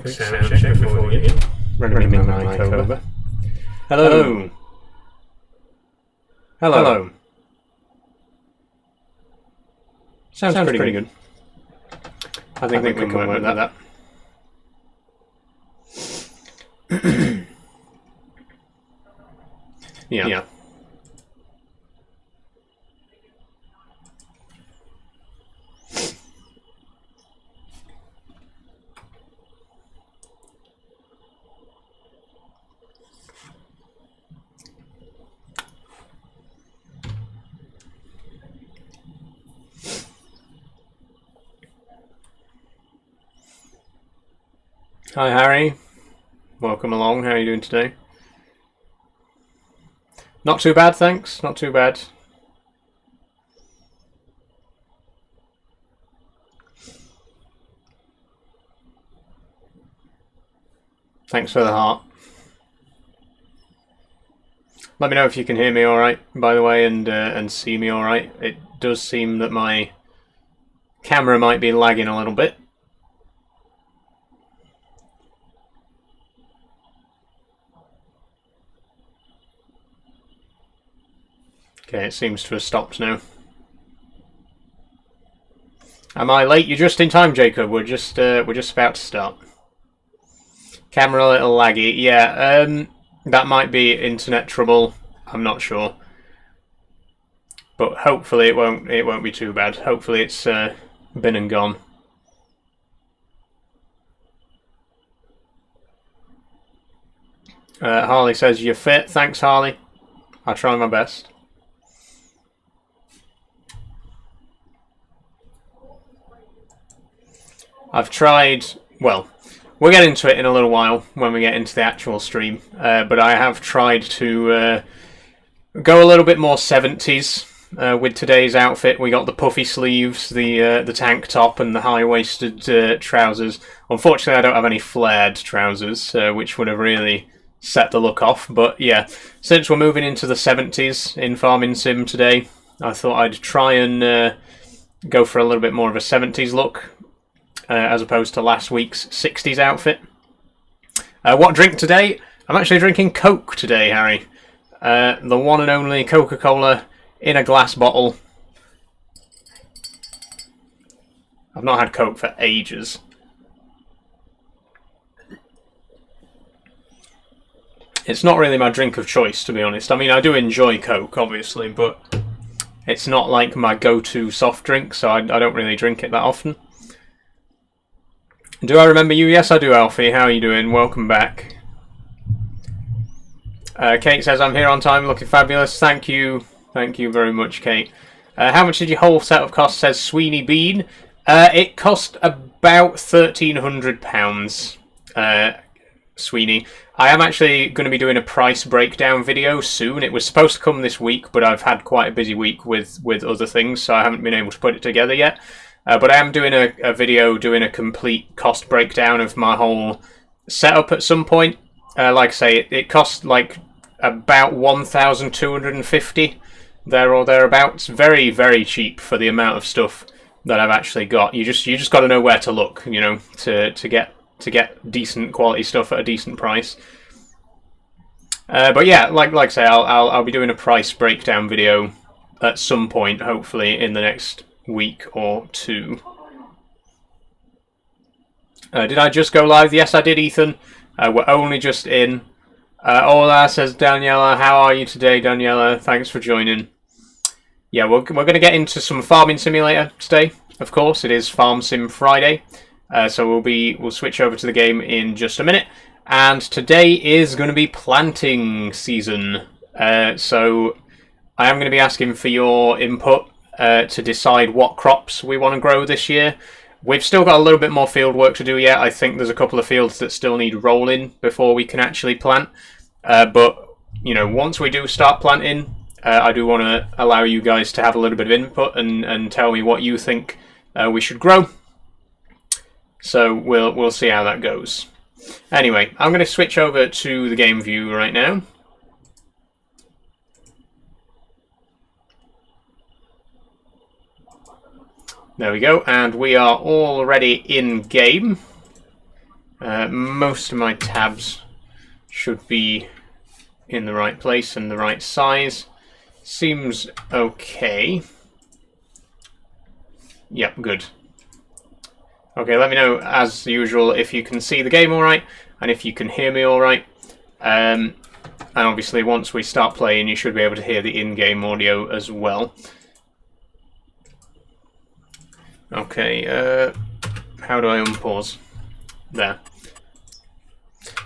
Quick sound check before we begin. Running my mic over. Hello. Hello. Sounds pretty good. I think we can work with that. Yeah. Hi Harry, welcome along. How are you doing today? Not too bad, thanks. Not too bad. Thanks for the heart. Let me know if you can hear me all right, by the way, and see me all right. It does seem that my camera might be lagging a little bit. Okay, it seems to have stopped now. Am I late? You're just in time, Jacob. We're just about to start. Camera a little laggy. Yeah, that might be internet trouble. I'm not sure, but hopefully it won't be too bad. Hopefully it's been and gone. Harley says you're fit. Thanks, Harley. I'll try my best. I've tried, well, we'll get into it in a little while when we get into the actual stream, but I have tried to go a little bit more 70s with today's outfit. We got the puffy sleeves, the tank top and the high-waisted trousers. Unfortunately, I don't have any flared trousers, which would have really set the look off, but yeah, since we're moving into the 70s in Farming Sim today, I thought I'd try and go for a little bit more of a 70s look. As opposed to last week's 60s outfit. What drink today? I'm actually drinking Coke today, Harry. The one and only Coca-Cola in a glass bottle. I've not had Coke for ages. It's not really my drink of choice, to be honest. I mean, I do enjoy Coke, obviously, but it's not like my go-to soft drink, so I don't really drink it that often. Do I remember you? Yes, I do, Alfie. How are you doing? Welcome back. Kate says, I'm here on time, looking fabulous. Thank you. Thank you very much, Kate. How much did your whole setup cost, says Sweeney Bean? It cost about £1,300, Sweeney. I am actually going to be doing a price breakdown video soon. It was supposed to come this week, but I've had quite a busy week with other things, so I haven't been able to put it together yet. But I am doing a video doing a complete cost breakdown of my whole setup at some point. Like I say, it cost like about 1,250 there or thereabouts. Very, very cheap for the amount of stuff that I've actually got. You just got to know where to look, you know, to get decent quality stuff at a decent price. But yeah, like I say, I'll be doing a price breakdown video at some point, hopefully in the next week or two. Did I just go live? Yes, I did, Ethan. We're only just in. Hola, says Daniela. How are you today, Daniela? Thanks for joining. Yeah, we're going to get into some Farming Simulator today. Of course, it is Farm Sim Friday, so we'll switch over to the game in just a minute. And today is going to be planting season, so I am going to be asking for your input to decide what crops we want to grow this year. We've still got a little bit more field work to do yet. I think there's a couple of fields that still need rolling before we can actually plant. But, you know, once we do start planting, I do want to allow you guys to have a little bit of input and tell me what you think we should grow. So we'll see how that goes. Anyway, I'm going to switch over to the game view right now. There we go, and we are already in game. Most of my tabs should be in the right place and the right size. Seems okay. Yep, good. Okay, let me know, as usual, if you can see the game alright, and if you can hear me alright. And obviously, once we start playing, you should be able to hear the in-game audio as well. Okay, how do I unpause? There.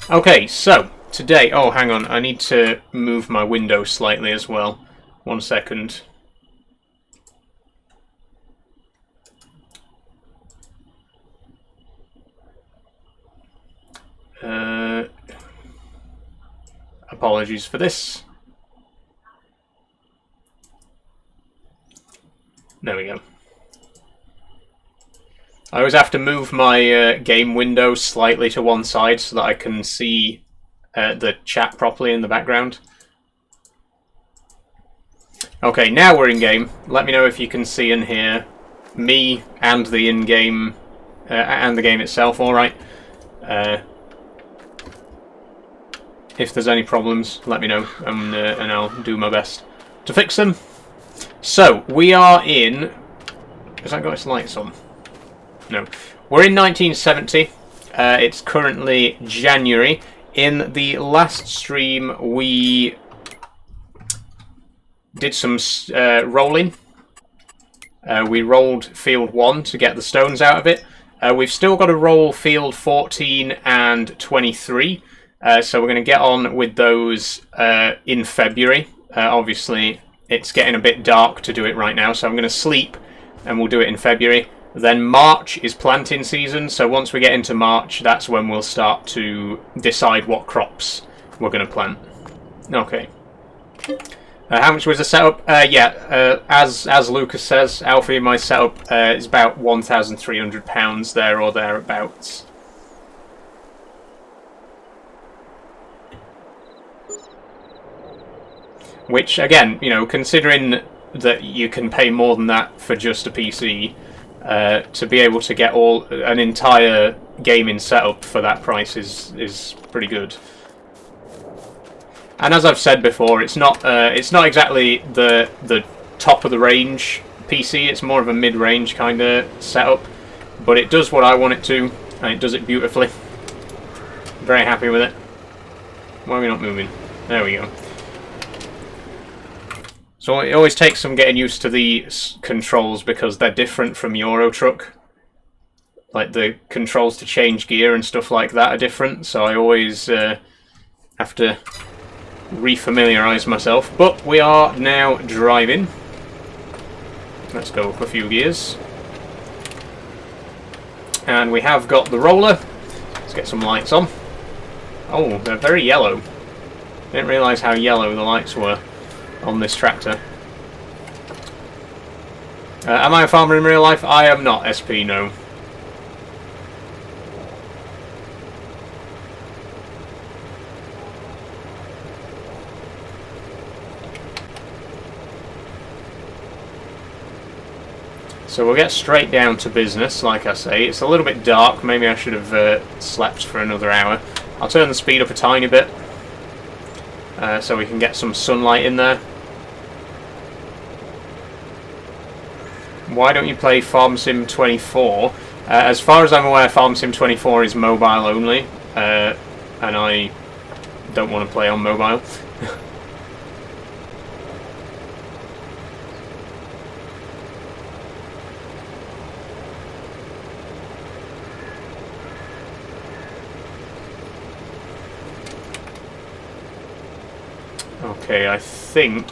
Okay, so, today... Oh, hang on, I need to move my window slightly as well. 1 second. Apologies for this. There we go. I always have to move my game window slightly to one side so that I can see the chat properly in the background. Okay, now we're in game. Let me know if you can see and hear me and the in-game and the game itself. All right. If there's any problems, let me know, and I'll do my best to fix them. So we are in. Has that got its lights on? No. We're in 1970. It's currently January. In the last stream, we did some rolling. We rolled field 1 to get the stones out of it. We've still got to roll field 14 and 23. So we're going to get on with those in February. Obviously, it's getting a bit dark to do it right now, so I'm going to sleep and we'll do it in February. Then March is planting season, so once we get into March, that's when we'll start to decide what crops we're going to plant. Okay. How much was the setup? As Lucas says, Alfie, my setup is about £1,300 there or thereabouts. Which, again, you know, considering that you can pay more than that for just a PC, to be able to get an entire gaming setup for that price is pretty good. And as I've said before, it's not exactly the top of the range PC. It's more of a mid-range kind of setup, but it does what I want it to, and it does it beautifully. Very happy with it. Why are we not moving? There we go. So it always takes some getting used to the controls because they're different from Euro Truck. Like the controls to change gear and stuff like that are different, so I always have to refamiliarise myself. But we are now driving. Let's go up a few gears. And we have got the roller. Let's get some lights on. Oh, they're very yellow. Didn't realise how yellow the lights were on this tractor. Am I a farmer in real life? I am not, SP, no. So we'll get straight down to business, like I say. It's a little bit dark, maybe I should have slept for another hour. I'll turn the speed up a tiny bit. So we can get some sunlight in there. Why don't you play Farm Sim 24? As far as I'm aware, Farm Sim 24 is mobile only, and I don't want to play on mobile. Okay, I think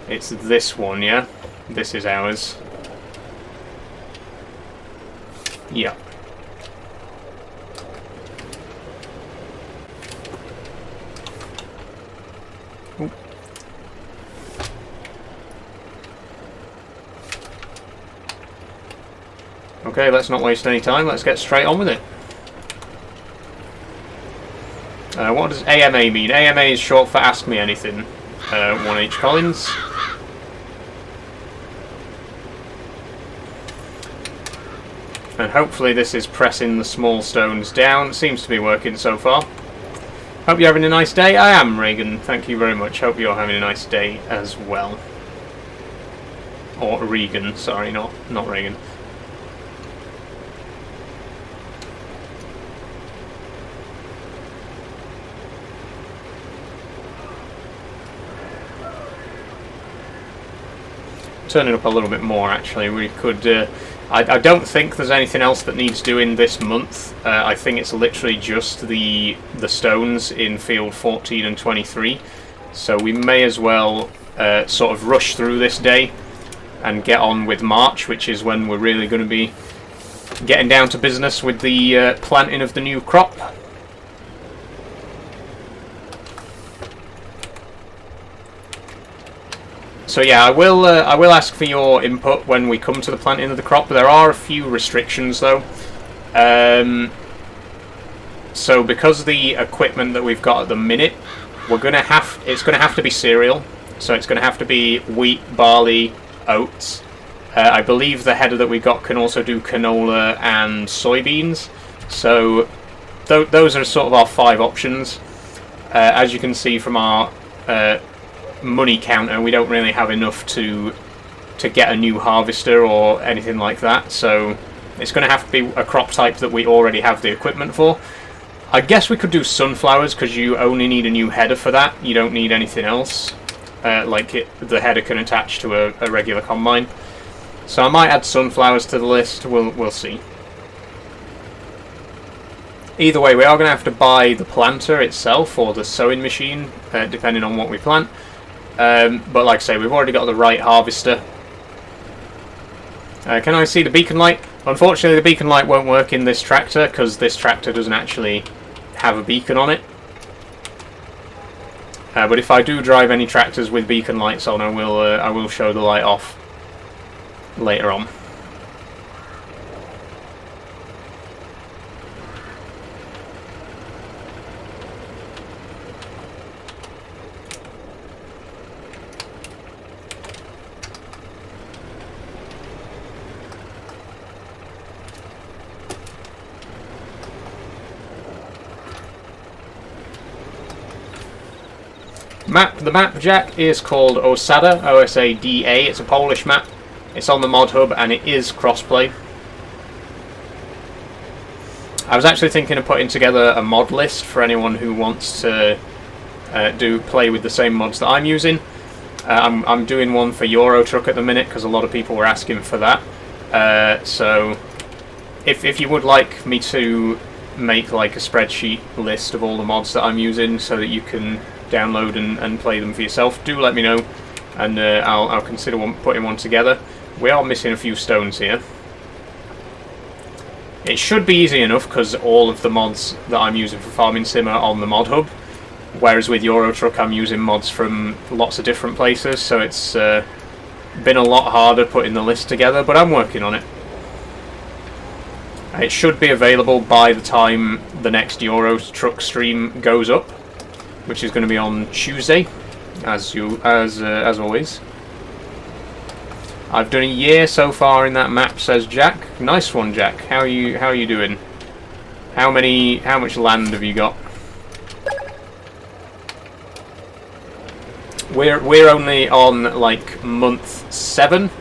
it's this one, yeah? This is ours. Yeah. Ooh. Okay, let's not waste any time. Let's get straight on with it. What does AMA mean? AMA is short for Ask Me Anything. 1H Collins. And hopefully this is pressing the small stones down. Seems to be working so far. Hope you're having a nice day. I am, Reagan. Thank you very much. Hope you're having a nice day as well. Or Regan, sorry, not Reagan. Turn it up a little bit more, actually. We could... I don't think there's anything else that needs doing this month. I think it's literally just the stones in field 14 and 23. So we may as well sort of rush through this day and get on with March, which is when we're really going to be getting down to business with the planting of the new crop. So yeah, I will ask for your input when we come to the planting of the crop. There are a few restrictions though. So because of the equipment that we've got at the minute, it's going to have to be cereal. So it's going to have to be wheat, barley, oats. I believe the header that we got can also do canola and soybeans. So those are sort of our 5 options. As you can see from our money counter, we don't really have enough to get a new harvester or anything like that, so it's going to have to be a crop type that we already have the equipment for. I guess we could do sunflowers, because you only need a new header for that. You don't need anything else. The header can attach to a regular combine. So I might add sunflowers to the list. We'll see. Either way, we are going to have to buy the planter itself or the sowing machine, depending on what we plant. But like I say, we've already got the right harvester. Can I see the beacon light? Unfortunately, the beacon light won't work in this tractor because this tractor doesn't actually have a beacon on it. But if I do drive any tractors with beacon lights on, I will show the light off later on. The map, Jack, is called Osada, O-S-A-D-A. It's a Polish map. It's on the mod hub and it is crossplay. I was actually thinking of putting together a mod list for anyone who wants to play with the same mods that I'm using. I'm doing one for Euro Truck at the minute because a lot of people were asking for that. So if you would like me to make like a spreadsheet list of all the mods that I'm using so that you can download and play them for yourself, do let me know, and I'll consider putting one together. We are missing a few stones here. It should be easy enough because all of the mods that I'm using for Farming Sim are on the mod hub, whereas with Euro Truck I'm using mods from lots of different places, so it's been a lot harder putting the list together, but I'm working on it. It should be available by the time the next Euro Truck stream goes up, which is going to be on Tuesday, as always. I've done a year so far in that map, says Jack. Nice one, Jack. How are you doing? How much land have you got? We're only on like month 7,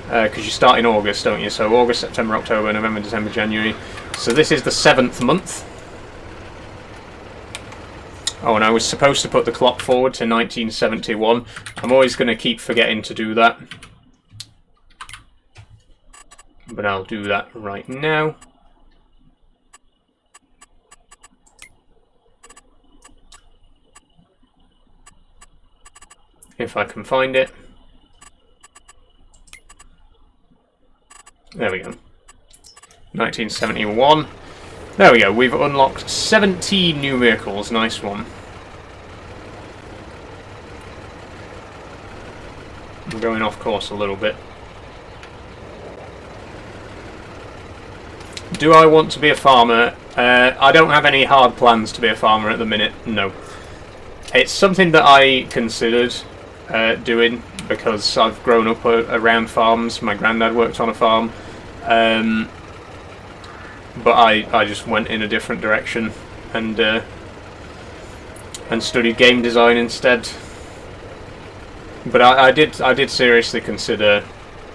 because you start in August, don't you? So August, September, October, November, December, January. So this is the 7th month. Oh, and I was supposed to put the clock forward to 1971. I'm always going to keep forgetting to do that. But I'll do that right now. If I can find it. There we go. 1971. There we go, we've unlocked 17 new vehicles, nice one. I'm going off course a little bit. Do I want to be a farmer? I don't have any hard plans to be a farmer at the minute, no. It's something that I considered doing because I've grown up around farms. My granddad worked on a farm. but I just went in a different direction and studied game design instead. But I did seriously consider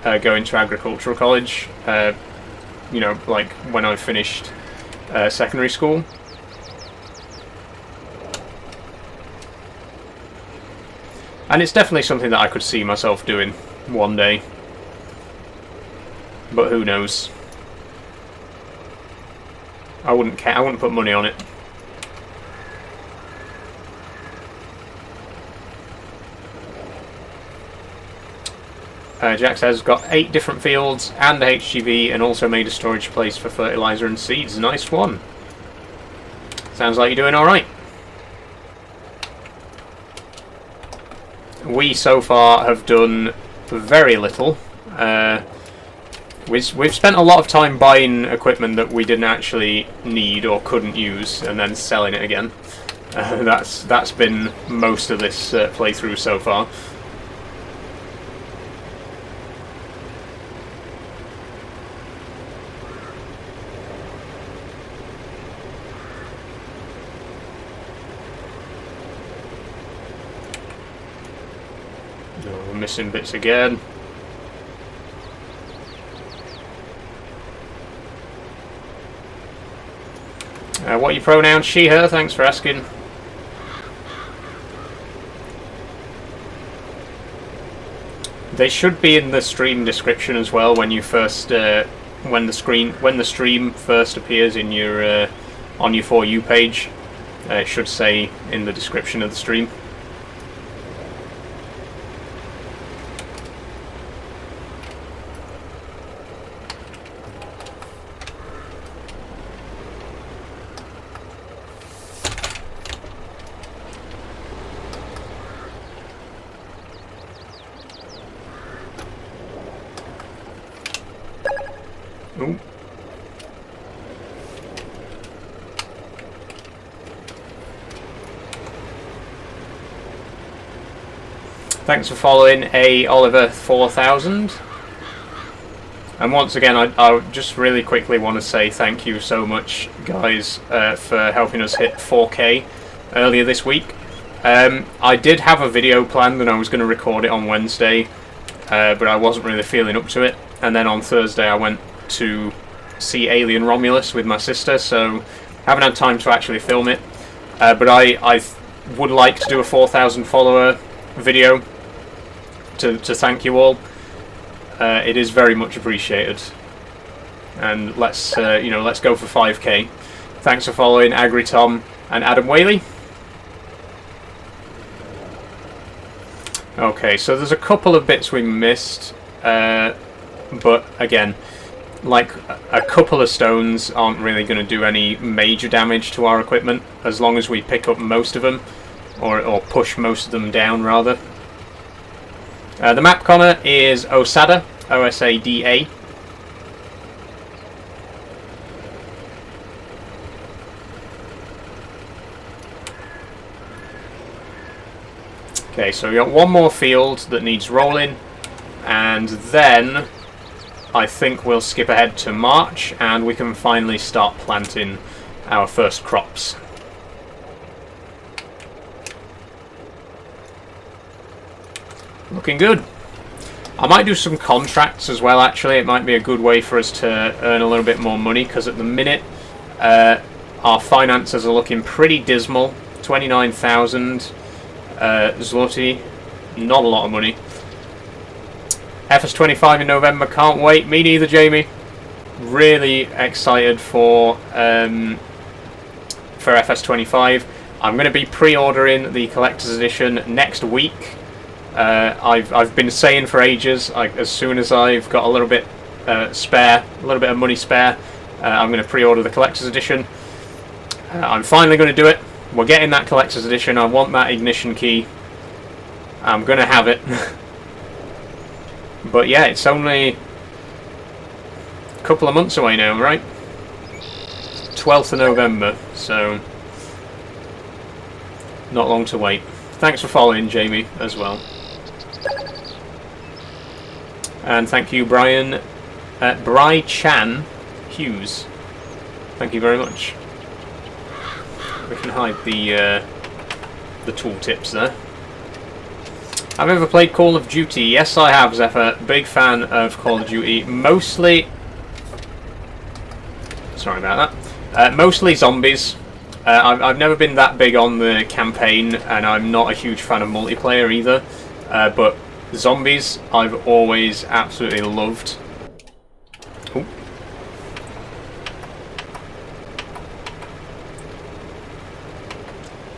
going to agricultural college. You know, like when I finished secondary school. And it's definitely something that I could see myself doing one day. But who knows? I wouldn't put money on it. Jack says, got 8 different fields and a HGV and also made a storage place for fertilizer and seeds. Nice one. Sounds like you're doing alright. We so far have done very little. We've spent a lot of time buying equipment that we didn't actually need or couldn't use and then selling it again. That's been most of this playthrough so far. We're missing bits again. What are your pronouns? She, her? Thanks for asking. They should be in the stream description as well when you first when the stream first appears in your on your For You page. It should say in the description of the stream. Ooh. Thanks for following A Oliver 4000. And once again, I just really quickly want to say thank you so much, guys, for helping us hit 4K earlier this week. I did have a video planned and I was going to record it on Wednesday, but I wasn't really feeling up to it. And then on Thursday I went to see Alien Romulus with my sister, so haven't had time to actually film it. But I would like to do a 4,000 follower video to thank you all. It is very much appreciated, and let's let's go for 5K. Thanks for following Agri Tom and Adam Whaley. Okay, so there's a couple of bits we missed, but again, like a couple of stones aren't really going to do any major damage to our equipment as long as we pick up most of them, or push most of them down rather. The map comment is Osada, O-S-A-D-A. Okay, so we got one more field that needs rolling, and then I think we'll skip ahead to March and we can finally start planting our first crops. Looking good. I might do some contracts as well, actually. It might be a good way for us to earn a little bit more money, because at the minute our finances are looking pretty dismal. 29,000 zloty, not a lot of money. FS25 in November, can't wait. Me neither, Jamie. Really excited for FS25. I'm going to be pre-ordering the collector's edition next week. I've been saying for ages, as soon as I've got a little bit spare, a little bit of money spare, I'm going to pre-order the collector's edition. I'm finally going to do it. We're getting that collector's edition. I want that ignition key. I'm going to have it. But yeah, it's only a couple of months away now, right? 12th of November, so not long to wait. Thanks for following, Jamie, as well. And thank you, Brian. Bry Chan Hughes. Thank you very much. We can hide the tooltips there. Have you ever played Call of Duty? Yes, I have, Zephyr. Big fan of Call of Duty. Mostly... Sorry about that. Mostly zombies. I've never been that big on the campaign, and I'm not a huge fan of multiplayer either. But zombies, I've always absolutely loved. Ooh.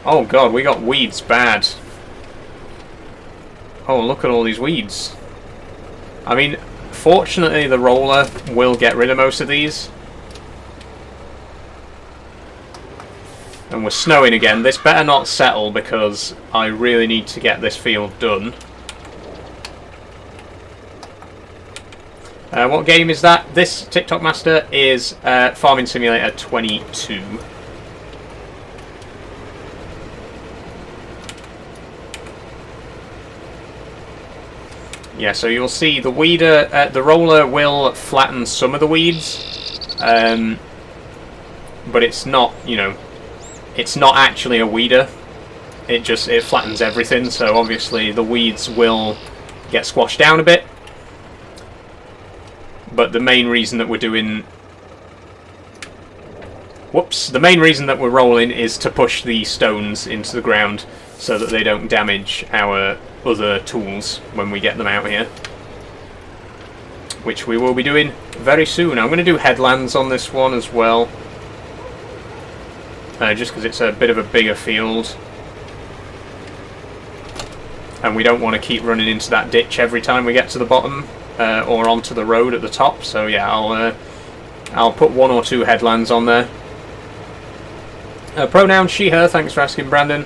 Oh god, we got weeds bad. Oh, look at all these weeds. I mean, fortunately the roller will get rid of most of these. And we're snowing again. This better not settle because I really need to get this field done. What game is that? This, TikTok Master, is Farming Simulator 22. Yeah, so you'll see the weeder, the roller will flatten some of the weeds, but it's not, you know, it's not actually a weeder. It flattens everything. So obviously the weeds will get squashed down a bit. But the main reason that we're doing, the main reason that we're rolling is to push the stones into the ground so that they don't damage our other tools when we get them out here, which we will be doing very soon. I'm going to do headlands on this one as well, just because it's a bit of a bigger field and we don't want to keep running into that ditch every time we get to the bottom or onto the road at the top. So yeah, I'll put 1 or 2 headlands on there. Pronoun she her. Thanks for asking, Brandon.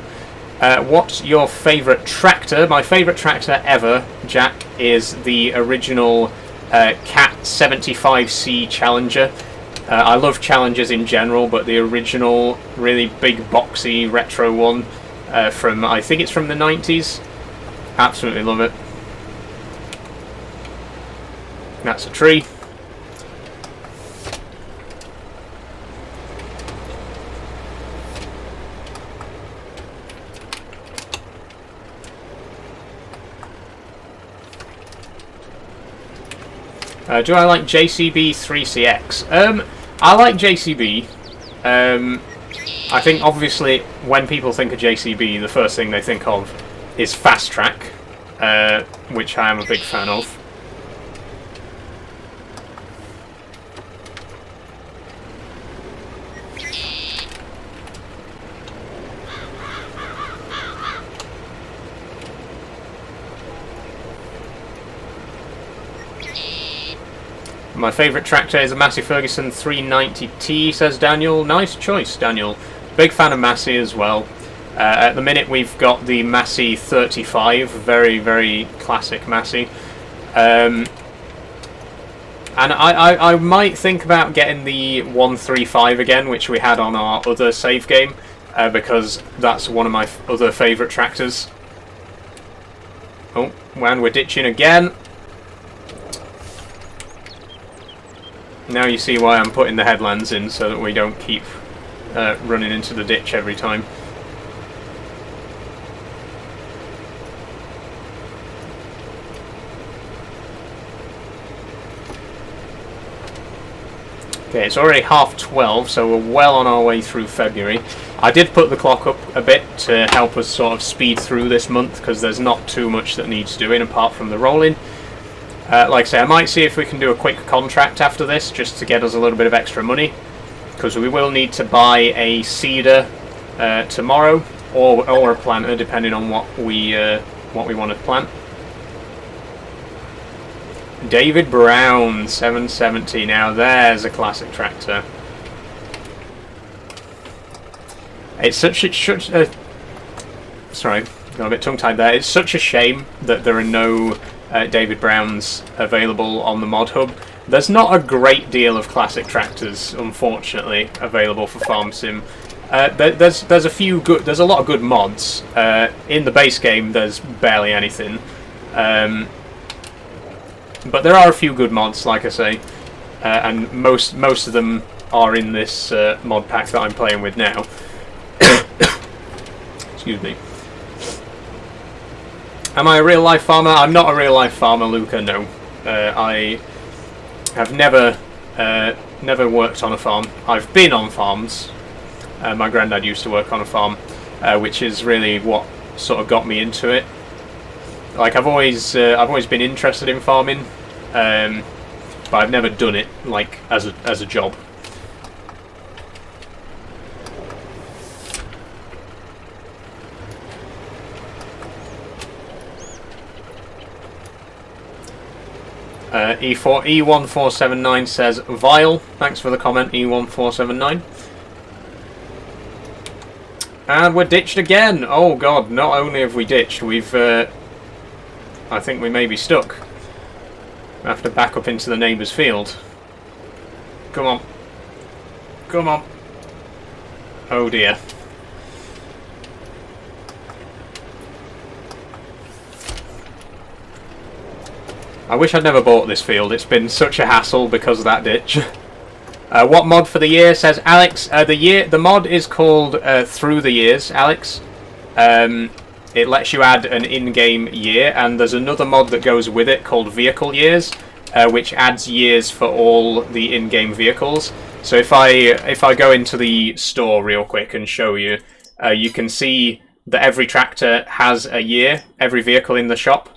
What's your favourite tractor? My favourite tractor ever, Jack, is the original Cat 75C Challenger. I love Challengers in general, but the original, really big, boxy, retro one from, I think it's from the 90s. Absolutely love it. That's a tree. Do I like JCB 3CX? I like JCB. I think obviously when people think of JCB, the first thing they think of is Fast Track, which I am a big fan of. My favourite tractor is a Massey Ferguson 390T, says Daniel. Nice choice, Daniel. Big fan of Massey as well. At the minute we've got the Massey 35, very, very classic Massey. And I might think about getting the 135 again, which we had on our other save game, because that's one of my other favourite tractors. Oh, and we're ditching again. Now you see why I'm putting the headlands in, so that we don't keep running into the ditch every time. Okay, it's already 12:30, so we're well on our way through February. I did put the clock up a bit to help us sort of speed through this month, because there's not too much that needs doing apart from the rolling. Like I say, I might see if we can do a quick contract after this, just to get us a little bit of extra money, because we will need to buy a seeder tomorrow, or a planter, depending on what we want to plant. David Brown 770. Now there's a classic tractor. It's such a sorry, got a bit tongue-tied there. It's such a shame that there are no David Browns available on the mod hub. There's not a great deal of classic tractors, unfortunately, available for Farm Sim. There's a few good. There's a lot of good mods in the base game. There's barely anything, but there are a few good mods, like I say, and most of them are in this mod pack that I'm playing with now. Excuse me. Am I a real life farmer? I'm not a real life farmer, Luca. No, I have never worked on a farm. I've been on farms. My granddad used to work on a farm, which is really what sort of got me into it. Like I've always been interested in farming, but I've never done it like as a job. E1479 says vile. Thanks for the comment, E1479. And we're ditched again. Oh god! Not only have we ditched, we've. I think we may be stuck. We have to back up into the neighbour's field. Come on. Come on. Oh dear. I wish I'd never bought this field. It's been such a hassle because of that ditch. What mod for the year, says Alex? The mod is called Through the Years, Alex. It lets you add an in-game year, and there's another mod that goes with it called Vehicle Years, which adds years for all the in-game vehicles. So if I go into the store real quick and show you, you can see that every tractor has a year, every vehicle in the shop,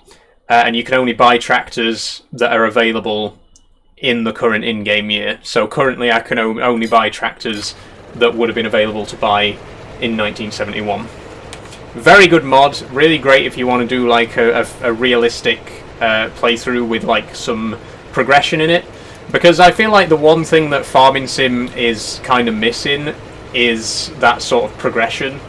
and you can only buy tractors that are available in the current in-game year. So currently I can only buy tractors that would have been available to buy in 1971. Very good mod, really great if you want to do like a realistic playthrough with like some progression in it. Because I feel like the one thing that Farming Sim is kind of missing is that sort of progression.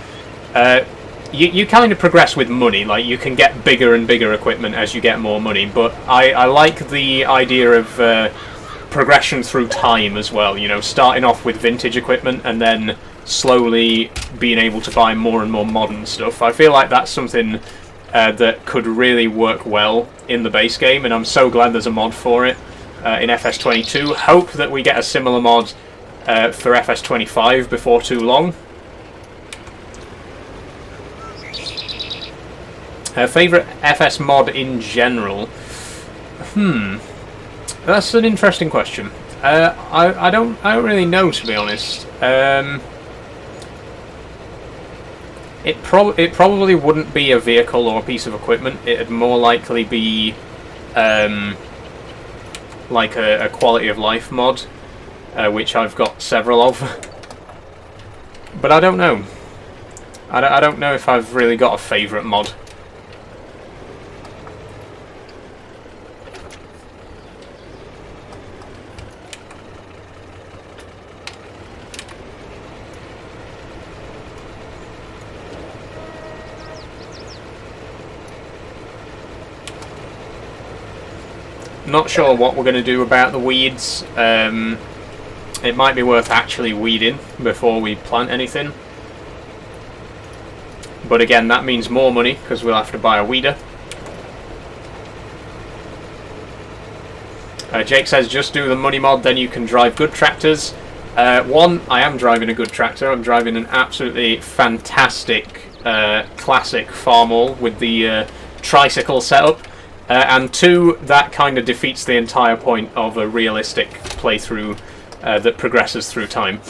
You kind of progress with money, like you can get bigger and bigger equipment as you get more money, but I like the idea of progression through time as well, you know, starting off with vintage equipment and then slowly being able to buy more and more modern stuff. I feel like that's something that could really work well in the base game, and I'm so glad there's a mod for it in FS22. Hope that we get a similar mod for FS25 before too long. Favourite FS mod in general? That's an interesting question. I don't really know, to be honest. It probably wouldn't be a vehicle or a piece of equipment. It'd more likely be like a quality of life mod, which I've got several of. But I don't know. I don't know if I've really got a favourite mod. Not sure what we're going to do about the weeds. It might be worth actually weeding before we plant anything. But again, that means more money because we'll have to buy a weeder. Jake says just do the money mod, then you can drive good tractors. One, I am driving a good tractor. I'm driving an absolutely fantastic classic farmall with the tricycle setup. And two, that kind of defeats the entire point of a realistic playthrough that progresses through time.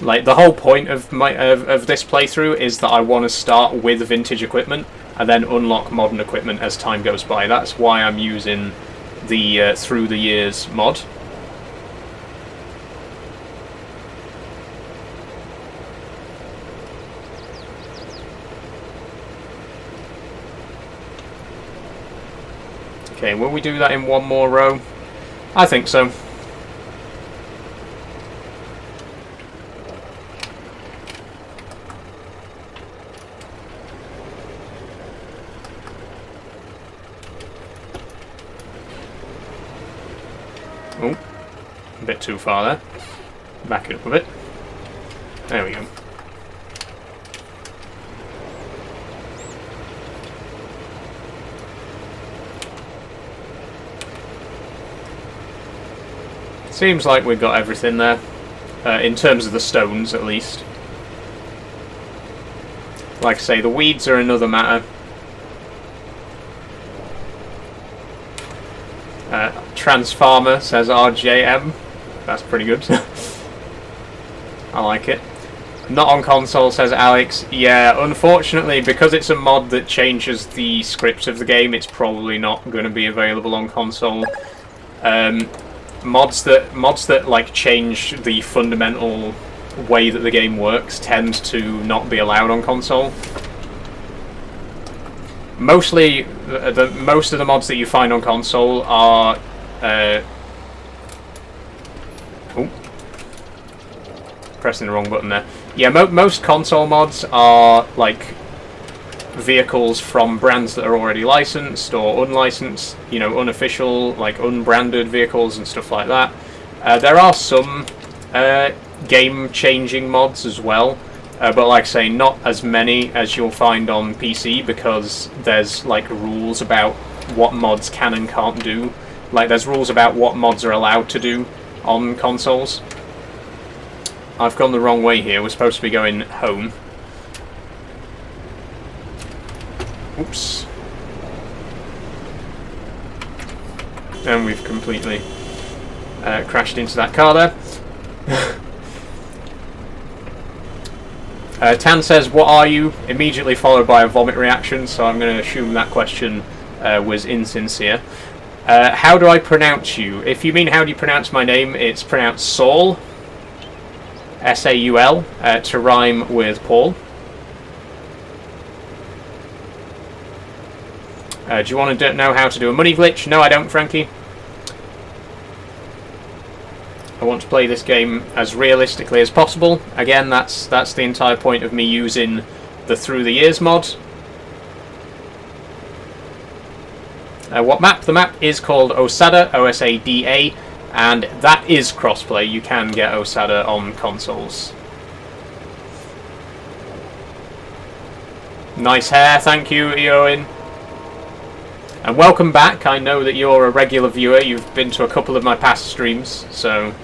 Like, the whole point of this playthrough is that I want to start with vintage equipment and then unlock modern equipment as time goes by. That's why I'm using the Through the Years mod. Okay, will we do that in one more row? I think so. Oh, a bit too far there. Back it up a bit. There we go. Seems like we've got everything there, in terms of the stones at least. Like I say, the weeds are another matter. Transfarmer says RJM. That's pretty good. I like it. Not on console, says Alex. Yeah, unfortunately, because it's a mod that changes the script of the game, it's probably not going to be available on console. Mods that like change the fundamental way that the game works tend to not be allowed on console. Mostly, most of the mods that you find on console are. Pressing the wrong button there. Yeah, most console mods are like vehicles from brands that are already licensed or unlicensed, you know, unofficial, like unbranded vehicles and stuff like that. There are some game-changing mods as well, but like I say, not as many as you'll find on PC, because there's like rules about what mods can and can't do. Like there's rules about what mods are allowed to do on consoles. I've gone the wrong way here. We're supposed to be going home. Oops. And we've completely crashed into that car there. Tan says, "What are you?" Immediately followed by a vomit reaction, so I'm going to assume that question was insincere. How do I pronounce you? If you mean how do you pronounce my name, it's pronounced Saul. S-A-U-L, to rhyme with Paul. Do you want to know how to do a money glitch? No, I don't, Frankie. I want to play this game as realistically as possible. Again, that's the entire point of me using the Through the Years mod. What map? The map is called Osada, O-S-A-D-A. And that is crossplay. You can get Osada on consoles. Nice hair, thank you, Eowyn. And welcome back. I know that you're a regular viewer. You've been to a couple of my past streams, so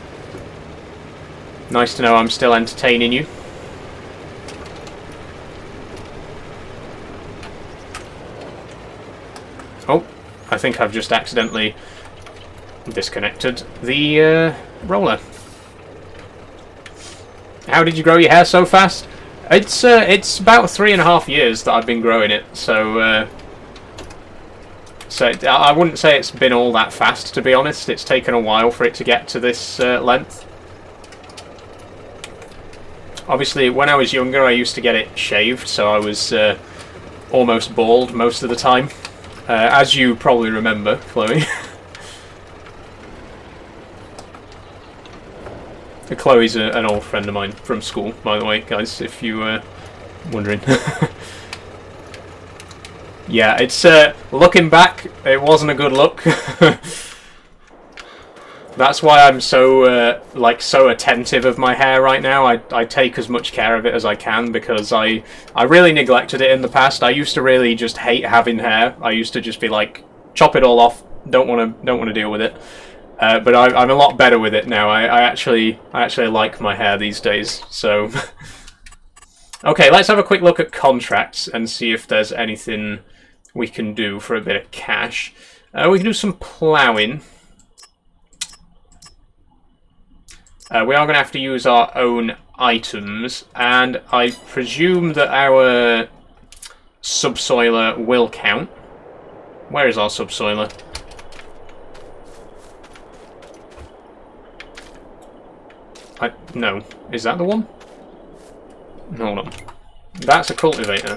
nice to know I'm still entertaining you. Oh, I think I've just accidentally disconnected the roller. How did you grow your hair so fast? It's about 3.5 years that I've been growing it, so I wouldn't say it's been all that fast, to be honest. It's taken a while for it to get to this length. Obviously, when I was younger, I used to get it shaved, so I was almost bald most of the time, as you probably remember, Chloe. Chloe's an old friend of mine from school, by the way, guys, if you were wondering. Yeah, it's looking back, it wasn't a good look. That's why I'm so so attentive of my hair right now. I take as much care of it as I can, because I really neglected it in the past. I used to really just hate having hair. I used to just be like, chop it all off. Don't want to deal with it. But I'm a lot better with it now. I actually like my hair these days. So, okay, let's have a quick look at contracts and see if there's anything we can do for a bit of cash. We can do some ploughing. We are going to have to use our own items, and I presume that our subsoiler will count. Where is our subsoiler? No. Is that the one? Hold on. That's a cultivator.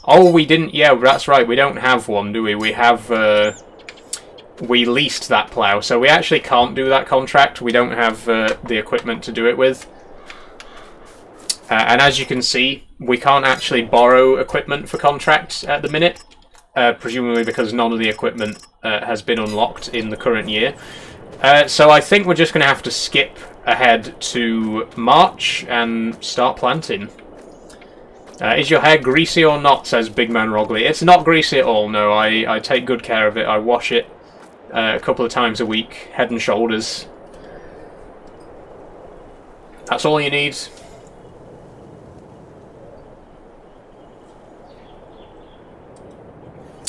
Oh, we didn't... Yeah, that's right. We don't have one, do we? We have... we leased that plough, so we actually can't do that contract. We don't have the equipment to do it with. And as you can see, we can't actually borrow equipment for contracts at the minute. Presumably because none of the equipment has been unlocked in the current year. So I think we're just going to have to skip ahead to March and start planting. Is your hair greasy or not, says Big Man Rogley. It's not greasy at all, no. I take good care of it. I wash it a couple of times a week, head and shoulders. That's all you need.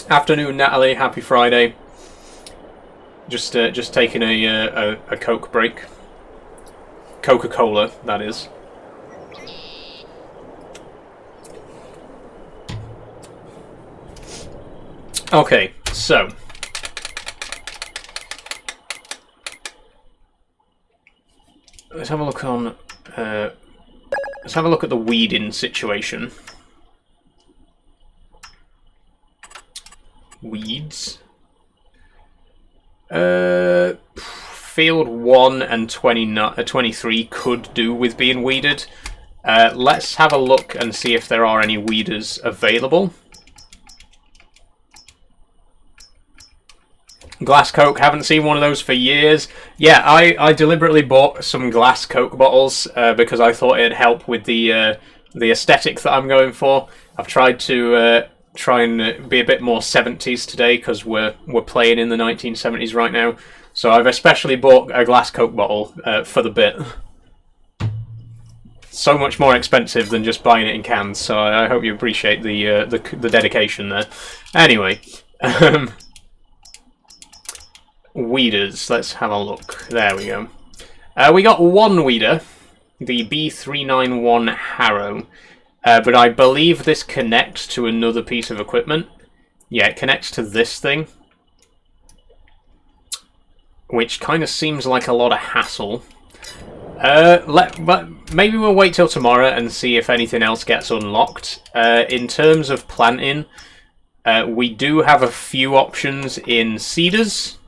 Afternoon, Natalie. Happy Friday. Just taking a Coke break. Coca-Cola, that is. Okay, so let's have a look on. Let's have a look at the weeding situation. Weeds. Field 1 and 23 could do with being weeded. Let's have a look and see if there are any weeders available. Glass Coke, haven't seen one of those for years. Yeah, I deliberately bought some glass Coke bottles because I thought it'd help with the aesthetic that I'm going for. I've tried to try and be a bit more 70s today because we're playing in the 1970s right now. So I've especially bought a glass Coke bottle for the bit. So much more expensive than just buying it in cans. So I hope you appreciate the dedication there. Anyway. Weeders, let's have a look. There we go. We got one weeder, the B391 Harrow, but I believe this connects to another piece of equipment. Yeah, it connects to this thing, which kind of seems like a lot of hassle. But maybe we'll wait till tomorrow and see if anything else gets unlocked. In terms of planting, we do have a few options in cedars.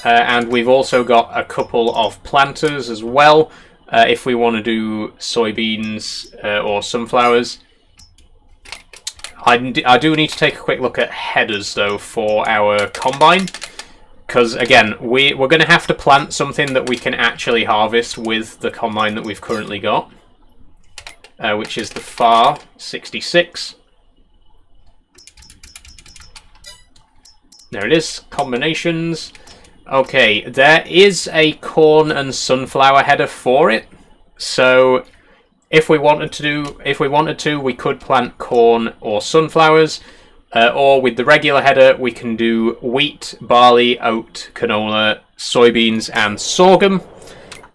And we've also got a couple of planters as well, if we want to do soybeans or sunflowers. I do need to take a quick look at headers, though, for our combine. Because, again, we're going to have to plant something that we can actually harvest with the combine that we've currently got. Which is the FAR 66. There it is, combinations. Okay, there is a corn and sunflower header for it. So if we wanted to, we could plant corn or sunflowers, or with the regular header, we can do wheat, barley, oat, canola, soybeans, and sorghum.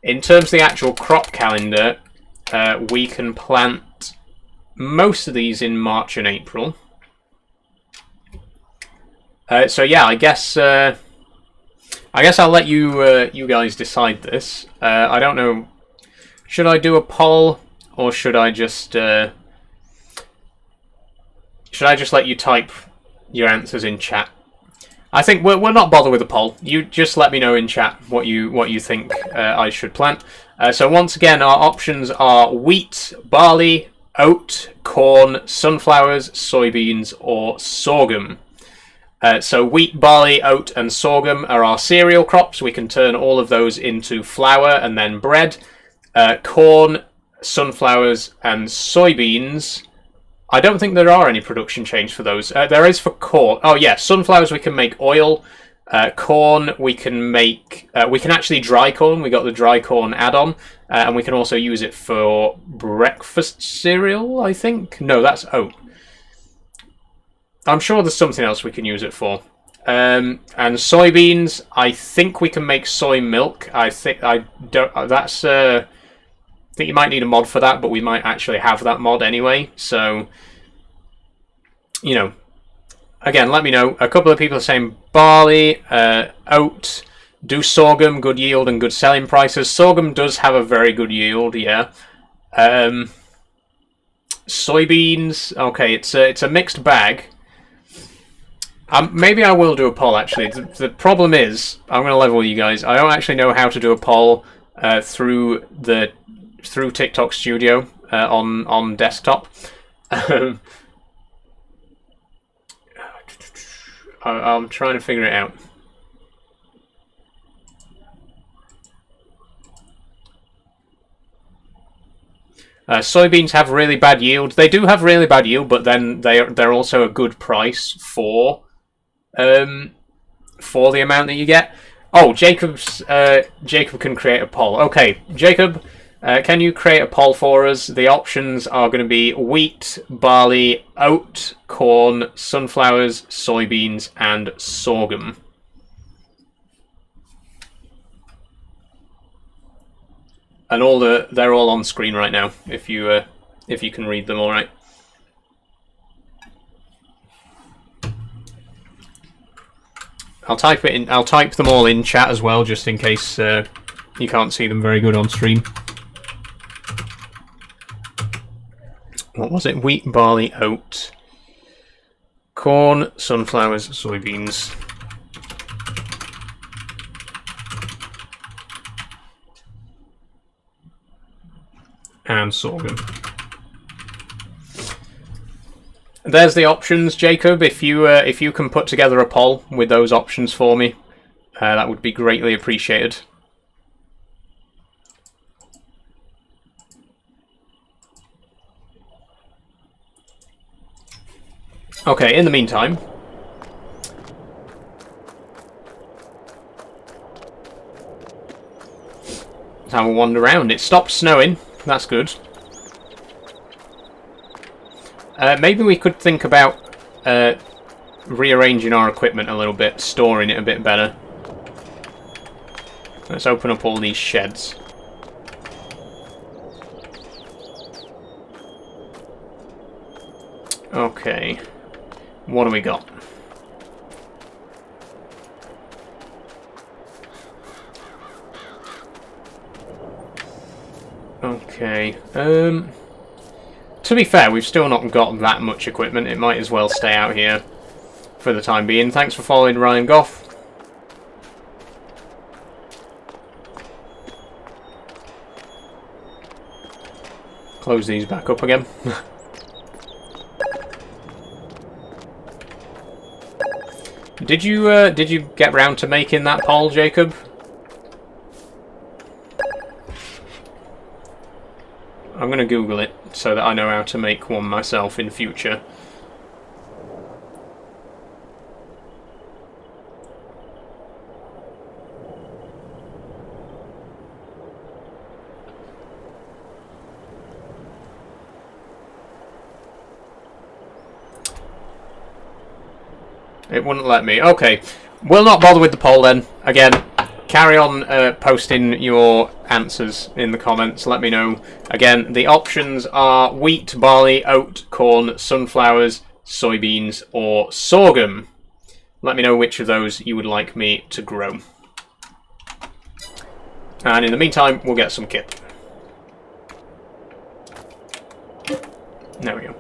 In terms of the actual crop calendar, we can plant most of these in March and April. So yeah, I guess I'll let you guys decide this. I don't know. Should I do a poll, or should I just let you type your answers in chat? I think we'll not bother with a poll. You just let me know in chat what you think I should plant. So once again, our options are wheat, barley, oat, corn, sunflowers, soybeans, or sorghum. So wheat, barley, oat, and sorghum are our cereal crops. We can turn all of those into flour and then bread. Corn, sunflowers, and soybeans. I don't think there are any production chains for those. There is for corn. Oh yeah, sunflowers we can make oil. Corn we can make. We can actually dry corn. We got the dry corn add-on, and we can also use it for breakfast cereal. I think. No, that's oat. I'm sure there's something else we can use it for. And soybeans, I think we can make soy milk. I think you might need a mod for that, but we might actually have that mod anyway. So, you know, again, let me know. A couple of people are saying barley, oat, do sorghum, good yield and good selling prices. Sorghum does have a very good yield, yeah. Soybeans, okay, it's a mixed bag. Maybe I will do a poll, actually. The problem is, I'm going to level with you guys, I don't actually know how to do a poll through TikTok Studio on desktop. I'm trying to figure it out. Soybeans have really bad yield. They do have really bad yield, but then they're also a good price for the amount that you get. Oh, Jacob can create a poll. Okay, Jacob, can you create a poll for us? The options are going to be wheat, barley, oat, corn, sunflowers, soybeans, and sorghum. And they're all on screen right now. If you can read them, all right. I'll type it in. I'll type them all in chat as well, just in case you can't see them very good on stream. What was it? Wheat, barley, oat, corn, sunflowers, soybeans. And sorghum. There's the options, Jacob. If you can put together a poll with those options for me, that would be greatly appreciated. Okay, in the meantime, let's have a wander around. It stopped snowing. That's good. Maybe we could think about rearranging our equipment a little bit, storing it a bit better. Let's open up all these sheds. Okay. What do we got? Okay. To be fair, we've still not got that much equipment. It might as well stay out here for the time being. Thanks for following, Ryan Goff. Close these back up again. Did you get round to making that poll, Jacob? I'm going to Google it so that I know how to make one myself in future. It wouldn't let me. Okay, we'll not bother with the poll then. Again, carry on posting your answers in the comments. Let me know. Again, the options are wheat, barley, oat, corn, sunflowers, soybeans, or sorghum. Let me know which of those you would like me to grow. And in the meantime, we'll get some kit. There we go.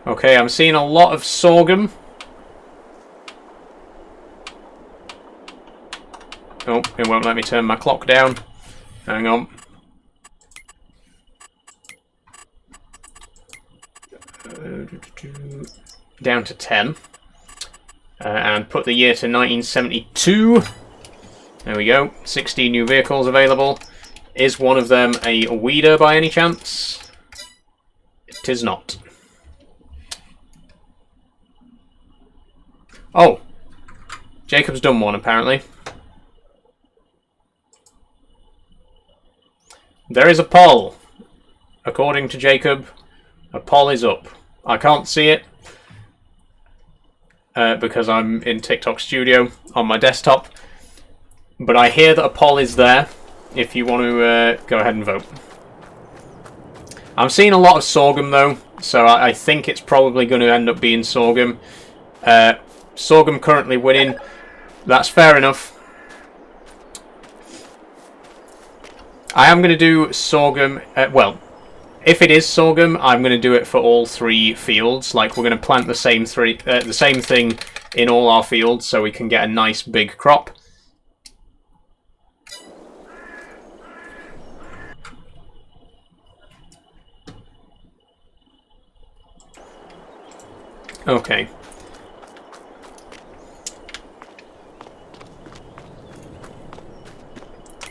Okay, I'm seeing a lot of sorghum. Oh, it won't let me turn my clock down. Hang on. Down to 10. And put the year to 1972. There we go. 16 new vehicles available. Is one of them a weeder by any chance? It is not. Oh, Jacob's done one apparently. There is a poll. According to Jacob, a poll is up. I can't see it because I'm in TikTok Studio on my desktop. But I hear that a poll is there if you want to go ahead and vote. I'm seeing a lot of sorghum though, so I think it's probably going to end up being sorghum. Sorghum currently winning. That's fair enough. I am going to do sorghum. Well, if it is sorghum, I'm going to do it for all 3 fields. Like, we're going to plant the same thing in all our fields, so we can get a nice big crop. Okay.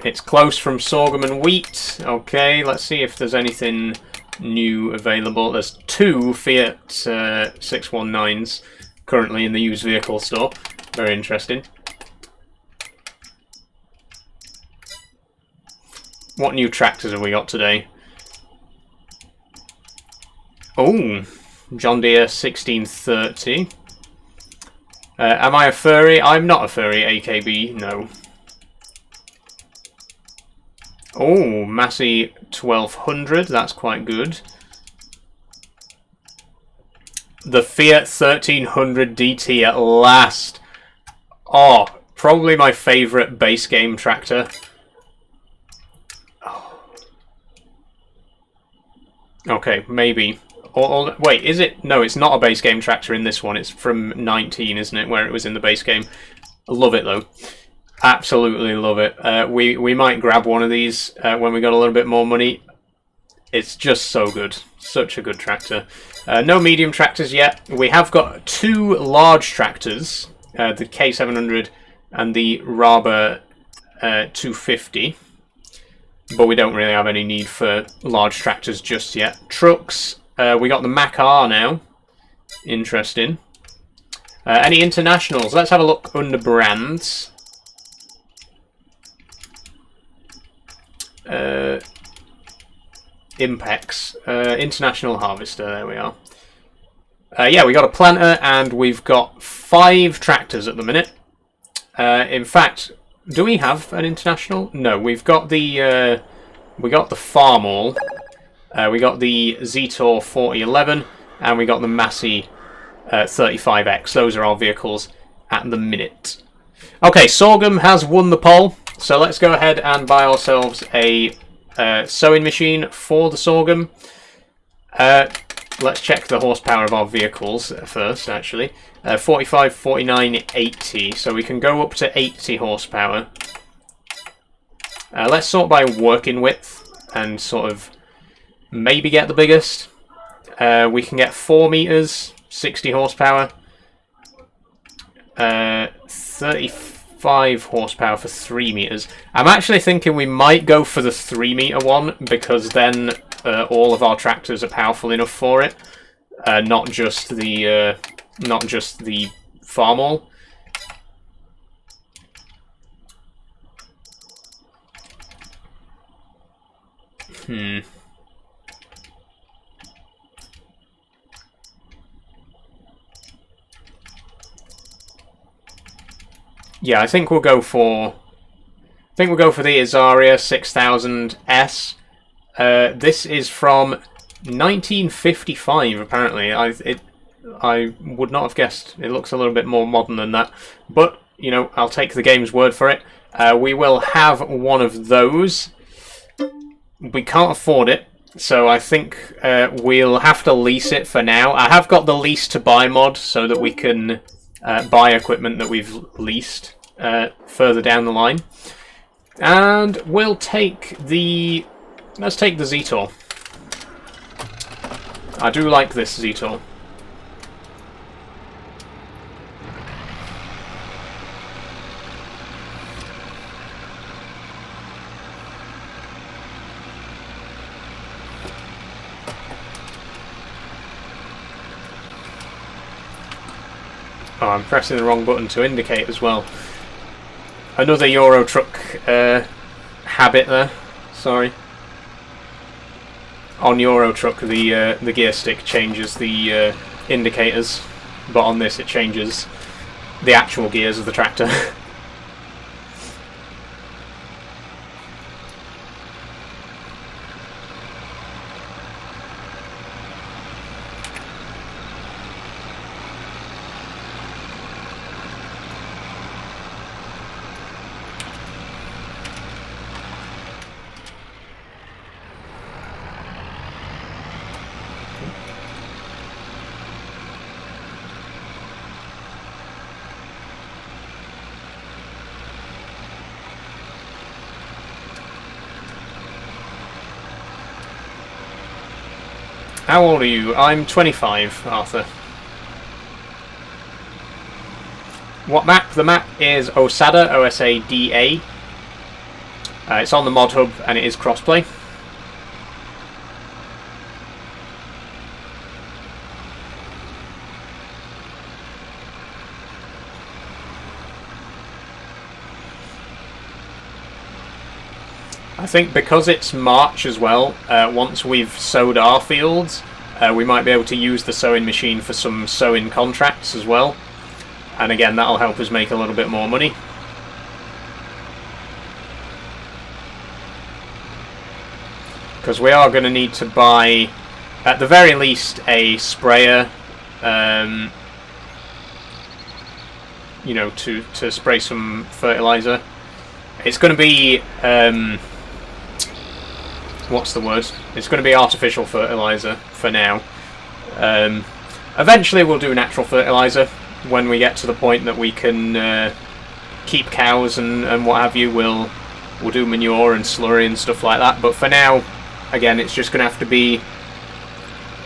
It's close from sorghum and wheat. Okay, let's see if there's anything new available. There's 2 Fiat 619s currently in the used vehicle store. Very interesting. What new tractors have we got today? Oh, John Deere 1630. Am I a furry? I'm not a furry, AKB, no. Oh, Massey 1200, that's quite good. The Fiat 1300 DT at last. Oh, probably my favourite base game tractor. Oh. Okay, maybe. Wait, is it? No, it's not a base game tractor in this one. It's from 19, isn't it, where it was in the base game. I love it, though. Absolutely love it. We might grab one of these when we got a little bit more money. It's just so good. Such a good tractor. No medium tractors yet. We have got 2 large tractors, the K700 and the Raba 250. But we don't really have any need for large tractors just yet. Trucks, we got the Mac R now. Interesting. Any internationals? Let's have a look under brands. Impex. International Harvester, there we are. Yeah, we got a planter and we've got 5 tractors at the minute. In fact, do we have an international? No, we've got the Farm All. We got the Zetor 4011 and we got the Massey 35X. Those are our vehicles at the minute. Okay, sorghum has won the poll, so let's go ahead and buy ourselves a sowing machine for the sorghum. Let's check the horsepower of our vehicles first, actually. 45, 49, 80, so we can go up to 80 horsepower. Let's sort by working width and sort of maybe get the biggest. We can get 4 meters, 60 horsepower. 35 horsepower for 3 meters. I'm actually thinking we might go for the 3 meter one because then all of our tractors are powerful enough for it. Not just the Farm All. Yeah, I think we'll go for the Azaria 6000S. This is from 1955, apparently. I would not have guessed. It looks a little bit more modern than that, but you know, I'll take the game's word for it. We will have one of those. We can't afford it, so I think we'll have to lease it for now. I have got the lease to buy mod so that we can buy equipment that we've leased further down the line. And we'll take the... let's take the Zetor. I do like this Zetor. Oh, I'm pressing the wrong button to indicate as well. Another Euro truck habit there. Sorry. On Euro truck, the gear stick changes the indicators, but on this it changes the actual gears of the tractor. How old are you? I'm 25, Arthur. What map? The map is Osada, O-S-A-D-A. It's on the mod hub and it is crossplay. I think because it's March as well, once we've sowed our fields, we might be able to use the sowing machine for some sowing contracts as well. And again, that'll help us make a little bit more money. Because we are going to need to buy, at the very least, a sprayer, you know, to spray some fertilizer. It's going to be, what's the word? It's going to be artificial fertilizer for now. Eventually we'll do natural fertilizer when we get to the point that we can keep cows and what have you. We'll do manure and slurry and stuff like that. But for now, again, it's just going to have to be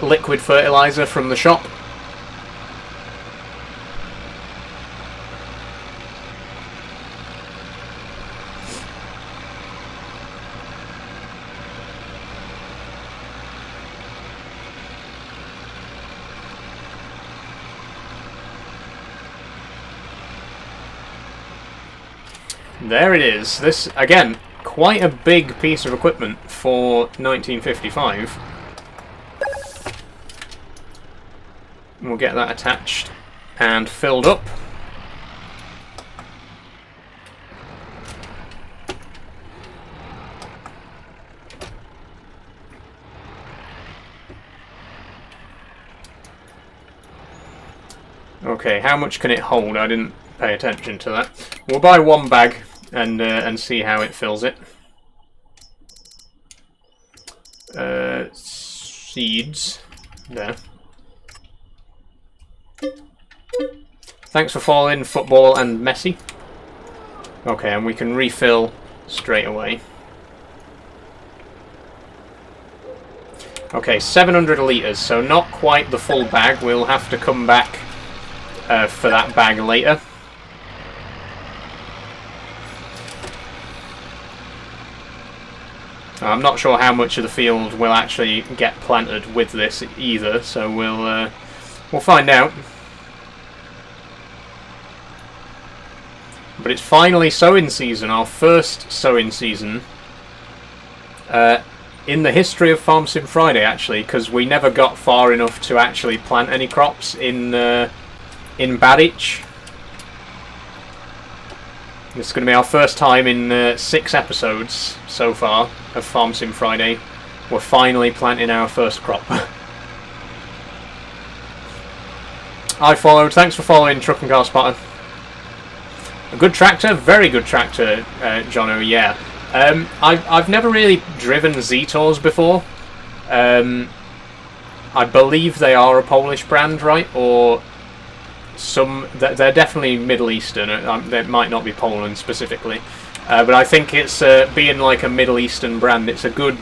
liquid fertilizer from the shop. There it is. This, again, quite a big piece of equipment for 1955. We'll get that attached and filled up. Okay, how much can it hold? I didn't pay attention to that. We'll buy one bag and see how it fills it. Seeds. There. Thanks for following Football and Messi. Okay, and we can refill straight away. Okay, 700 litres, so not quite the full bag. We'll have to come back for that bag later. I'm not sure how much of the field will actually get planted with this either, so we'll find out. But it's finally sowing season, our first sowing season in the history of Farm Sim Friday, actually, because we never got far enough to actually plant any crops in Badich. This is going to be our first time in 6 episodes so far of Farm Sim Friday. We're finally planting our first crop. I followed. Thanks for following, Truck and Car Spotter. A good tractor, very good tractor, Jono. Yeah. I've never really driven Zetors before. I believe they are a Polish brand, right? Or they're definitely Middle Eastern. They might not be Poland specifically, but I think it's being like a Middle Eastern brand. It's a good,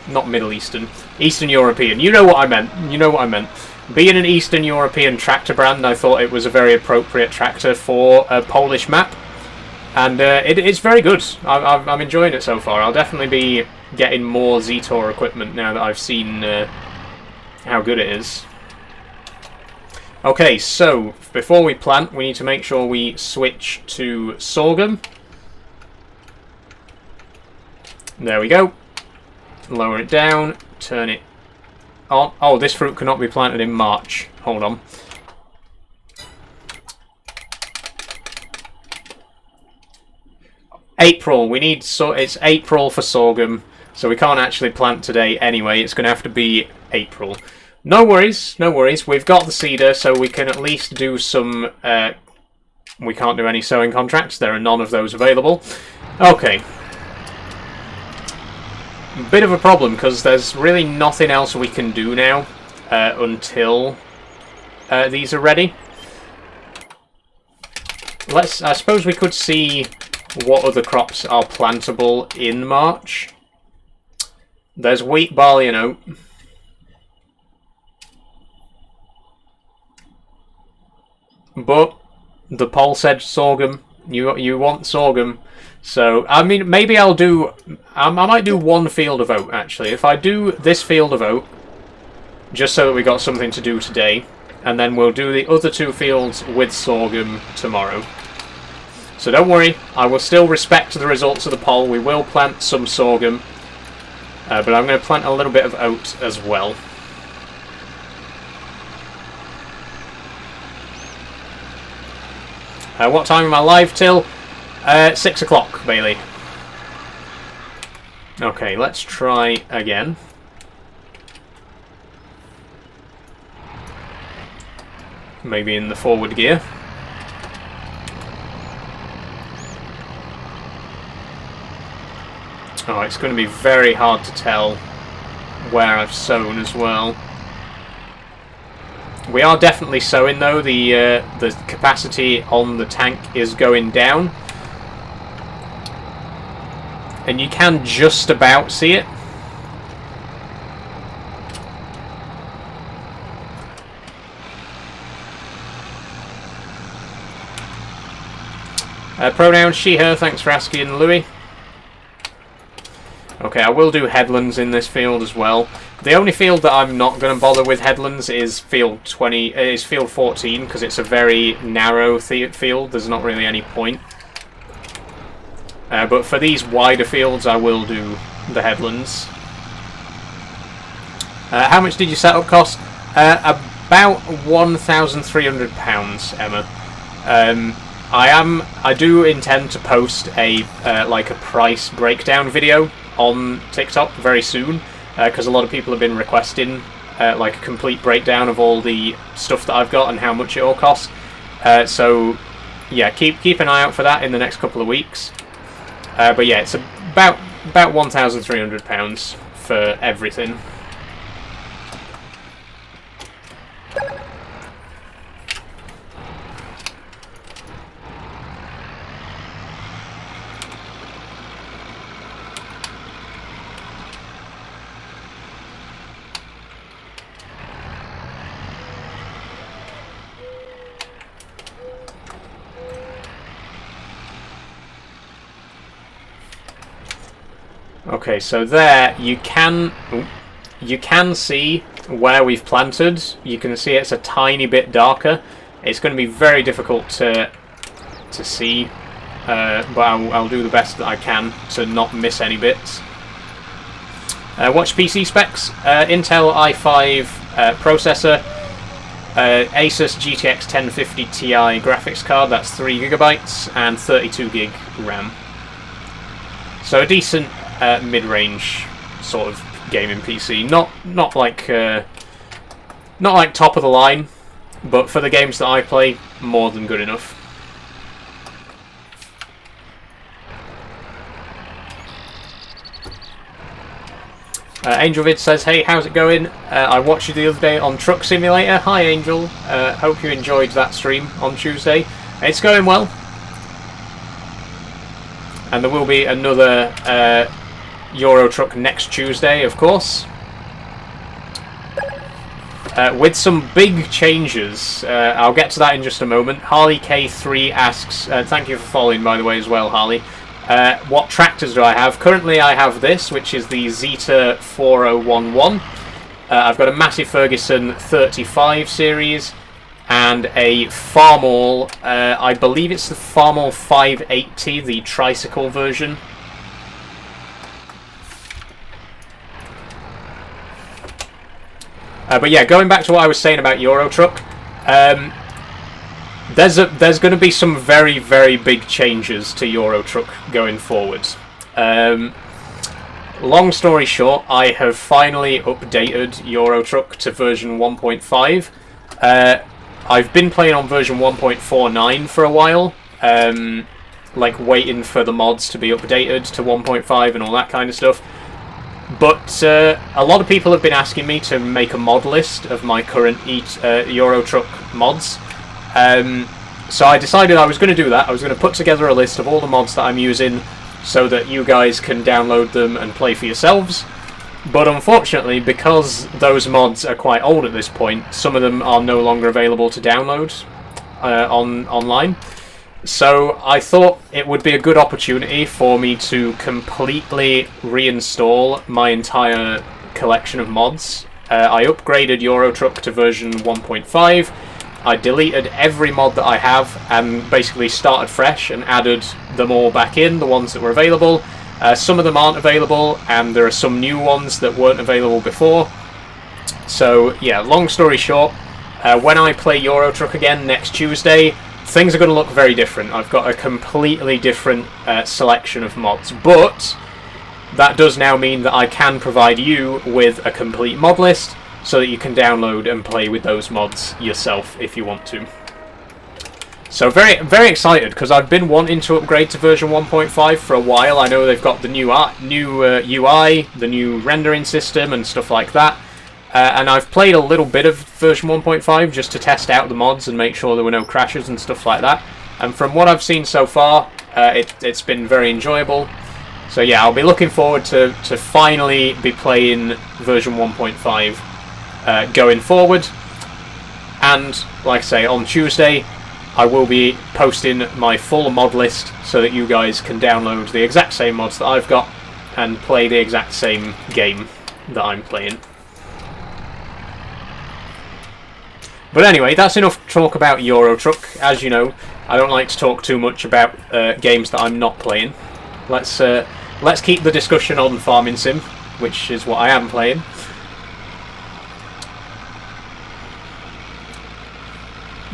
not Middle Eastern, Eastern European. You know what I meant. You know what I meant. Being an Eastern European tractor brand, I thought it was a very appropriate tractor for a Polish map, and it's very good. I'm enjoying it so far. I'll definitely be getting more Zetor equipment now that I've seen how good it is. Okay, so before we plant, we need to make sure we switch to sorghum. There we go. Lower it down, turn it on. Oh, this fruit cannot be planted in March. Hold on. April. We need it's April for sorghum, so we can't actually plant today anyway. It's going to have to be April. No worries, no worries. We've got the seeder, so we can at least do some... we can't do any sowing contracts. There are none of those available. Okay. Bit of a problem, because there's really nothing else we can do now until these are ready. I suppose we could see what other crops are plantable in March. There's wheat, barley and oat. But the poll said sorghum, You want sorghum. So, I mean, maybe I'll do... I might do one field of oat, actually. If I do this field of oat, just so that we got something to do today, and then we'll do the other 2 fields with sorghum tomorrow. So don't worry, I will still respect the results of the poll. We will plant some sorghum, but I'm going to plant a little bit of oat as well. What time am I live till? 6 o'clock, Bailey. Okay, let's try again. Maybe in the forward gear. Oh, it's going to be very hard to tell where I've sown as well. We are definitely sowing though. The capacity on the tank is going down, and you can just about see it. Pronoun she, her, thanks for asking, Louis. Okay, I will do headlands in this field as well. The only field that I'm not going to bother with headlands is field 14, because it's a very narrow field. There's not really any point. But for these wider fields, I will do the headlands. How much did your setup cost? About £1,300, Emma. I do intend to post a like a price breakdown video on TikTok very soon, because a lot of people have been requesting like a complete breakdown of all the stuff that I've got and how much it all costs. So yeah, keep an eye out for that in the next couple of weeks. But yeah, it's about £1,300 for everything. Okay, so there you can see where we've planted. You can see it's a tiny bit darker. It's going to be very difficult to see, but I'll do the best that I can to not miss any bits. Watch PC specs: Intel i5 processor, Asus GTX 1050 Ti graphics card. That's 3 GB and 32 gig RAM. So a decent mid-range sort of gaming PC, not like top of the line, but for the games that I play, more than good enough. AngelVid says, "Hey, how's it going? I watched you the other day on Truck Simulator. Hi, Angel. Hope you enjoyed that stream on Tuesday. It's going well, and there will be another Euro Truck next Tuesday, of course, with some big changes. I'll get to that in just a moment." Harley K3 asks, thank you for following, by the way, as well, Harley. What tractors do I have? Currently I have this, which is the Zeta 4011. I've got a Massey Ferguson 35 series and a Farmall, I believe it's the Farmall 580, the tricycle version. But yeah, going back to what I was saying about Euro Truck, there's going to be some very, very big changes to Euro Truck going forward. Long story short, I have finally updated Euro Truck to version 1.5. I've been playing on version 1.49 for a while, like waiting for the mods to be updated to 1.5 and all that kind of stuff. But a lot of people have been asking me to make a mod list of my current Euro Truck mods. So I decided I was going to do that. I was going to put together a list of all the mods that I'm using so that you guys can download them and play for yourselves. But unfortunately, because those mods are quite old at this point, some of them are no longer available to download online. So I thought it would be a good opportunity for me to completely reinstall my entire collection of mods. I upgraded Euro Truck to version 1.5. I deleted every mod that I have and basically started fresh and added them all back in, the ones that were available. Some of them aren't available, and there are some new ones that weren't available before. So yeah, long story short, when I play Euro Truck again next Tuesday, things are going to look very different. I've got a completely different selection of mods, but that does now mean that I can provide you with a complete mod list so that you can download and play with those mods yourself if you want to. So very, very excited, because I've been wanting to upgrade to version 1.5 for a while. I know they've got the new UI, the new rendering system and stuff like that. And I've played a little bit of version 1.5 just to test out the mods and make sure there were no crashes and stuff like that. And from what I've seen so far, it's been very enjoyable. So yeah, I'll be looking forward to finally be playing version 1.5 going forward. And like I say, on Tuesday, I will be posting my full mod list so that you guys can download the exact same mods that I've got and play the exact same game that I'm playing. But anyway, that's enough talk about Euro Truck. As you know, I don't like to talk too much about games that I'm not playing. Let's keep the discussion on Farming Sim, which is what I am playing.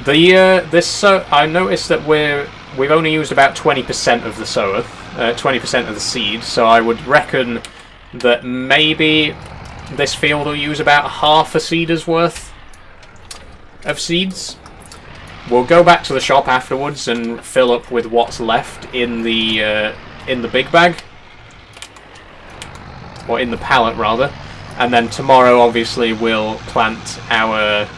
I noticed that we've only used about 20% of the sower, 20% of the seed. So I would reckon that maybe this field will use about half a seeder's worth of seeds. We'll go back to the shop afterwards and fill up with what's left in the big bag, or in the pallet rather, and then tomorrow obviously we'll plant our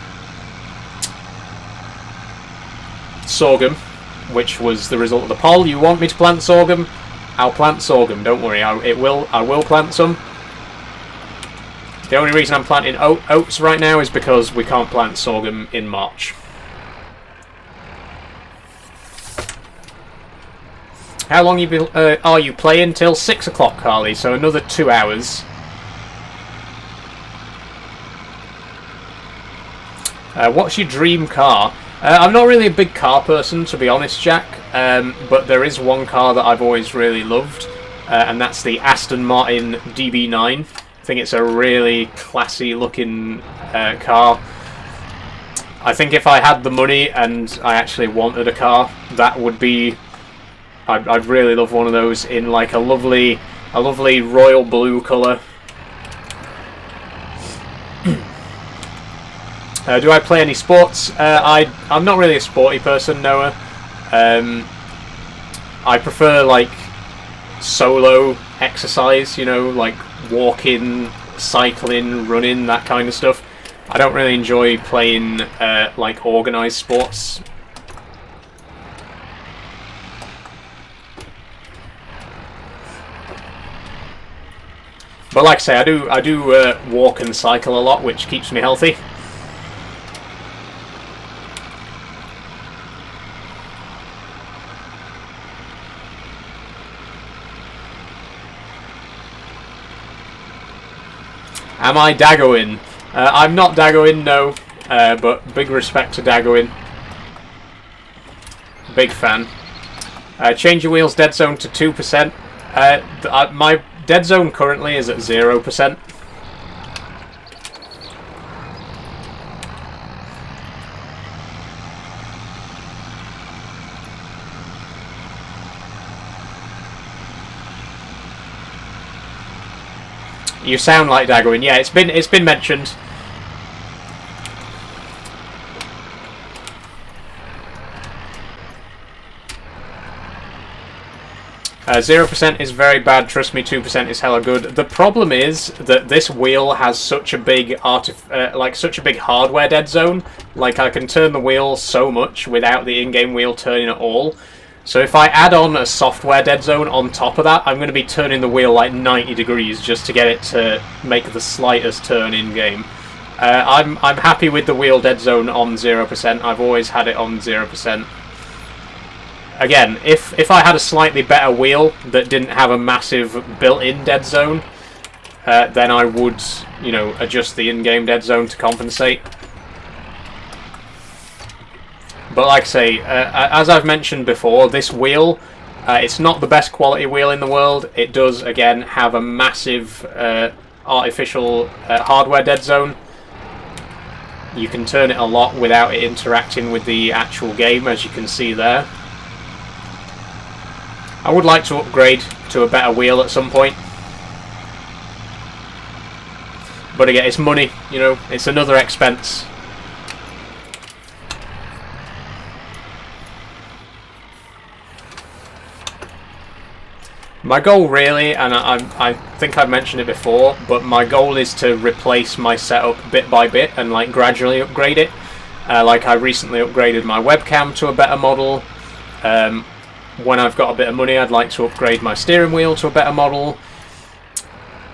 sorghum, which was the result of the poll. You want me to plant sorghum? I'll plant sorghum, don't worry. I will plant some. The only reason I'm planting oats right now is because we can't plant sorghum in March. How long are you playing? Till 6 o'clock, Carly, so another 2 hours. What's your dream car? I'm not really a big car person, to be honest, Jack, but there is one car that I've always really loved, and that's the Aston Martin DB9. I think it's a really classy looking car. I think if I had the money and I actually wanted a car, that would be... I'd really love one of those in like a lovely royal blue colour. Do I play any sports? I'm not really a sporty person, Noah. I prefer like solo exercise, you know, like walking, cycling, running, that kind of stuff. I don't really enjoy playing like organised sports. But like I say, I do walk and cycle a lot, which keeps me healthy. Am I Dagoing? I'm not Dagoing, no, but big respect to Dagoing. Big fan. Change your wheels dead zone to 2%. My dead zone currently is at 0%. You sound like Dagoing. Yeah, it's been mentioned. 0% is very bad, trust me, 2% is hella good. The problem is that this wheel has such a big such a big hardware dead zone. Like, I can turn the wheel so much without the in-game wheel turning at all. So if I add on a software dead zone on top of that, I'm going to be turning the wheel like 90 degrees just to get it to make the slightest turn in-game. I'm happy with the wheel dead zone on 0%. I've always had it on 0%. again, if I had a slightly better wheel that didn't have a massive built-in dead zone, then I would, you know, adjust the in-game dead zone to compensate. But like I say, as I've mentioned before, this wheel, it's not the best quality wheel in the world. It does, again, have a massive artificial hardware dead zone. You can turn it a lot without it interacting with the actual game, as you can see there. I would like to upgrade to a better wheel at some point. But again, it's money, you know, it's another expense. My goal really, and I think I've mentioned it before, but my goal is to replace my setup bit by bit and like gradually upgrade it. Like I recently upgraded my webcam to a better model. When I've got a bit of money, I'd like to upgrade my steering wheel to a better model.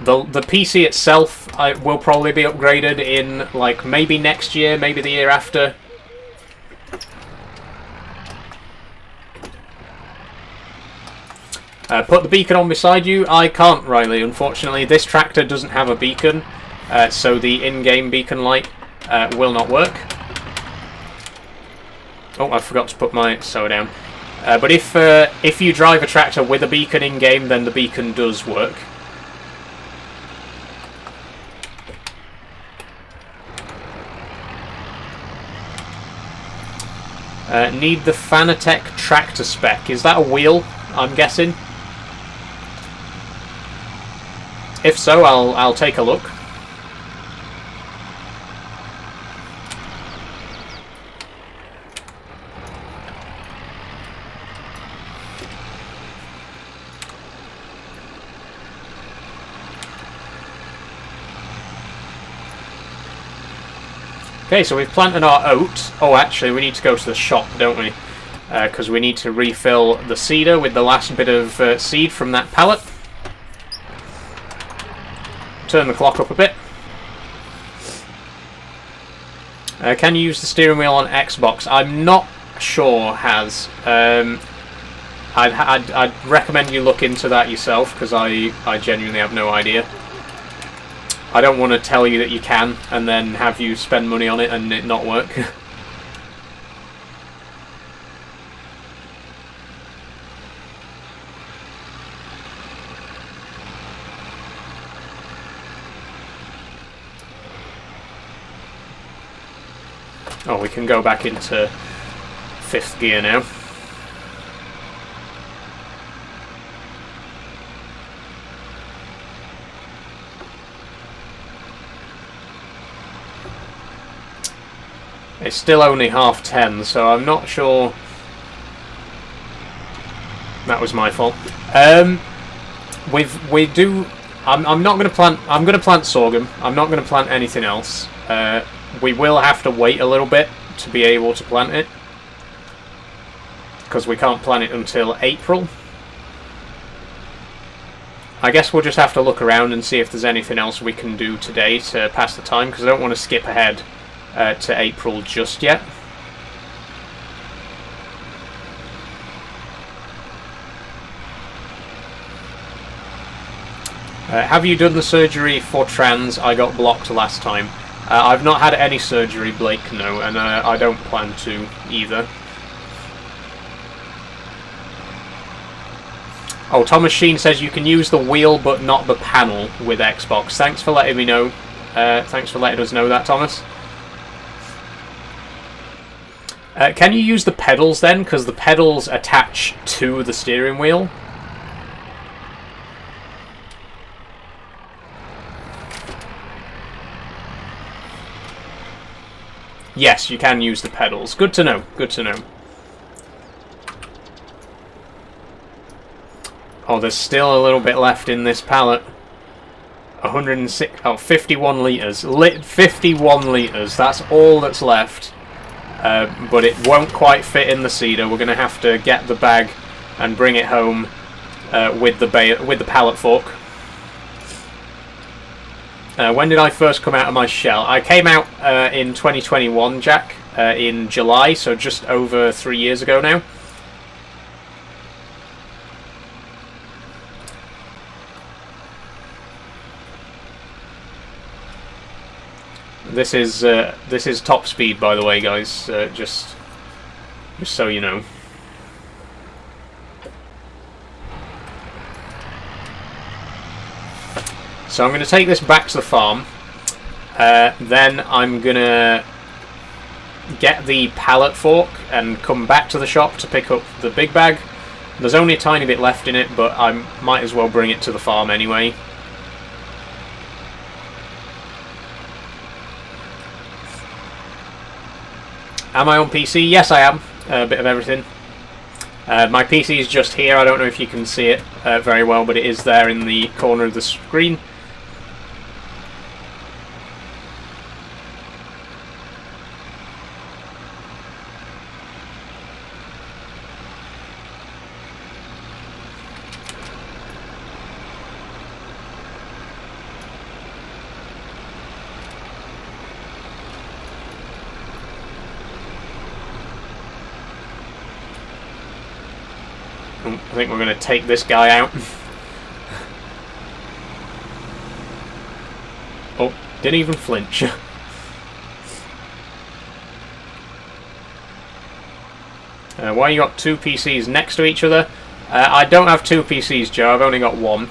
The PC itself will probably be upgraded in like maybe next year, maybe the year after. Put the beacon on beside you. I can't, Riley, unfortunately. This tractor doesn't have a beacon, so the in-game beacon light will not work. Oh, I forgot to put my soda down. But if you drive a tractor with a beacon in-game, then the beacon does work. Need the Fanatec tractor spec. Is that a wheel, I'm guessing? If so, I'll take a look. Okay, so we've planted our oat. Oh, actually, we need to go to the shop, don't we? Because we need to refill the seeder with the last bit of seed from that pallet. Turn the clock up a bit. Can you use the steering wheel on Xbox? I'm not sure, Has. I'd recommend you look into that yourself, because I genuinely have no idea. I don't want to tell you that you can, and then have you spend money on it and it not work. Oh, we can go back into 5th gear now. It's still only 10:30, so I'm not sure. That was my fault. We do. I'm not going to plant. I'm going to plant sorghum. I'm not going to plant anything else. We will have to wait a little bit to be able to plant it, because we can't plant it until April. I guess we'll just have to look around and see if there's anything else we can do today to pass the time, because I don't want to skip ahead to April just yet. Have you done the surgery for trans? I got blocked last time. I've not had any surgery, Blake, no, and I don't plan to either. Oh, Thomas Sheen says you can use the wheel but not the panel with Xbox. Thanks for letting me know. Thanks for letting us know that, Thomas. Can you use the pedals then? Because the pedals attach to the steering wheel. Yes, you can use the pedals. Good to know. Good to know. Oh, there's still a little bit left in this pallet. 106. Oh, 51 litres. 51 litres. That's all that's left. But it won't quite fit in the seeder. We're going to have to get the bag and bring it home with the pallet fork. When did I first come out of my shell? I came out in 2021, Jack, in July, so just over 3 years ago now. This is top speed, by the way, guys. Just so you know. So I'm going to take this back to the farm. Then I'm going to get the pallet fork and come back to the shop to pick up the big bag. There's only a tiny bit left in it, but I might as well bring it to the farm anyway. Am I on PC? Yes, I am. A bit of everything. My PC is just here. I don't know if you can see it very well, but it is there in the corner of the screen. I think we're going to take this guy out. Oh, didn't even flinch. Why you got two PCs next to each other? I don't have two PCs, Joe. I've only got one.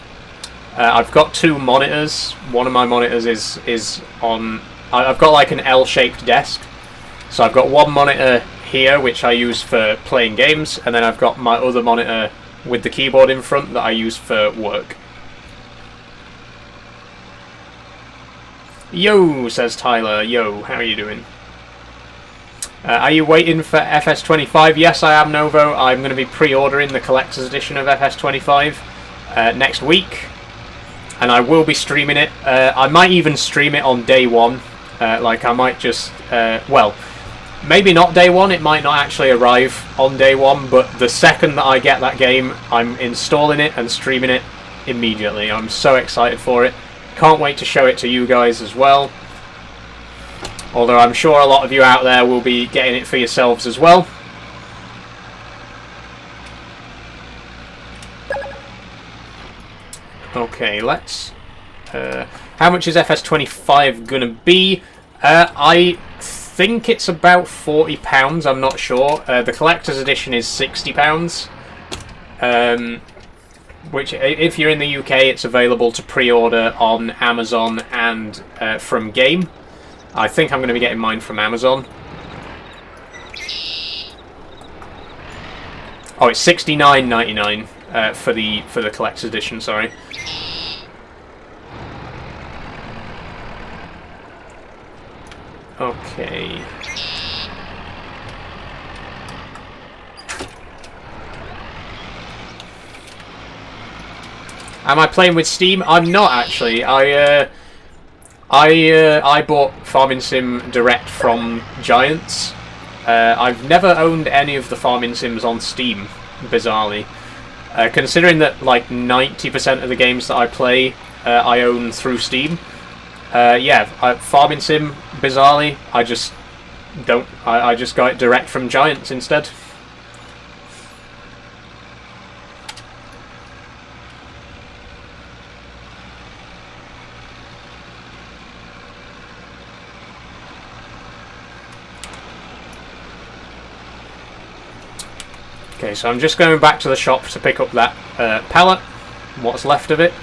I've got two monitors. One of my monitors is on... I've got like an L-shaped desk. So I've got one monitor here, which I use for playing games, and then I've got my other monitor with the keyboard in front that I use for work. Yo, says Tyler. Yo, how are you doing? Are you waiting for FS25? Yes, I am, Novo. I'm going to be pre-ordering the collector's edition of FS25 next week, and I will be streaming it. I might even stream it on day one. Like, I might just... well, maybe not day one, it might not actually arrive on day one, but the second that I get that game, I'm installing it and streaming it immediately. I'm so excited for it. Can't wait to show it to you guys as well. Although I'm sure a lot of you out there will be getting it for yourselves as well. Okay, let's... how much is FS25 gonna be? I think it's about £40, I'm not sure. The collector's edition is £60. Which, if you're in the UK, it's available to pre-order on Amazon and from Game. I think I'm going to be getting mine from Amazon. Oh, it's $69.99 for the collector's edition. Sorry. Okay. Am I playing with Steam? I'm not actually. I bought Farming Sim direct from Giants. I've never owned any of the Farming Sims on Steam, bizarrely. Considering that like 90% of the games that I play, I own through Steam. Yeah, Farming Sim, bizarrely, I just don't. I just got it direct from Giants instead. Okay, so I'm just going back to the shop to pick up that pallet, what's left of it.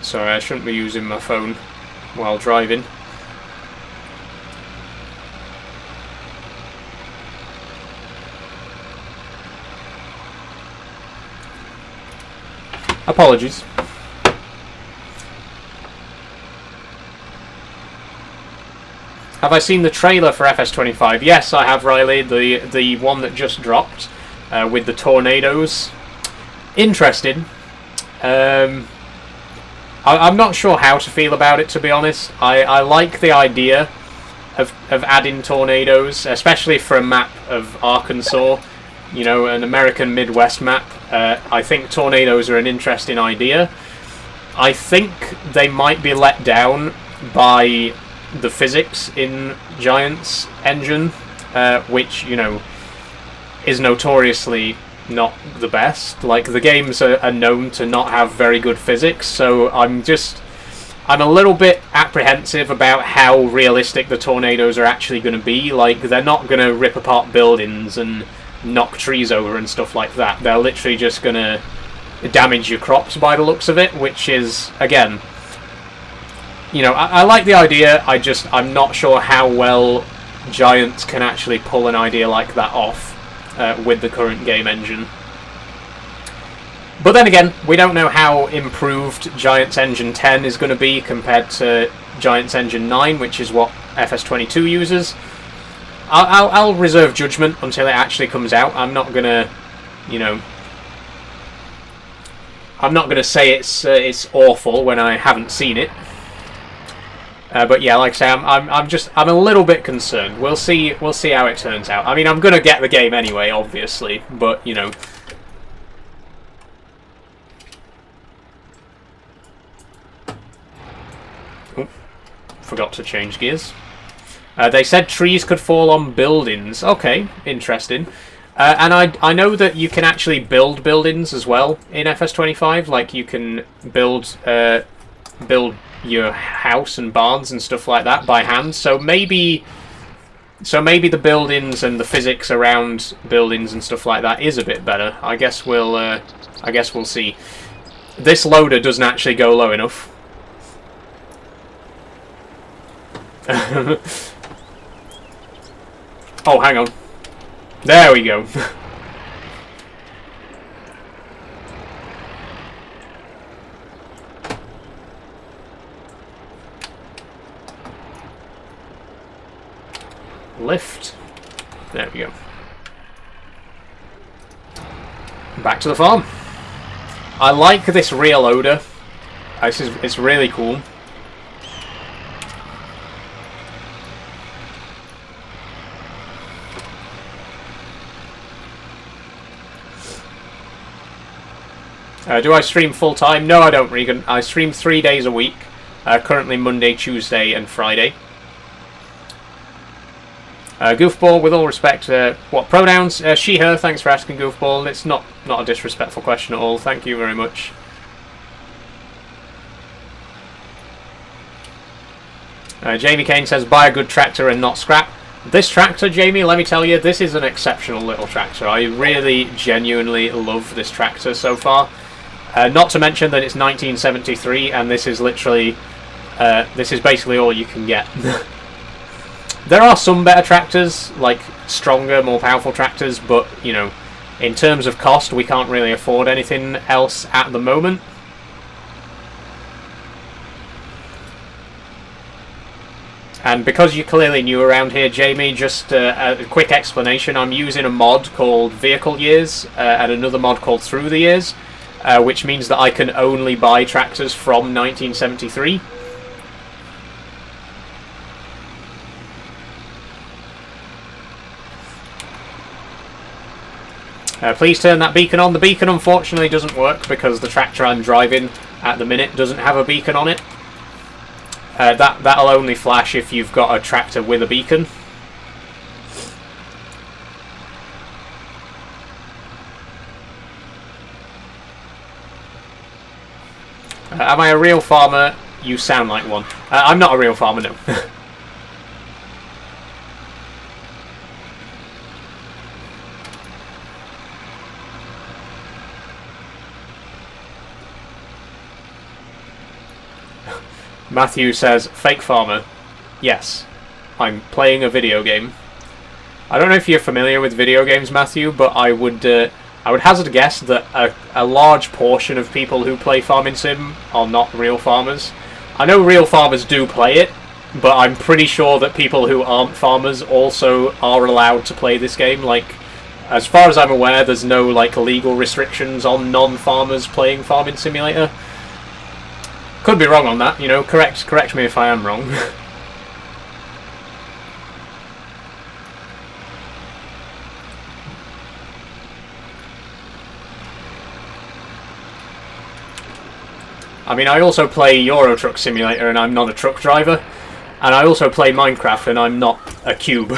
Sorry, I shouldn't be using my phone while driving. Apologies. Have I seen the trailer for FS25? Yes, I have, Riley. The one that just dropped with the tornadoes. Interesting. I'm not sure how to feel about it, to be honest. I like the idea of adding tornadoes, especially for a map of Arkansas. You know, an American Midwest map. I think tornadoes are an interesting idea. I think they might be let down by the physics in Giant's engine, which, you know, is notoriously not the best. Like, the games are known to not have very good physics, so I'm a little bit apprehensive about how realistic the tornadoes are actually going to be. Like, they're not going to rip apart buildings and knock trees over and stuff like that. They're literally just going to damage your crops by the looks of it, which is, again, you know, I like the idea. I'm not sure how well Giants can actually pull an idea like that off with the current game engine. But then again, we don't know how improved Giants Engine 10 is going to be compared to Giants Engine 9, which is what FS22 uses. I'll reserve judgment until it actually comes out. I'm not gonna, you know, I'm not gonna say it's awful when I haven't seen it. But yeah, like I say, I'm a little bit concerned. We'll see how it turns out. I mean, I'm gonna get the game anyway, obviously, but you know. Forgot to change gears. They said trees could fall on buildings. Okay, interesting. And I know that you can actually build buildings as well in FS25. Like, you can build your house and barns and stuff like that by hand. So maybe the buildings and the physics around buildings and stuff like that is a bit better. I guess we'll see. This loader doesn't actually go low enough. Oh, hang on. There we go. Lift. There we go. Back to the farm. I like this rear loader. It's really cool. Do I stream full-time? No, I don't, Regan. I stream 3 days a week. Currently Monday, Tuesday, and Friday. Goofball, with all respect, what pronouns? She, her, thanks for asking, Goofball. It's not a disrespectful question at all. Thank you very much. Jamie Kane says, buy a good tractor and not scrap. This tractor, Jamie, let me tell you, this is an exceptional little tractor. I really, genuinely love this tractor so far. Not to mention that it's 1973, and this is literally, this is basically all you can get. There are some better tractors, like stronger, more powerful tractors, but, you know, in terms of cost, we can't really afford anything else at the moment. And because you're clearly new around here, Jamie, just a quick explanation. I'm using a mod called Vehicle Years and another mod called Through the Years, which means that I can only buy tractors from 1973. Please turn that beacon on. The beacon unfortunately doesn't work because the tractor I'm driving at the minute doesn't have a beacon on it. That'll only flash if you've got a tractor with a beacon. Am I a real farmer? You sound like one. I'm not a real farmer, no. Matthew says, fake farmer. Yes, I'm playing a video game. I don't know if you're familiar with video games, Matthew, but I would hazard a guess that a large portion of people who play Farming Sim are not real farmers. I know real farmers do play it, but I'm pretty sure that people who aren't farmers also are allowed to play this game. Like, as far as I'm aware, there's no like legal restrictions on non-farmers playing Farming Simulator. Could be wrong on that, you know, correct me if I am wrong. I mean, I also play Euro Truck Simulator, and I'm not a truck driver. And I also play Minecraft, and I'm not a cube.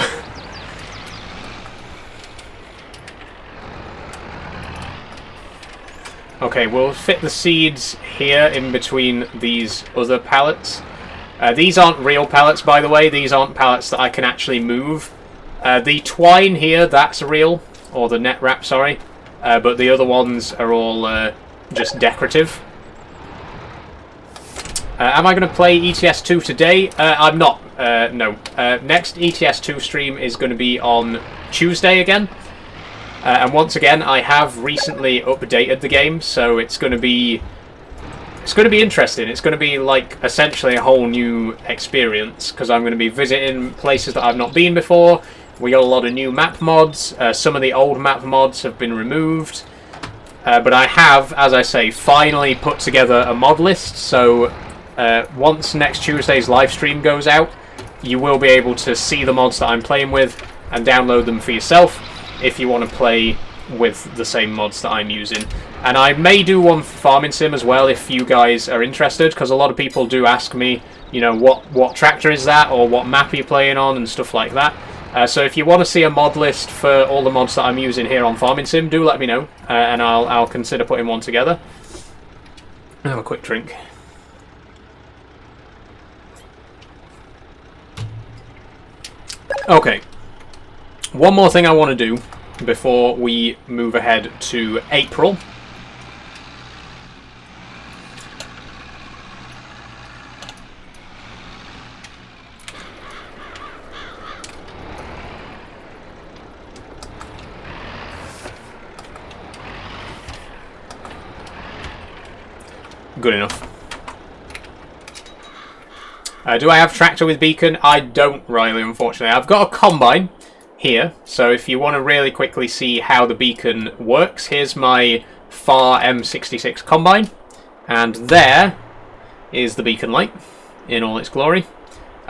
Okay, we'll fit the seeds here in between these other pallets. These aren't real pallets, by the way. These aren't pallets that I can actually move. The twine here, that's real. Or the net wrap, sorry. But the other ones are all just decorative. Am I going to play ETS2 today? I'm not. No. Next ETS2 stream is going to be on Tuesday again. And once again, I have recently updated the game, so it's going to be interesting. It's going to be like essentially a whole new experience because I'm going to be visiting places that I've not been before. We got a lot of new map mods. Some of the old map mods have been removed, but I have, as I say, finally put together a mod list. So once next Tuesday's live stream goes out, you will be able to see the mods that I'm playing with and download them for yourself if you want to play with the same mods that I'm using. And I may do one for Farming Sim as well if you guys are interested, because a lot of people do ask me, you know, what tractor is that, or what map are you playing on, and stuff like that. So if you want to see a mod list for all the mods that I'm using here on Farming Sim, do let me know, and I'll consider putting one together. I'll have a quick drink. Okay. One more thing I want to do before we move ahead to April. Good enough. Do I have tractor with beacon? I don't, Riley, unfortunately. I've got a combine here, so if you want to really quickly see how the beacon works, here's my FAR M66 combine, and there is the beacon light in all its glory.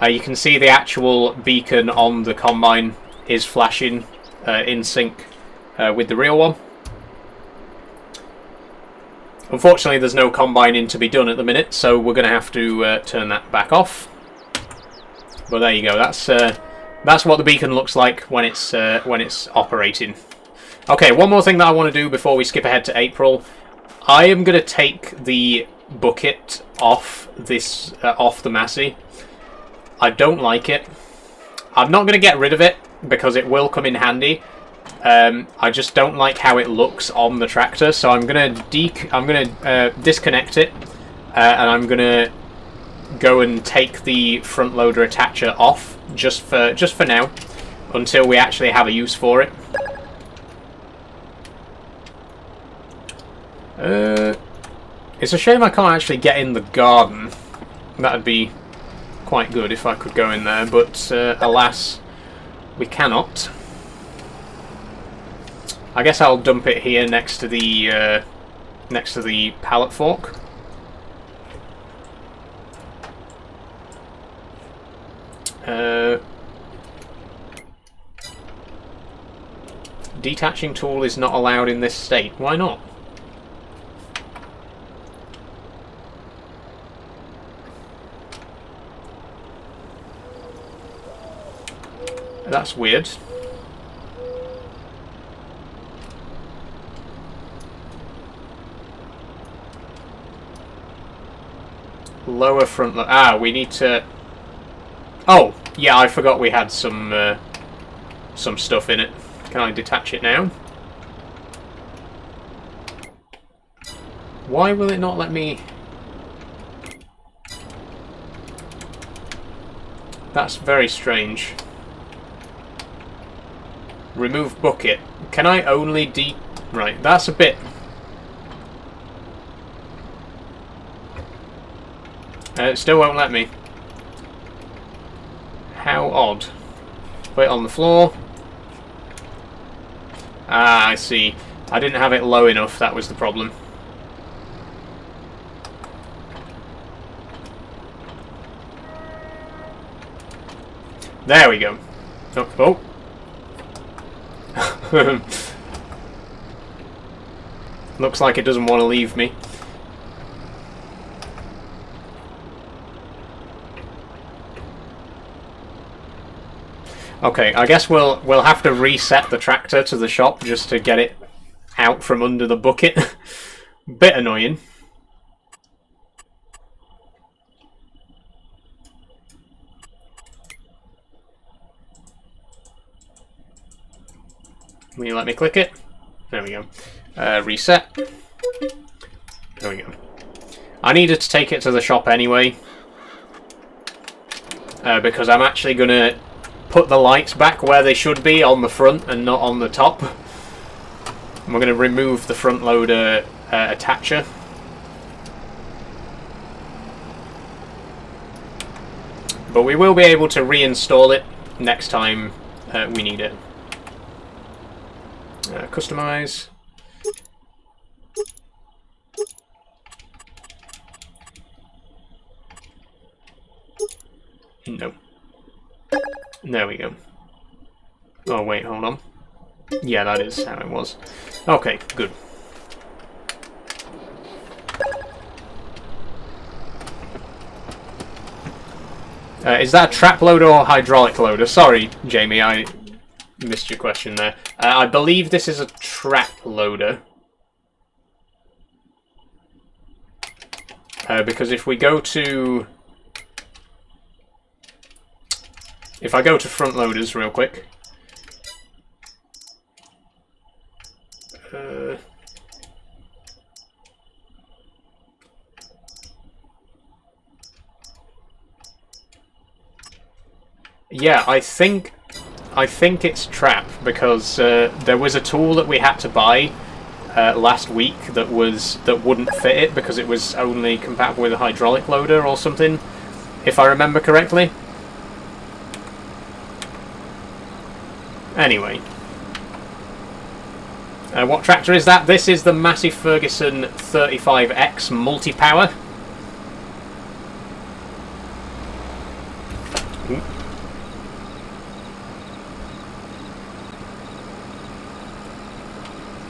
You can see the actual beacon on the combine is flashing in sync with the real one. Unfortunately, there's no combining to be done at the minute, so we're going to have to turn that back off. But there you go. That's what the beacon looks like when it's operating. Okay, one more thing that I want to do before we skip ahead to April. I am going to take the bucket off this off the Massey. I don't like it. I'm not going to get rid of it because it will come in handy. I just don't like how it looks on the tractor, so I'm gonna disconnect it, and I'm gonna go and take the front loader attacher off just for now, until we actually have a use for it. It's a shame I can't actually get in the garden. That'd be quite good if I could go in there, but alas, we cannot. I guess I'll dump it here next to the pallet fork. Detaching tool is not allowed in this state. Why not? That's weird. Lower front load. Ah, we need to... Oh, yeah, I forgot we had some stuff in it. Can I detach it now? Why will it not let me... That's very strange. Remove bucket. Can I only Right, that's a bit... it still won't let me. How odd. Put it on the floor. Ah, I see. I didn't have it low enough, that was the problem. There we go. Oh. Looks like it doesn't want to leave me. Okay, I guess we'll have to reset the tractor to the shop just to get it out from under the bucket. Bit annoying. Will you let me click it? There we go. Reset. There we go. I needed to take it to the shop anyway. Because I'm actually going to put the lights back where they should be on the front and not on the top. And we're going to remove the front loader attacher. But we will be able to reinstall it next time we need it. Customize. No. There we go. Oh wait, hold on. Yeah, that is how it was. Okay, good. Is that a trap loader or hydraulic loader? Sorry, Jamie, I missed your question there. I believe this is a trap loader. Because if we go to... If I go to front loaders real quick... yeah, I think it's trap because there was a tool that we had to buy last week that wouldn't fit it because it was only compatible with a hydraulic loader or something, if I remember correctly. Anyway, what tractor is that? This is the Massey Ferguson 35X multi-power.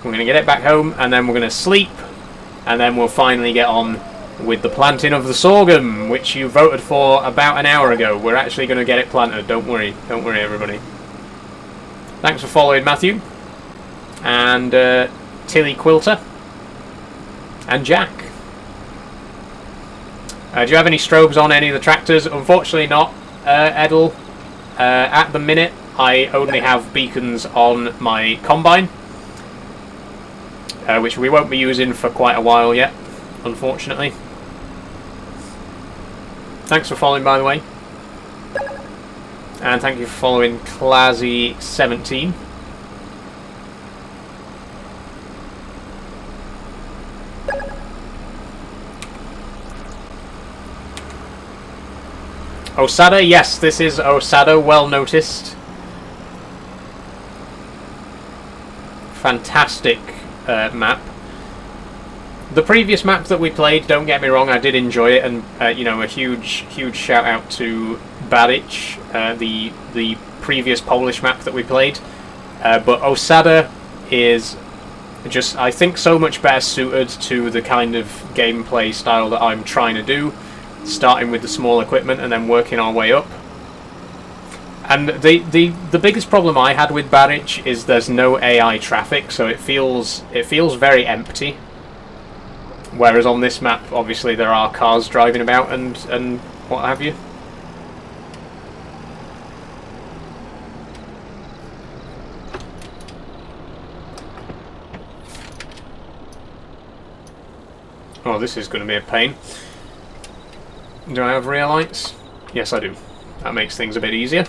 We're going to get it back home, and then we're going to sleep, and then we'll finally get on with the planting of the sorghum, which you voted for about an hour ago. We're actually going to get it planted, don't worry. Don't worry, everybody. Thanks for following, Matthew. And Tilly Quilter. And Jack. Do you have any strobes on any of the tractors? Unfortunately not, Edel. At the minute, I only have beacons on my combine. Which we won't be using for quite a while yet, unfortunately. Thanks for following, by the way. And thank you for following Classy17. Osada, yes, this is Osada, well noticed. Fantastic map. The previous map that we played, don't get me wrong, I did enjoy it, and you know, a huge shout out to Badic, the previous Polish map that we played. But Osada is just, I think, so much better suited to the kind of gameplay style that I'm trying to do, starting with the small equipment and then working our way up. And the biggest problem I had with Badic is there's no AI traffic, so it feels very empty. Whereas on this map, obviously, there are cars driving about and what have you. Oh, this is going to be a pain. Do I have rear lights? Yes, I do. That makes things a bit easier.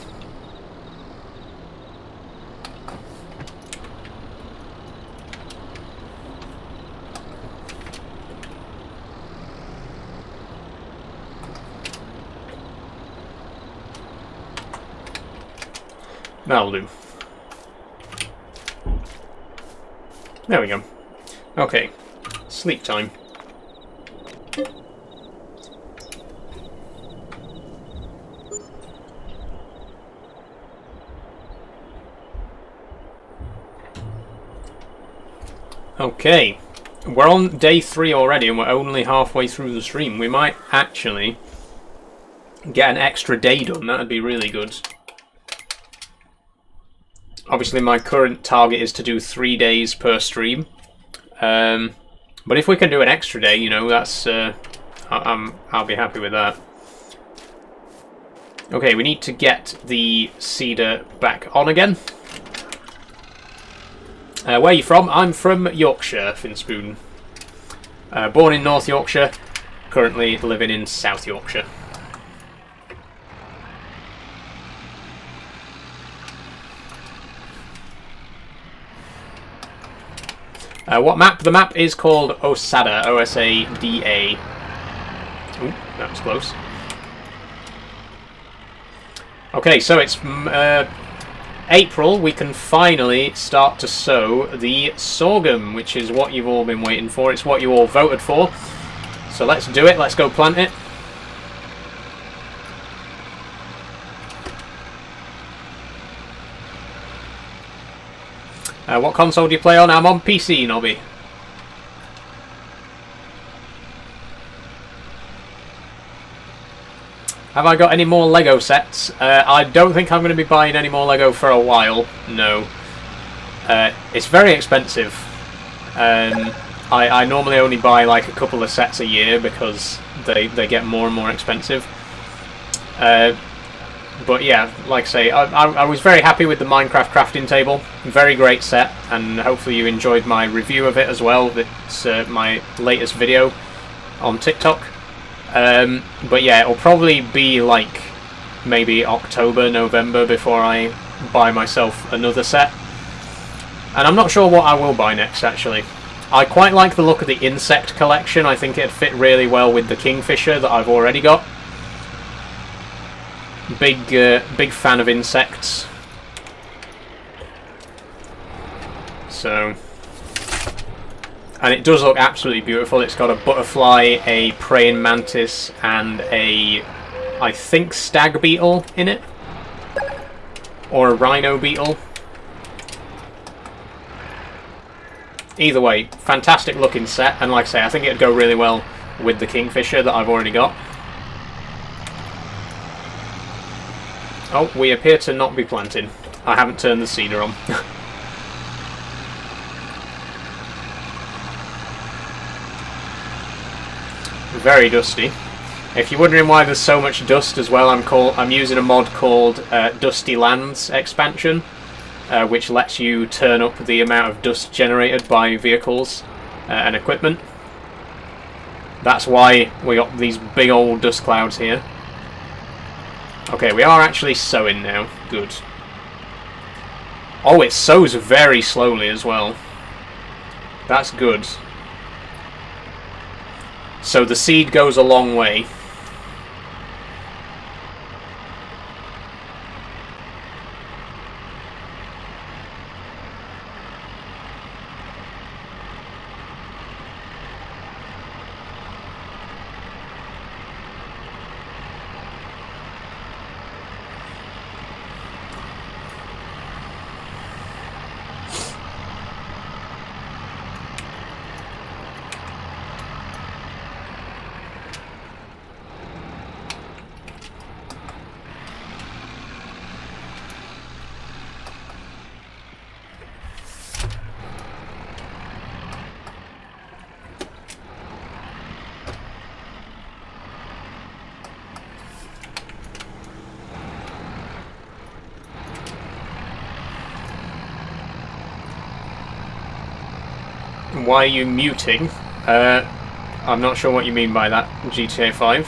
That'll do. There we go. Okay. Sleep time. Okay. We're on day 3 already and we're only halfway through the stream. We might actually get an extra day done. That'd be really good. Obviously, my current target is to do 3 days per stream. But if we can do an extra day, you know, that's I'll be happy with that. Okay, we need to get the cedar back on again. Where are you from? I'm from Yorkshire, Finspoon. Born in North Yorkshire, currently living in South Yorkshire. What map? The map is called Osada, O-S-A-D-A. Ooh, that was close. Okay, so it's April. We can finally start to sow the sorghum, which is what you've all been waiting for. It's what you all voted for. So let's do it. Let's go plant it. What console do you play on? I'm on PC, Nobby. Have I got any more Lego sets? I don't think I'm going to be buying any more Lego for a while. No. It's very expensive. I normally only buy like a couple of sets a year because they get more and more expensive. But yeah, like I say, I was very happy with the Minecraft crafting table. Very great set, and hopefully you enjoyed my review of it as well. It's my latest video on TikTok. But yeah, it'll probably be like maybe October, November before I buy myself another set. And I'm not sure what I will buy next, actually. I quite like the look of the insect collection. I think it'd fit really well with the kingfisher that I've already got. Big fan of insects. So, and it does look absolutely beautiful. It's got a butterfly, a praying mantis, and a, I think, stag beetle in it, or a rhino beetle. Either way, fantastic looking set, and like I say, I think it'd go really well with the kingfisher that I've already got. Oh, we appear to not be planting. I haven't turned the cedar on. Very dusty. If you're wondering why there's so much dust as well, I'm using a mod called Dusty Lands expansion, which lets you turn up the amount of dust generated by vehicles and equipment. That's why we got these big old dust clouds here. Okay, we are actually sowing now. Good. Oh, it sows very slowly as well. That's good. So the seed goes a long way. Why are you muting? I'm not sure what you mean by that, GTA 5.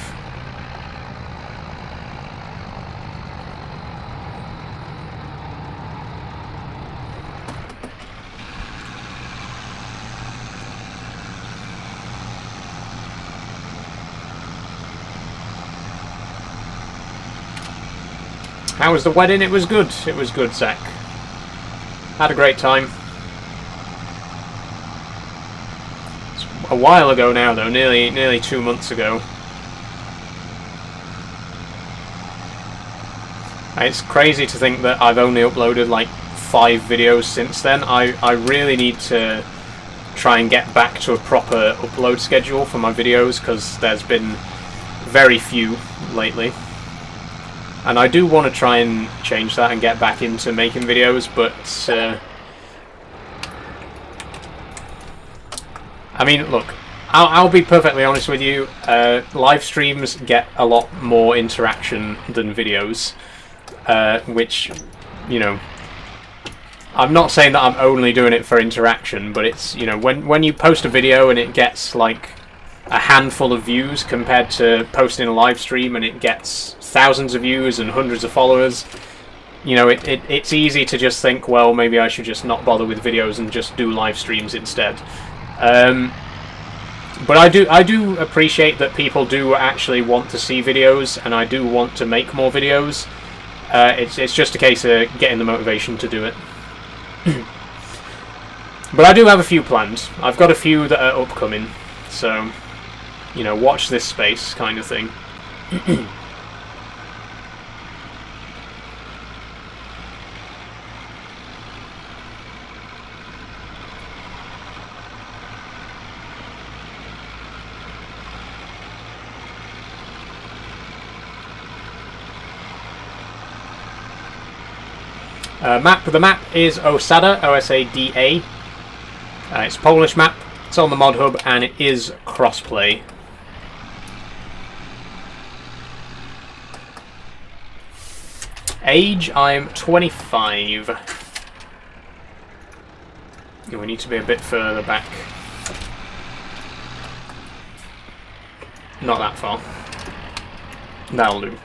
How was the wedding? It was good. It was good, Zach. Had a great time. A while ago now, though, nearly 2 months ago. It's crazy to think that I've only uploaded like 5 videos since then. I really need to try and get back to a proper upload schedule for my videos, because there's been very few lately. And I do want to try and change that and get back into making videos, but I mean, look, I'll be perfectly honest with you. Live streams get a lot more interaction than videos, which, you know, I'm not saying that I'm only doing it for interaction, but it's, you know, when you post a video and it gets like a handful of views compared to posting a live stream and it gets thousands of views and hundreds of followers, you know, it's easy to just think, well, maybe I should just not bother with videos and just do live streams instead. But I do appreciate that people do actually want to see videos, and I do want to make more videos. It's just a case of getting the motivation to do it. But I do have a few planned. I've got a few that are upcoming, so, you know, watch this space kind of thing. The map is Osada, O-S-A-D-A. It's a Polish map, it's on the mod hub, and it is crossplay. Age, I'm 25. We need to be a bit further back. Not that far. That'll do.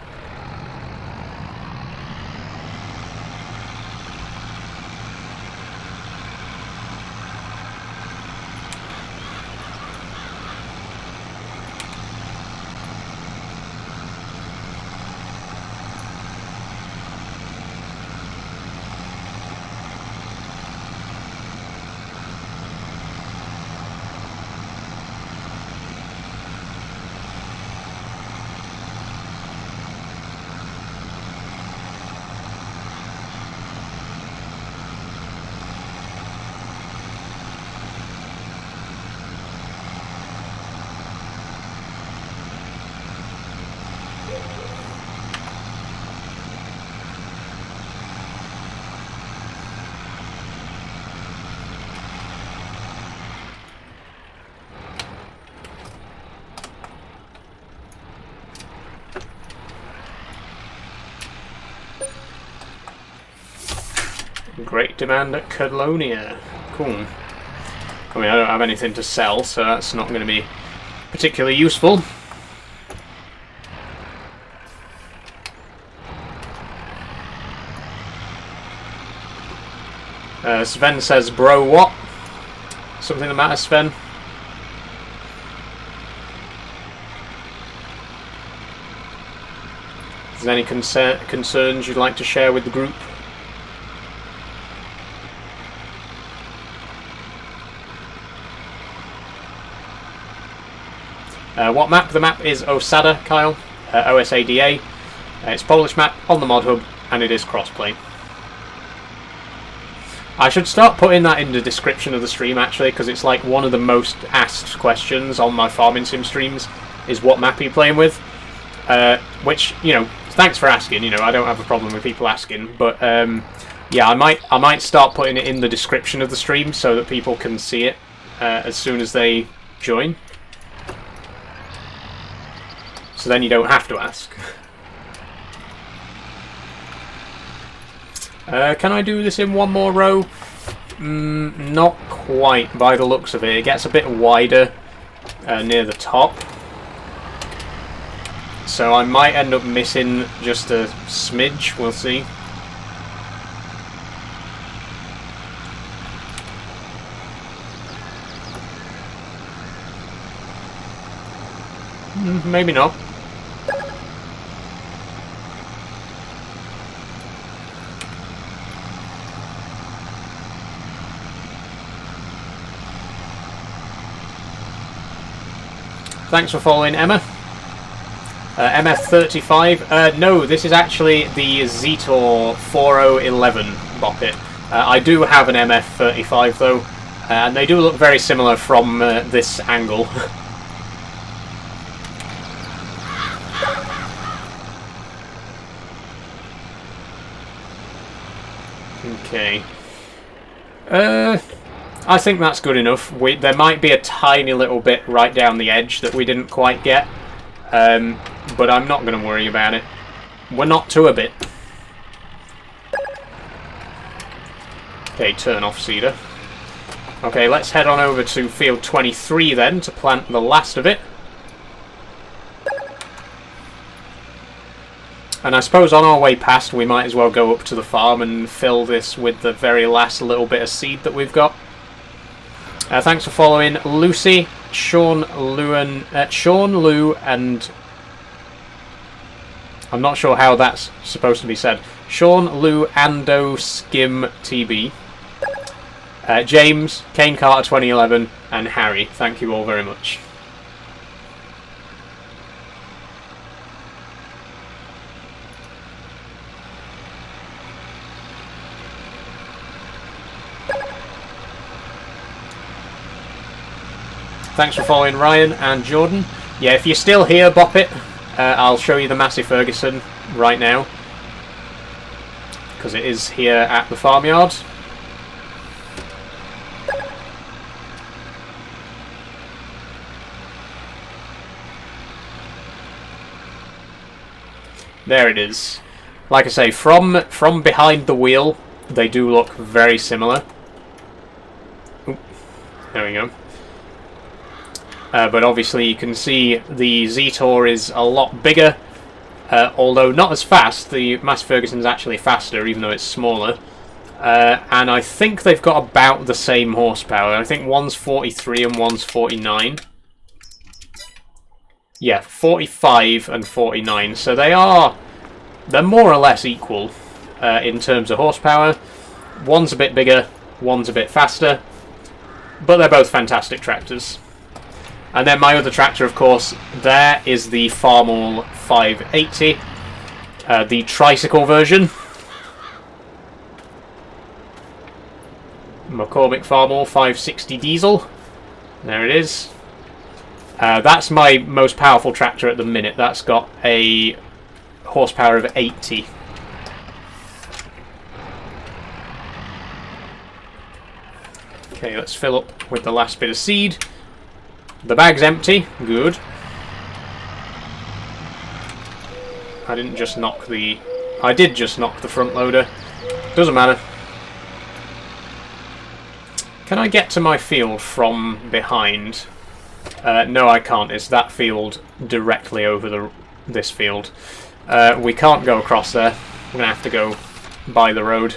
Great demand at Colonia. Cool. I mean, I don't have anything to sell, so that's not going to be particularly useful. Sven says, bro, what? Something the matter, Sven? Is there any concerns you'd like to share with the group? What map? The map is Osada, Kyle. O-S-A-D-A. It's a Polish map on the mod hub, and it is crossplay. I should start putting that in the description of the stream, actually, because it's like one of the most asked questions on my farming sim streams, is what map are you playing with? Which, you know, thanks for asking, you know, I don't have a problem with people asking, but yeah, I might start putting it in the description of the stream so that people can see it as soon as they join. So then you don't have to ask. Can I do this in one more row? Not quite, by the looks of it. It gets a bit wider near the top. So I might end up missing just a smidge, we'll see. Maybe not. Thanks for following, Emma. MF35. No, this is actually the Zetor 4011 Boppet. I do have an MF35 though, and they do look very similar from this angle. Okay. I think that's good enough. There might be a tiny little bit right down the edge that we didn't quite get. But I'm not going to worry about it. We're not to a bit. Okay, turn off Cedar. Okay, let's head on over to field 23 then to plant the last of it. And I suppose on our way past we might as well go up to the farm and fill this with the very last little bit of seed that we've got. Thanks for following Lucy, Sean, Lou, and I'm not sure how that's supposed to be said. Sean, Lou, Ando, Skim, TB. James, Kane Carter 2011, and Harry. Thank you all very much. Thanks for following Ryan and Jordan. Yeah, if you're still here, bop it. I'll show you the Massey Ferguson right now, because it is here at the farmyard. There it is. Like I say, from behind the wheel, they do look very similar. Oop, there we go. But obviously you can see the Zetor is a lot bigger, although not as fast. The Massey Ferguson's actually faster, even though it's smaller. And I think they've got about the same horsepower. I think one's 43 and one's 49. Yeah, 45 and 49. So they're more or less equal in terms of horsepower. One's a bit bigger, one's a bit faster, but they're both fantastic tractors. And then my other tractor, of course, there is the Farmall 580, the tricycle version. McCormick Farmall 560 diesel. There it is. That's my most powerful tractor at the minute. That's got a horsepower of 80. Okay, let's fill up with the last bit of seed. The bag's empty. Good. I did just knock the front loader. Doesn't matter. Can I get to my field from behind? No, I can't. It's that field directly over this field. We can't go across there. We're going to have to go by the road.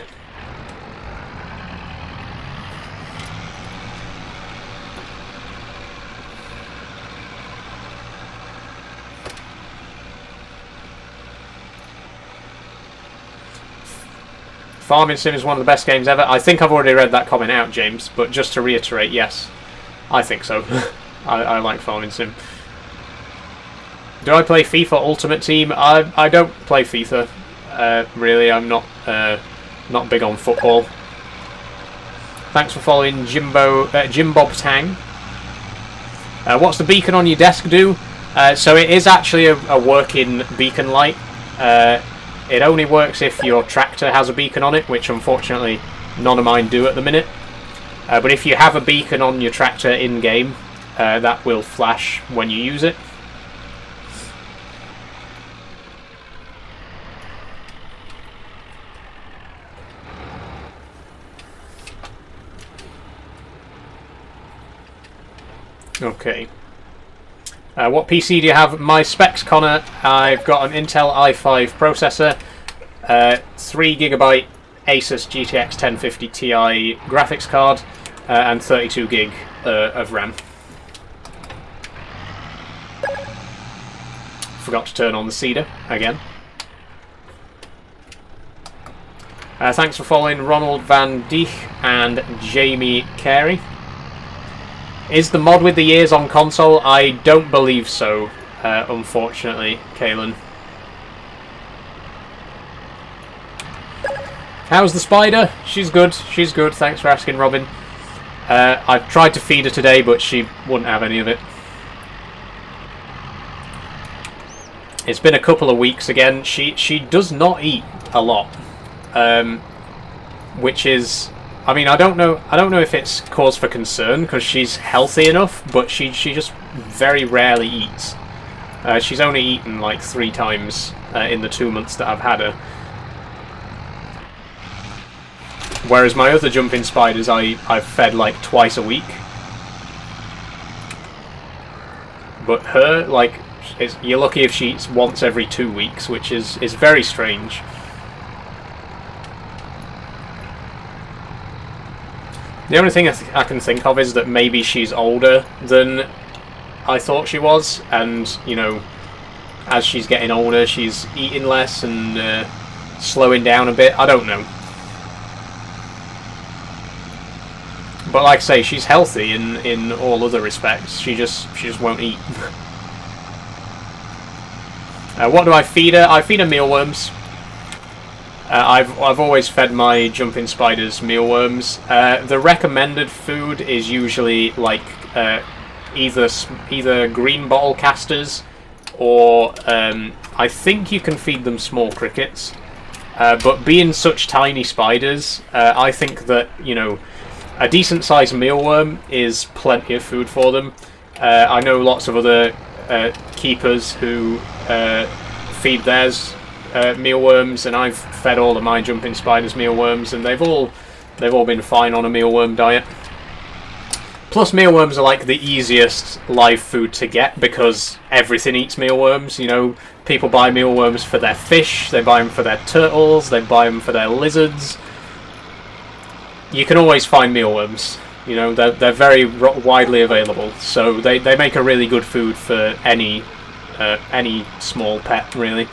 Farming Sim is one of the best games ever. I think I've already read that comment out, James, but just to reiterate, yes, I think so. I like Farming Sim. Do I play FIFA Ultimate Team? I don't play FIFA. Really, I'm not big on football. Thanks for following Jim Bob Tang. What's the beacon on your desk do? So it is actually a working beacon light. It only works if your tractor has a beacon on it, which unfortunately none of mine do at the minute. But if you have a beacon on your tractor in-game, that will flash when you use it. Okay. What PC do you have? My specs, Connor. I've got an Intel i5 processor, 3GB Asus GTX 1050 Ti graphics card, and 32GB of RAM. Forgot to turn on the Cedar again. Thanks for following Ronald Van Dijk and Jamie Carey. Is the mod with the years on console? I don't believe so, unfortunately, Kaylin. How's the spider? She's good. She's good. Thanks for asking, Robin. I've tried to feed her today, but she wouldn't have any of it. It's been a couple of weeks again. She does not eat a lot. which is, I mean, I don't know if it's cause for concern because she's healthy enough, but she just very rarely eats. She's only eaten like 3 times in the 2 months that I've had her. Whereas my other jumping spiders, I've fed like twice a week. But her, like, you're lucky if she eats once every 2 weeks, which is very strange. The only thing I can think of is that maybe she's older than I thought she was, and, you know, as she's getting older, she's eating less and slowing down a bit. I don't know. But like I say, she's healthy in all other respects. She just won't eat. What do I feed her? I feed her mealworms. I've always fed my jumping spiders mealworms. The recommended food is usually like either green bottle casters, or I think you can feed them small crickets. But being such tiny spiders, I think that, you know, a decent sized mealworm is plenty of food for them. I know lots of other keepers who feed theirs mealworms, and I've fed all of my jumping spiders mealworms, and they've all been fine on a mealworm diet. Plus, mealworms are like the easiest live food to get because everything eats mealworms. You know, people buy mealworms for their fish, they buy them for their turtles, they buy them for their lizards. You can always find mealworms. You know, they're very widely available, so they make a really good food for any small pet, really.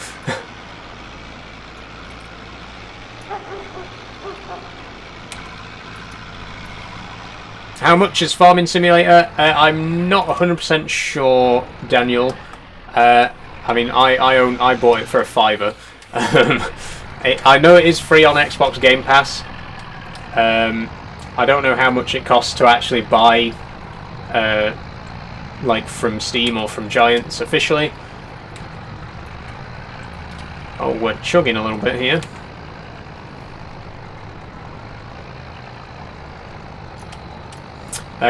How much is Farming Simulator? I'm not 100% sure, Daniel. I mean, I bought it for $5. I know it is free on Xbox Game Pass. I don't know how much it costs to actually buy, like from Steam or from Giants officially. Oh, we're chugging a little bit here.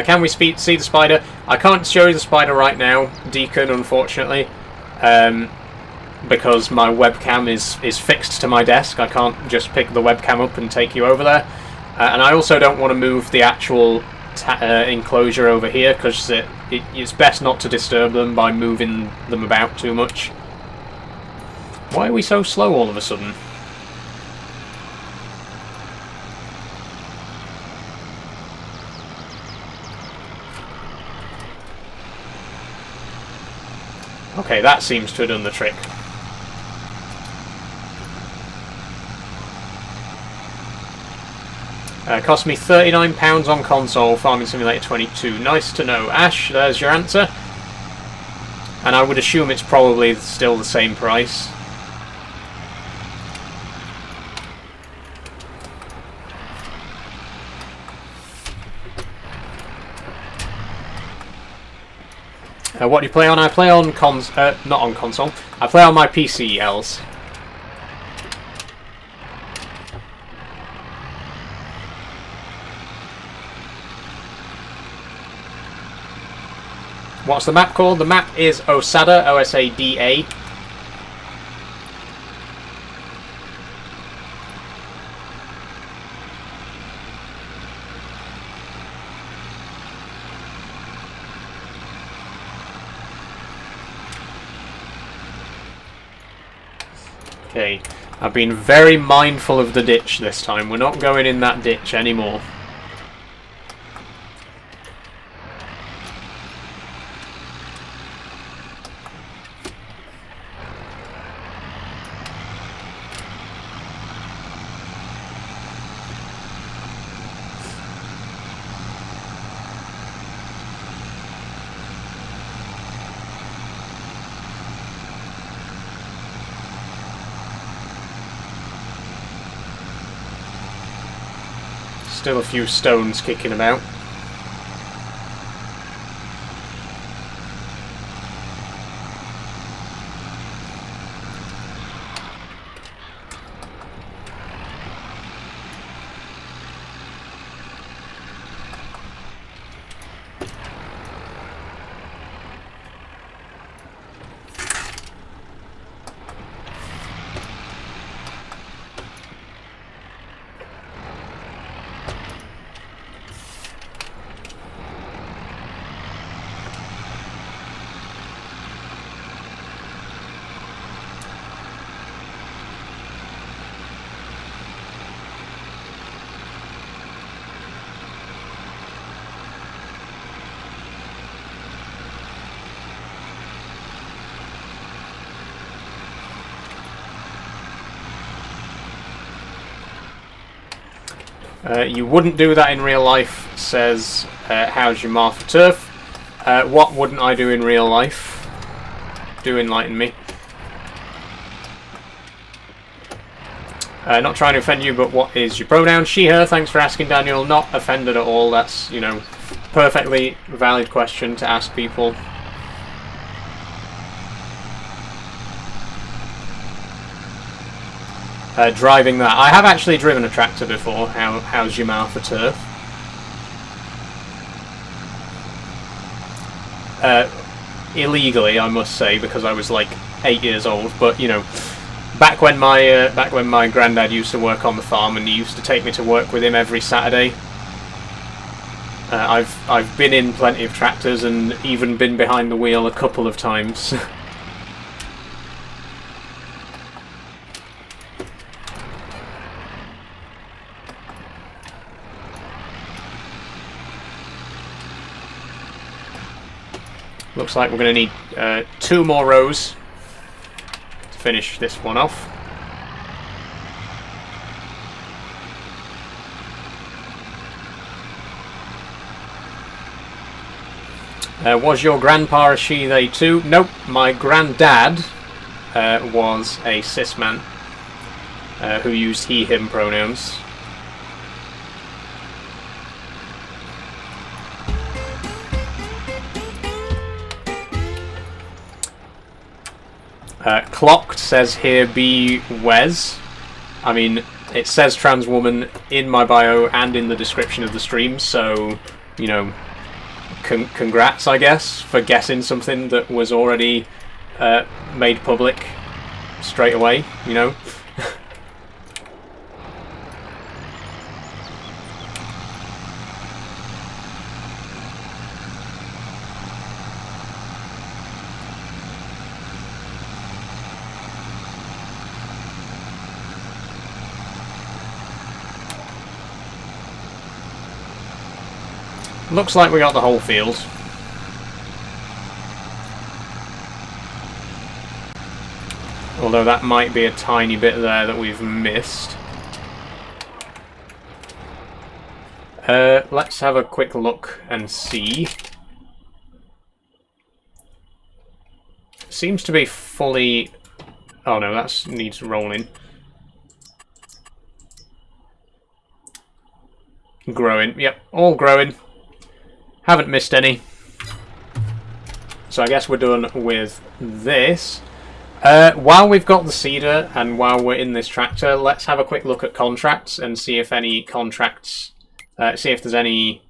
Can we see the spider? I can't show you the spider right now, Deacon, unfortunately, because my webcam is fixed to my desk. I can't just pick the webcam up and take you over there. And I also don't want to move the actual enclosure over here, because it's best not to disturb them by moving them about too much. Why are we so slow all of a sudden? Okay, that seems to have done the trick. Cost me £39 on console, Farming Simulator 22. Nice to know. Ash, there's your answer. And I would assume it's probably still the same price. What do you play on? I play on not on console. I play on my PC, Els. What's the map called? The map is Osada, O-S-A-D-A. Okay, I've been very mindful of the ditch this time. We're not going in that ditch anymore. Still a few stones kicking about. You wouldn't do that in real life, says How's Your Martha Turf. What wouldn't I do in real life? Do enlighten me. Not trying to offend you, but what is your pronoun? She, her. Thanks for asking, Daniel. Not offended at all. That's, you know, perfectly valid question to ask people. Driving that. I have actually driven a tractor before. How's your Martha Turf? Illegally, I must say, because I was like 8 years old. But you know, back when my granddad used to work on the farm, and he used to take me to work with him every Saturday. I've been in plenty of tractors and even been behind the wheel a couple of times. Looks like we're going to need 2 more rows to finish this one off. Was your grandpa a she, they too? Nope, my granddad was a cis man who used he, him pronouns. Clocked says here be Wes. I mean, it says trans woman in my bio and in the description of the stream, so, you know, congrats, I guess, for guessing something that was already made public straight away, you know. Looks like we got the whole field. Although that might be a tiny bit there that we've missed. Let's have a quick look and see. Seems to be fully... Oh no, that needs rolling. Growing. Yep, all growing. Haven't missed any. So I guess we're done with this. While we've got the seeder and while we're in this tractor, let's have a quick look at contracts and see if any contracts, see if there's any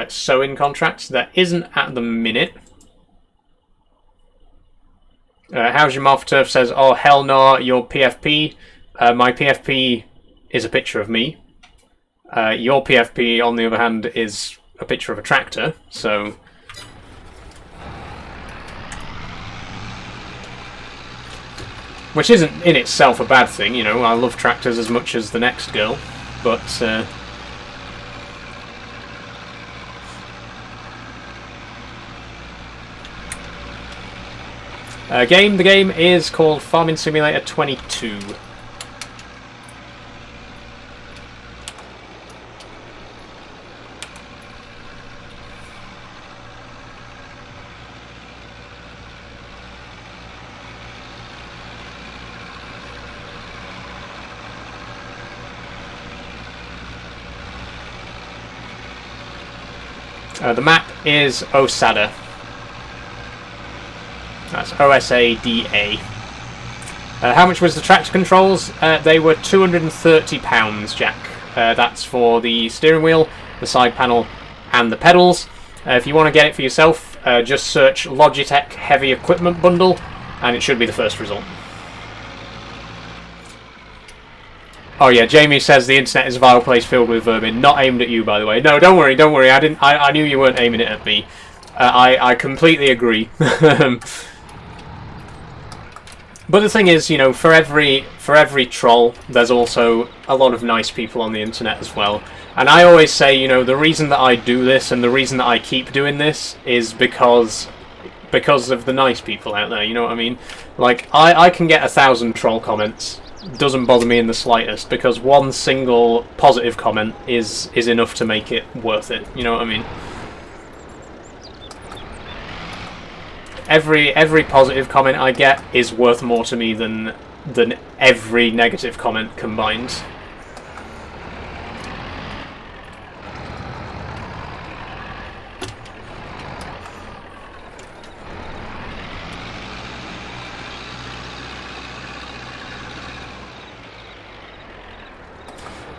sowing contracts. There isn't at the minute. How's your Martha Turf says, oh hell no, your PFP. My PFP is a picture of me. Your PFP, on the other hand, is a picture of a tractor, so... Which isn't in itself a bad thing, you know, I love tractors as much as the next girl, but... The game is called Farming Simulator 22. The map is Osada. That's O-S-A-D-A. How much was the tractor controls? They were £230, Jack. That's for the steering wheel, the side panel, and the pedals. If you want to get it for yourself, just search Logitech Heavy Equipment Bundle, and it should be the first result. Oh yeah, Jamie says the internet is a vile place filled with vermin. Not aimed at you, by the way. No, don't worry, don't worry. I knew you weren't aiming it at me. I completely agree. But the thing is, you know, for every troll, there's also a lot of nice people on the internet as well. And I always say, you know, the reason that I do this and the reason that I keep doing this is because of the nice people out there. You know what I mean? Like, I can get 1,000 troll comments. doesn't bother me in the slightest, because one single positive comment is enough to make it worth it. You know what I mean? Every positive comment I get is worth more to me than every negative comment combined.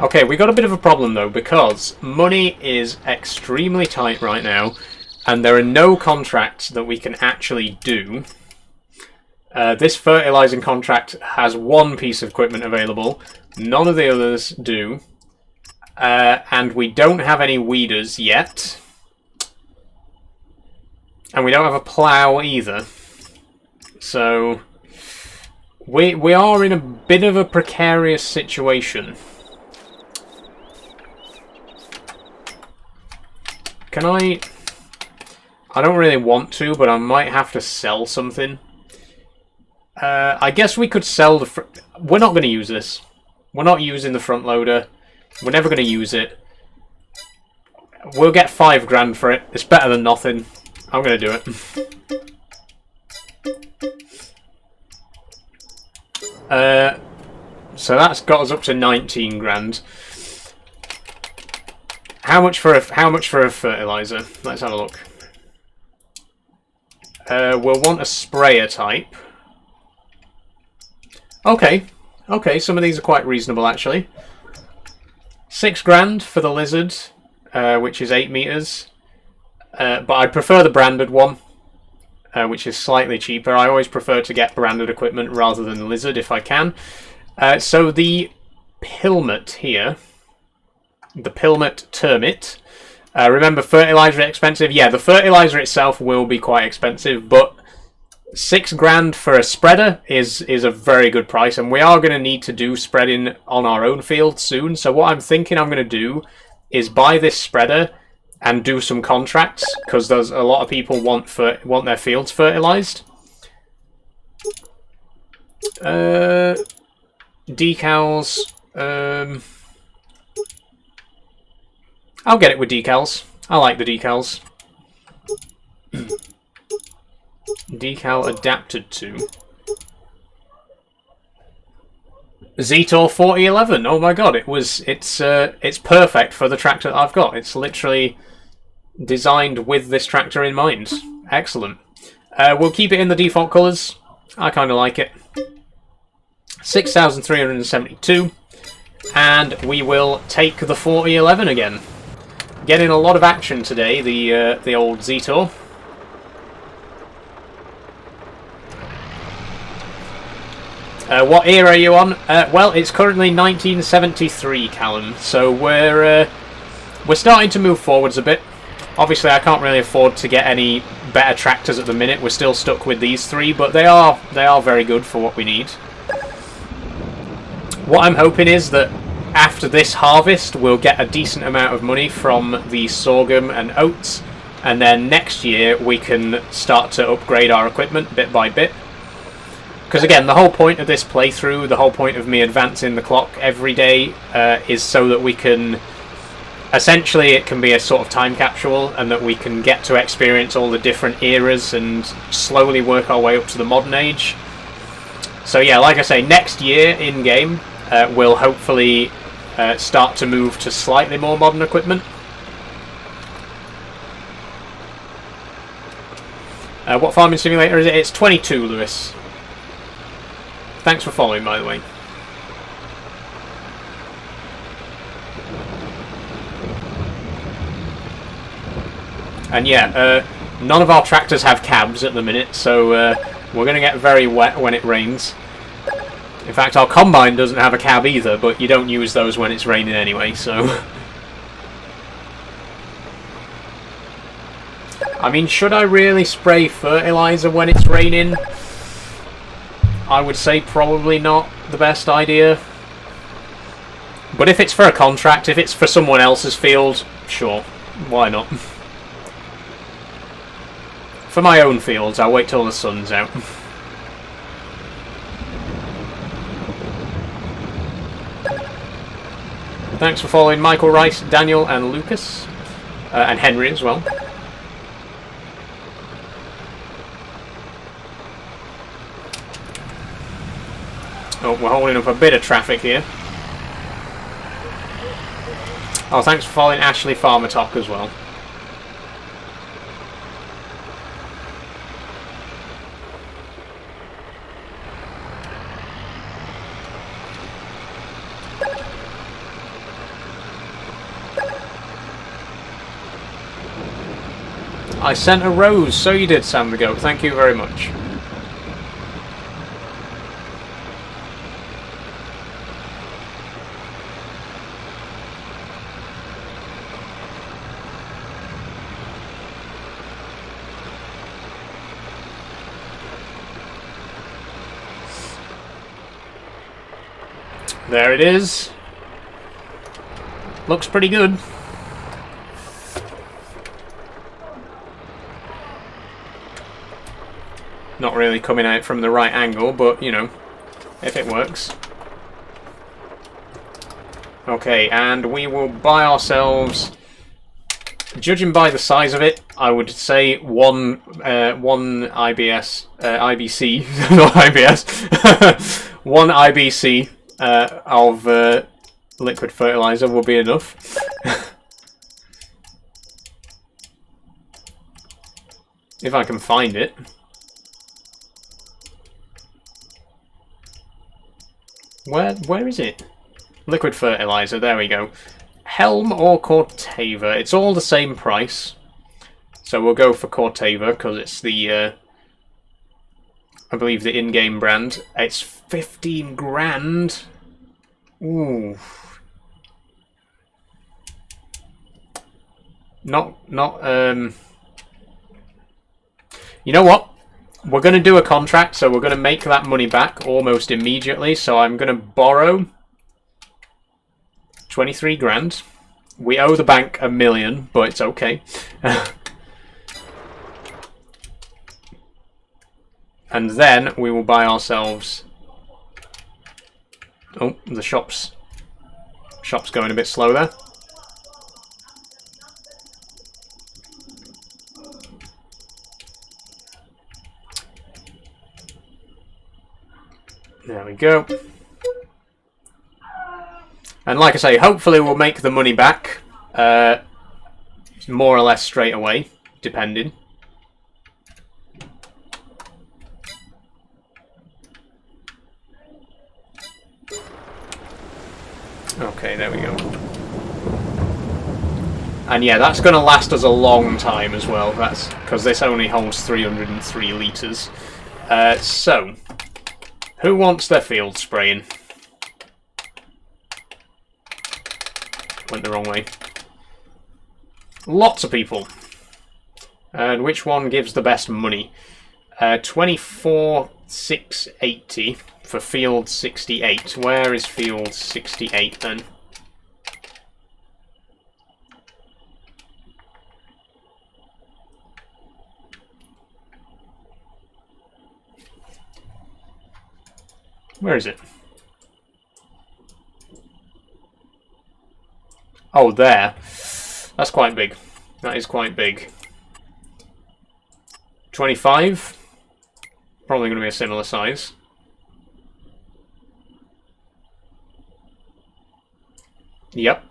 Okay, we got a bit of a problem though, because money is extremely tight right now, and there are no contracts that we can actually do. This fertilizing contract has one piece of equipment available, none of the others do, and we don't have any weeders yet, and we don't have a plough either. So we are in a bit of a precarious situation. Can I don't really want to, but I might have to sell something. I guess we could sell the... We're not going to use this. We're not using the front loader. We're never going to use it. We'll get 5 grand for it. It's better than nothing. I'm going to do it. So that's got us up to 19 grand. How much for a fertilizer? Let's have a look. We'll want a sprayer type. Okay, some of these are quite reasonable actually. 6 grand for the lizard, which is 8 meters. But I prefer the branded one, which is slightly cheaper. I always prefer to get branded equipment rather than the lizard if I can. So the Pilmet here. The Pilmet Termit. Remember, fertilizer is expensive. Yeah, the fertilizer itself will be quite expensive, but 6 grand for a spreader is a very good price, and we are going to need to do spreading on our own field soon. So what I'm thinking I'm going to do is buy this spreader and do some contracts, because there's a lot of people want their fields fertilized. Decals. I'll get it with decals. I like the decals. Decal adapted to Zetor 4011. Oh my god, it's perfect for the tractor that I've got. It's literally designed with this tractor in mind. Excellent. We'll keep it in the default colours. I kind of like it. 6,372, and we will take the 4011 again. Getting a lot of action today, the old Zetor. What era are you on? Well, it's currently 1973, Callum. So we're starting to move forwards a bit. Obviously, I can't really afford to get any better tractors at the minute. We're still stuck with these 3, but they are very good for what we need. What I'm hoping is that after this harvest, we'll get a decent amount of money from the sorghum and oats, and then next year we can start to upgrade our equipment bit by bit. Because again, the whole point of this playthrough, the whole point of me advancing the clock every day, is so that we can... Essentially, it can be a sort of time capsule, and that we can get to experience all the different eras and slowly work our way up to the modern age. So yeah, like I say, next year in-game, we'll hopefully start to move to slightly more modern equipment. What farming simulator is it? It's 22, Lewis. Thanks for following, by the way. And yeah, none of our tractors have cabs at the minute, so we're going to get very wet when it rains. In fact, our combine doesn't have a cab either, but you don't use those when it's raining anyway, so... I mean, should I really spray fertilizer when it's raining? I would say probably not the best idea. But if it's for a contract, if it's for someone else's field, sure, why not? For my own fields, I'll wait till the sun's out. Thanks for following Michael, Rice, Daniel, and Lucas. And Henry as well. Oh, we're holding up a bit of traffic here. Oh, thanks for following Ashley Farmertalk as well. I sent a rose, so you did, Sam the Goat. Thank you very much. There it is. Looks pretty good. Not really coming out from the right angle, but, you know, if it works. Okay, and we will buy ourselves, judging by the size of it, I would say one IBC, not IBS, one IBC of liquid fertilizer will be enough. If I can find it. Where is it? Liquid fertilizer, there we go. Helm or Corteva? It's all the same price. So we'll go for Corteva because it's the, I believe the in-game brand. It's 15 grand. Ooh. Not, you know what? We're going to do a contract, so we're going to make that money back almost immediately. So I'm going to borrow 23 grand. We owe the bank $1 million, but it's okay. And then we will buy ourselves... Oh, the shop's going a bit slow there. There we go. And like I say, hopefully we'll make the money back more or less straight away, depending. Okay, there we go. And yeah, that's going to last us a long time as well. That's because this only holds 303 litres. So, who wants their field spraying? Went the wrong way. Lots of people. And which one gives the best money? 24,680 for field 68. Where is field 68 then? Where is it? Oh, there. That's quite big. That is quite big. 25. Probably going to be a similar size. Yep.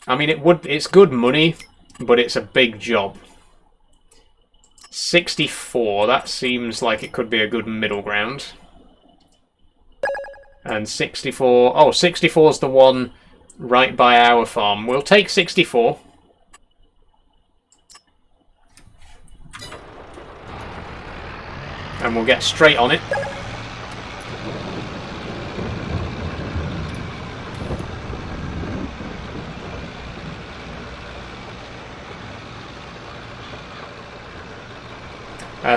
I mean, it's good money, but it's a big job. 64, that seems like it could be a good middle ground. And 64, oh, 64 is the one right by our farm. We'll take 64. And we'll get straight on it.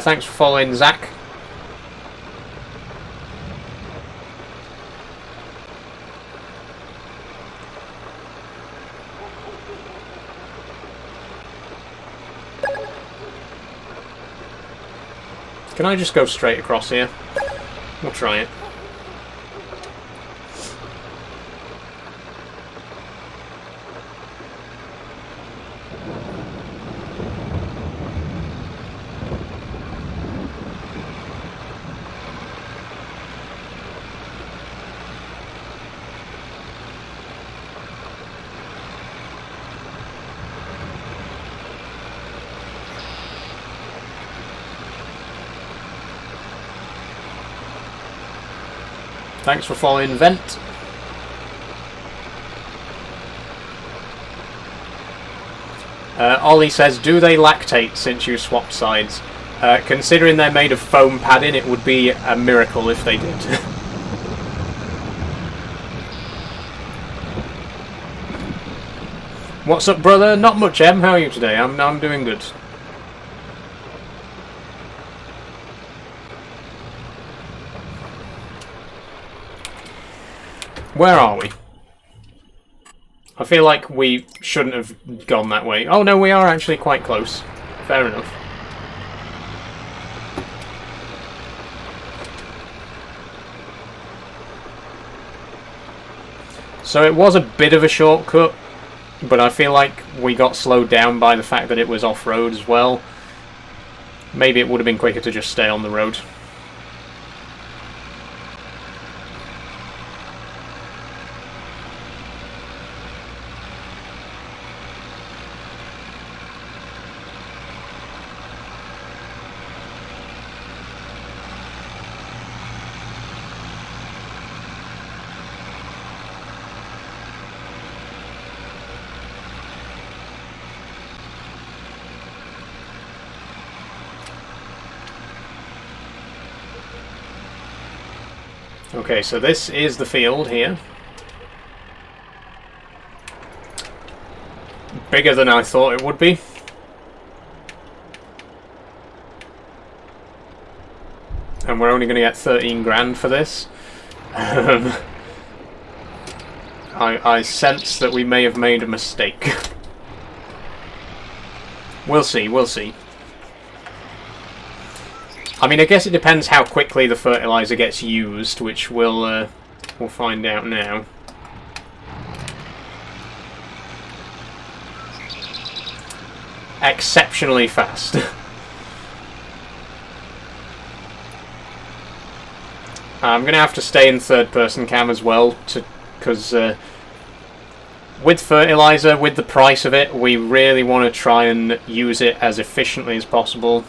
Thanks for following, Zach. Can I just go straight across here? We'll try it. Thanks for following, Vent. Ollie says, do they lactate since you swapped sides? Considering they're made of foam padding, it would be a miracle if they did. What's up, brother? Not much, Em. How are you today? I'm doing good. Where are we? I feel like we shouldn't have gone that way. Oh no, we are actually quite close. Fair enough. So it was a bit of a shortcut, but I feel like we got slowed down by the fact that it was off-road as well. Maybe it would have been quicker to just stay on the road. Okay, so this is the field here. Bigger than I thought it would be. And we're only going to get 13 grand for this. I sense that we may have made a mistake. We'll see, we'll see. I mean, I guess it depends how quickly the fertilizer gets used, which we'll find out now. Exceptionally fast. I'm going to have to stay in third-person cam as well, because with fertilizer, with the price of it, we really want to try and use it as efficiently as possible.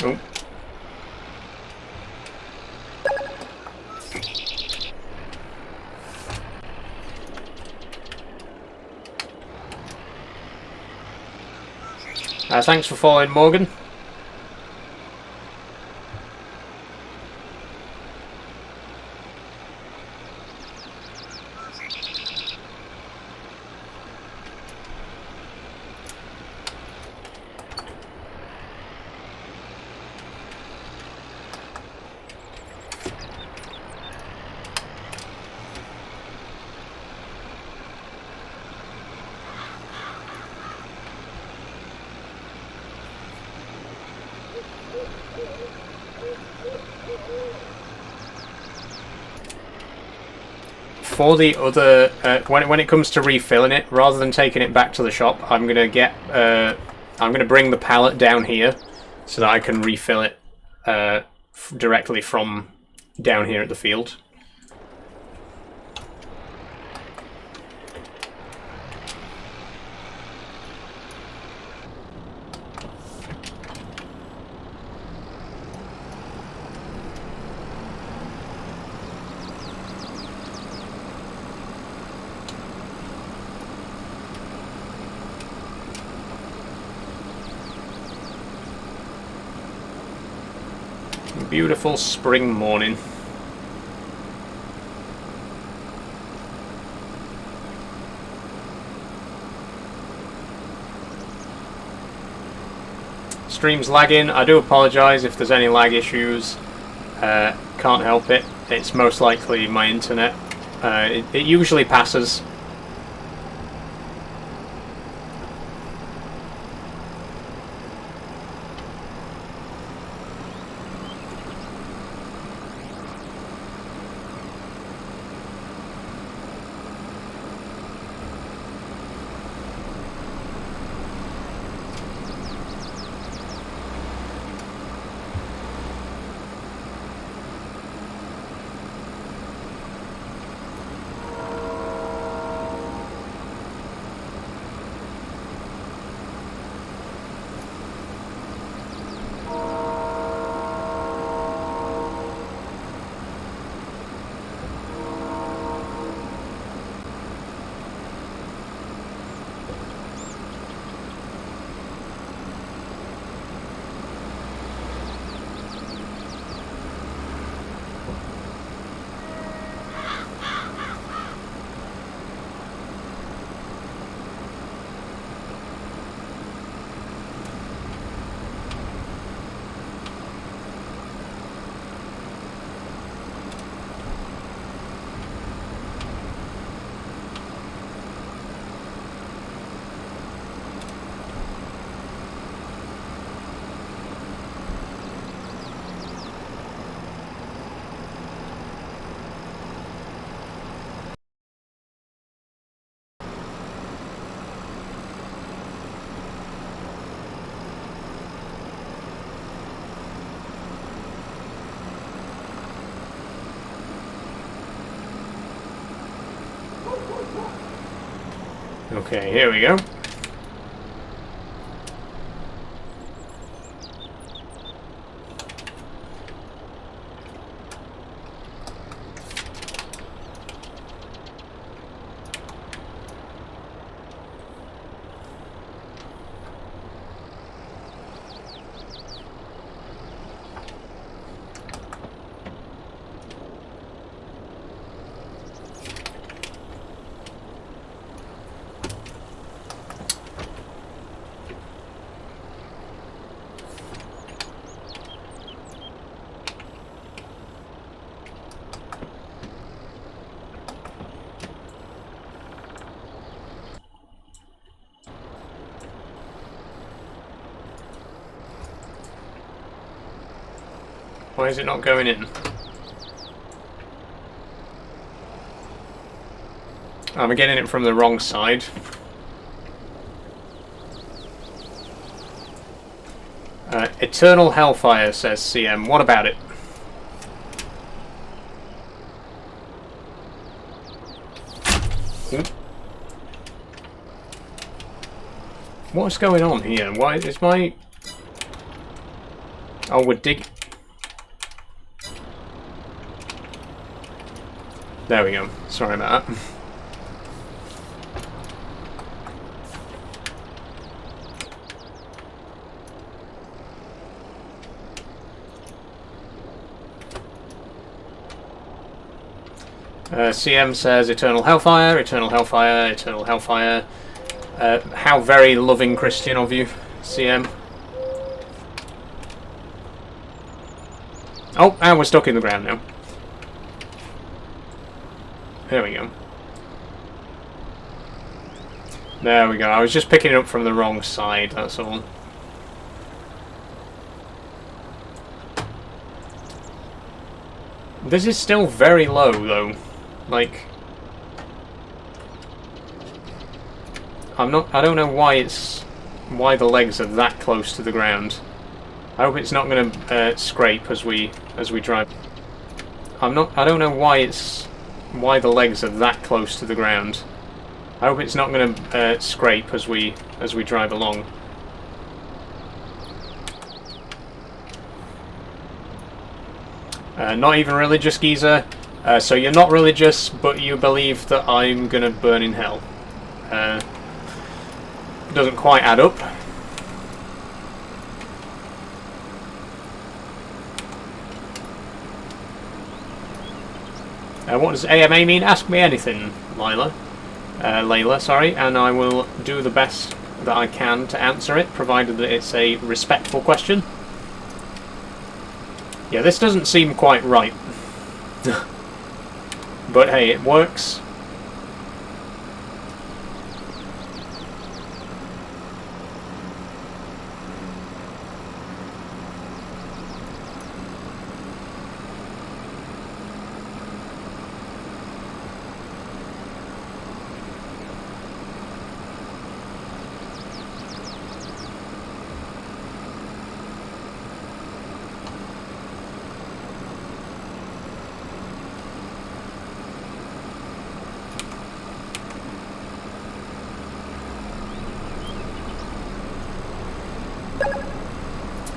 Oh. Thanks for following, Morgan. For the other, when it comes to refilling it, rather than taking it back to the shop, I'm gonna bring the pallet down here so that I can refill it directly from down here at the field. beautiful spring morning. Stream's lagging. I do apologise if there's any lag issues. Can't help it. It's most likely my internet. It usually passes. Okay, here we go. Why is it not going in? I'm getting it from the wrong side. Eternal Hellfire, says CM. What about it? What's going on here? Why is my... Oh, we're digging... There we go. Sorry about that. CM says Eternal Hellfire, Eternal Hellfire, Eternal Hellfire. How very loving Christian of you, CM. Oh, and we're stuck in the ground now. There we go. There we go. I was just picking it up from the wrong side, that's all. This is still very low, though. Like... I don't know why why the legs are that close to the ground. I hope it's not going to scrape as we drive. I don't know why the legs are that close to the ground. I hope it's not going to scrape as we drive along. Not even religious, geezer. So you're not religious, but you believe that I'm going to burn in hell. Doesn't quite add up. What does AMA mean? Ask me anything, Layla, sorry, and I will do the best that I can to answer it, provided that it's a respectful question. Yeah, this doesn't seem quite right. But hey, it works.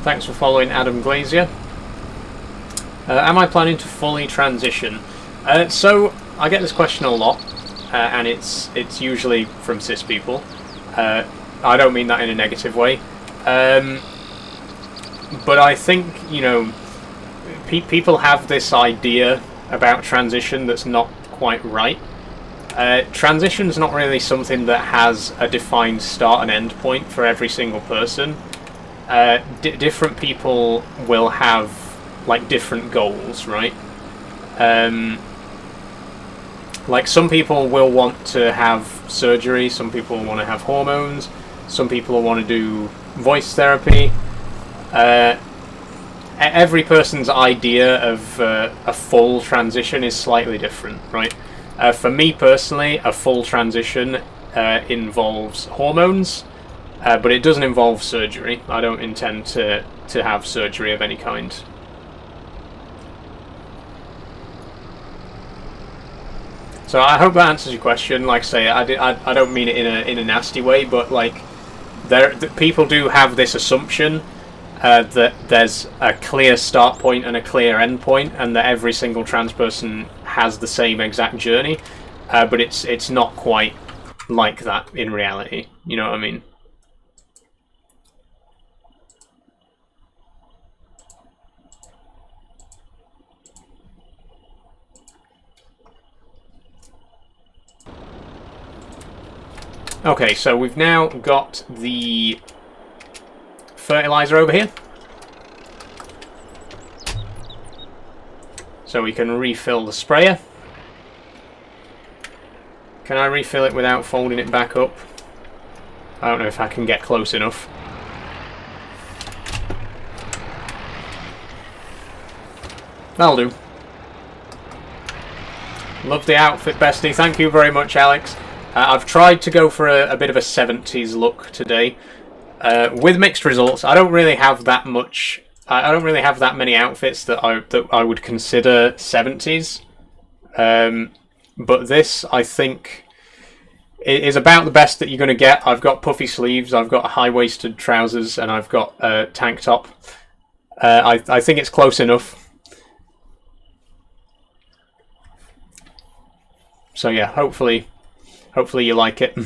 Thanks for following, Adam Glazier. Am I planning to fully transition? So I get this question a lot, and it's usually from cis people. I don't mean that in a negative way, but I think, you know, people have this idea about transition that's not quite right. Transition's not really something that has a defined start and end point for every single person. Different people will have like different goals, right? Like some people will want to have surgery, some people want to have hormones, some people will want to do voice therapy. Every person's idea of a full transition is slightly different, right? For me personally, a full transition involves hormones. But it doesn't involve surgery. I don't intend to have surgery of any kind. So I hope that answers your question. Like I say, I don't mean it in a nasty way, but like people do have this assumption that there's a clear start point and a clear end point, and that every single trans person has the same exact journey. But it's not quite like that in reality. You know what I mean? Okay, so we've now got the fertilizer over here. So we can refill the sprayer. Can I refill it without folding it back up? I don't know if I can get close enough. That'll do. Love the outfit, bestie. Thank you very much, Alex. I've tried to go for a bit of a 70s look today, with mixed results. I don't really have that much. I don't really have that many outfits that I would consider 70s. But this, I think, is about the best that you're going to get. I've got puffy sleeves, I've got high-waisted trousers, and I've got a tank top. I think it's close enough. So yeah, hopefully you like it.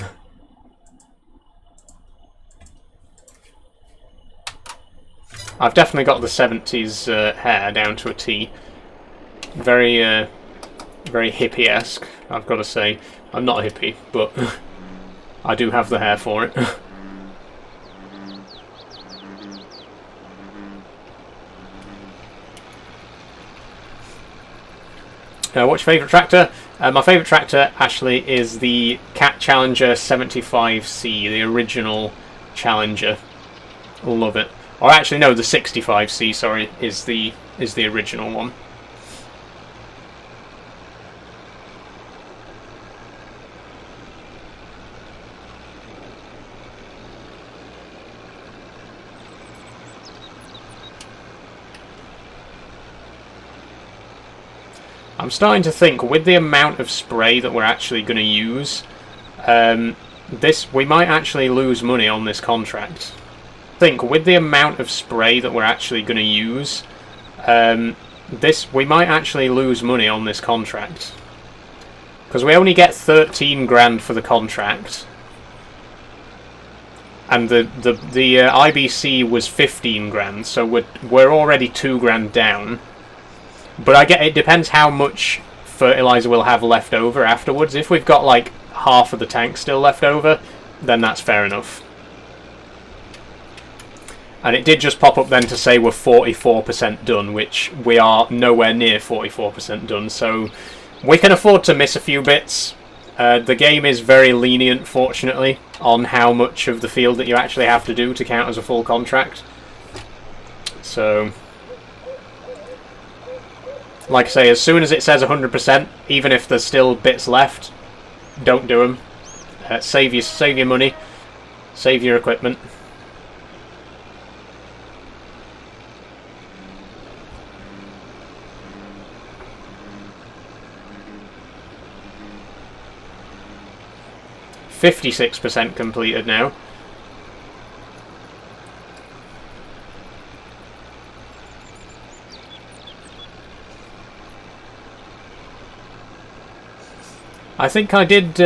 I've definitely got the 70s hair down to a T. Very hippie-esque, I've got to say. I'm not a hippie, but I do have the hair for it. What's your favourite tractor? My favourite tractor, actually, is the Cat Challenger 75C, the original Challenger. Love it. Or actually, no, the 65C, sorry, is the original one. I'm starting to think, with the amount of spray that we're actually going to use, we might actually lose money on this contract. With the amount of spray that we're actually going to use, we might actually lose money on this contract. Because we only get 13 grand for the contract. And the IBC was 15 grand, so we're already 2 grand down. But it depends how much fertilizer we'll have left over afterwards. If we've got like half of the tank still left over, then that's fair enough. And it did just pop up then to say we're 44% done, which we are nowhere near 44% done, so we can afford to miss a few bits. The game is very lenient, fortunately, on how much of the field that you actually have to do to count as a full contract. So, like I say, as soon as it says 100%, even if there's still bits left, don't do them. Save your money, save your equipment. %56 completed now. I think I did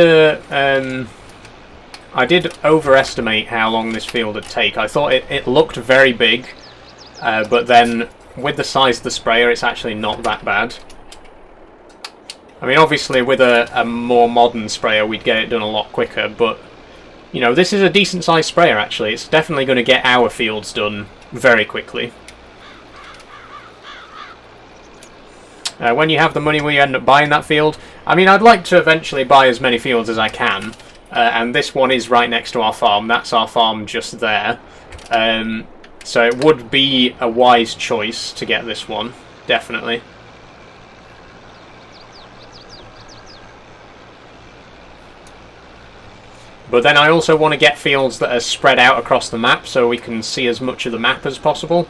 overestimate how long this field would take. I thought it looked very big, but then with the size of the sprayer, it's actually not that bad. I mean, obviously, with a more modern sprayer, we'd get it done a lot quicker, but, you know, this is a decent-sized sprayer, actually. It's definitely going to get our fields done very quickly. When you have the money, will you end up buying that field? I mean, I'd like to eventually buy as many fields as I can, and this one is right next to our farm. That's our farm just there. So it would be a wise choice to get this one, definitely. But then I also want to get fields that are spread out across the map so we can see as much of the map as possible.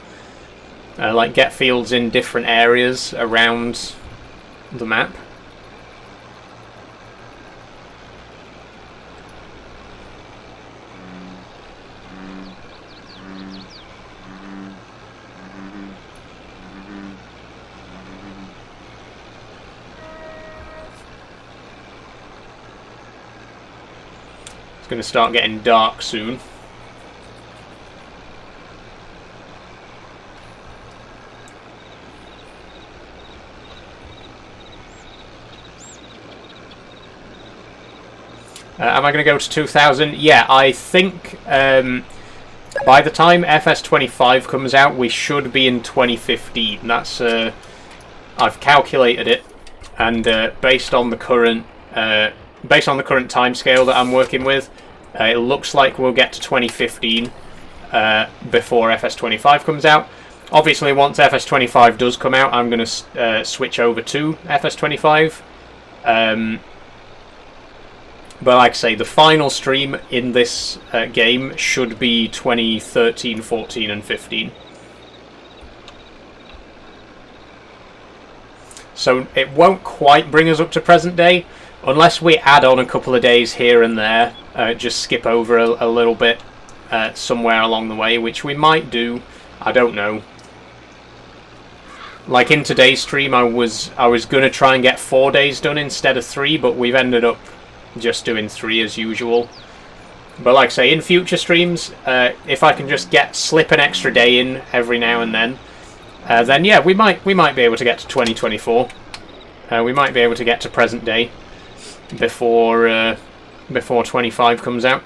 Like get fields in different areas around the map. It's going to start getting dark soon. Am I going to go to 2000? Yeah, I think by the time FS25 comes out, we should be in 2015. That's I've calculated it, and based on the current timescale that I'm working with, it looks like we'll get to 2015 before FS25 comes out. Obviously, once FS25 does come out, I'm going to switch over to FS25. But like I say, the final stream in this game should be 2013, 14 and 15. So it won't quite bring us up to present day, unless we add on a couple of days here and there, just skip over a little bit somewhere along the way, which we might do, I don't know. Like in today's stream, I was going to try and get 4 days done instead of 3, but we've ended up just doing 3 as usual. But like I say, in future streams, if I can just slip an extra day in every now and then yeah, we might be able to get to 2024. We might be able to get to present day before 25 comes out.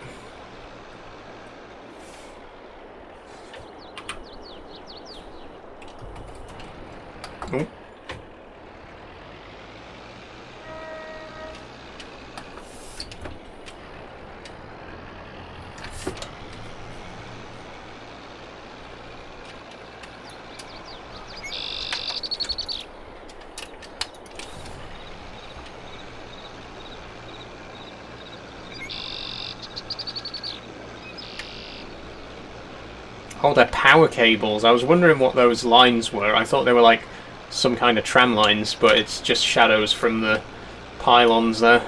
Ooh. Oh, they're power cables. I was wondering what those lines were. I thought they were like some kind of tram lines, but it's just shadows from the pylons there.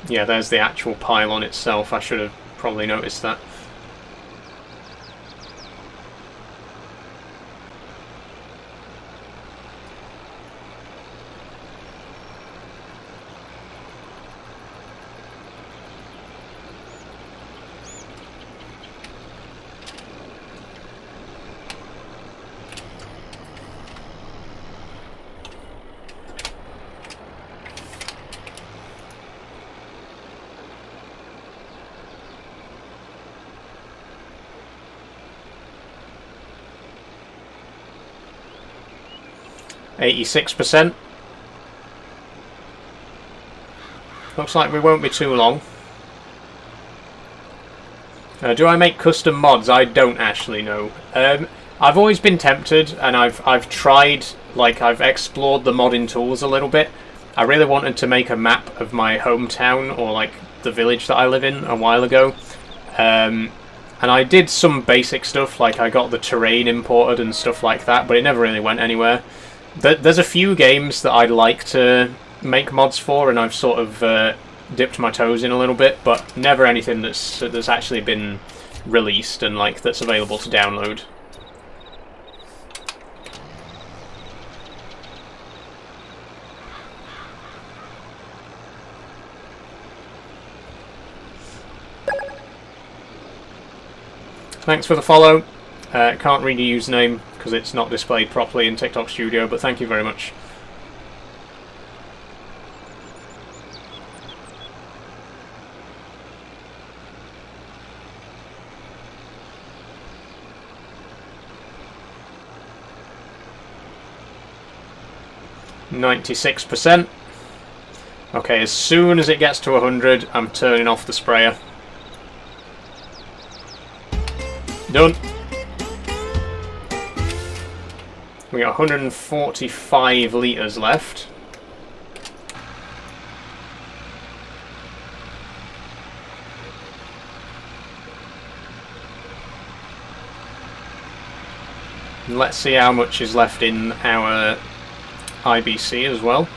Yeah, there's the actual pylon itself. I should have probably noticed that. 86%. Looks like we won't be too long. Do I make custom mods? I don't actually know. I've always been tempted, and I've tried, like, I've explored the modding tools a little bit. I really wanted to make a map of my hometown, or like the village that I live in, a while ago. And I did some basic stuff, like I got the terrain imported and stuff like that, but it never really went anywhere. There's a few games that I'd like to make mods for, and I've sort of dipped my toes in a little bit, but never anything that's actually been released and like that's available to download. Thanks for the follow. Can't read your username because it's not displayed properly in TikTok Studio, but thank you very much. %. Okay, as soon as it gets to 100, I'm turning off the sprayer. Done. We got 145 litres left. Let's see how much is left in our IBC as well.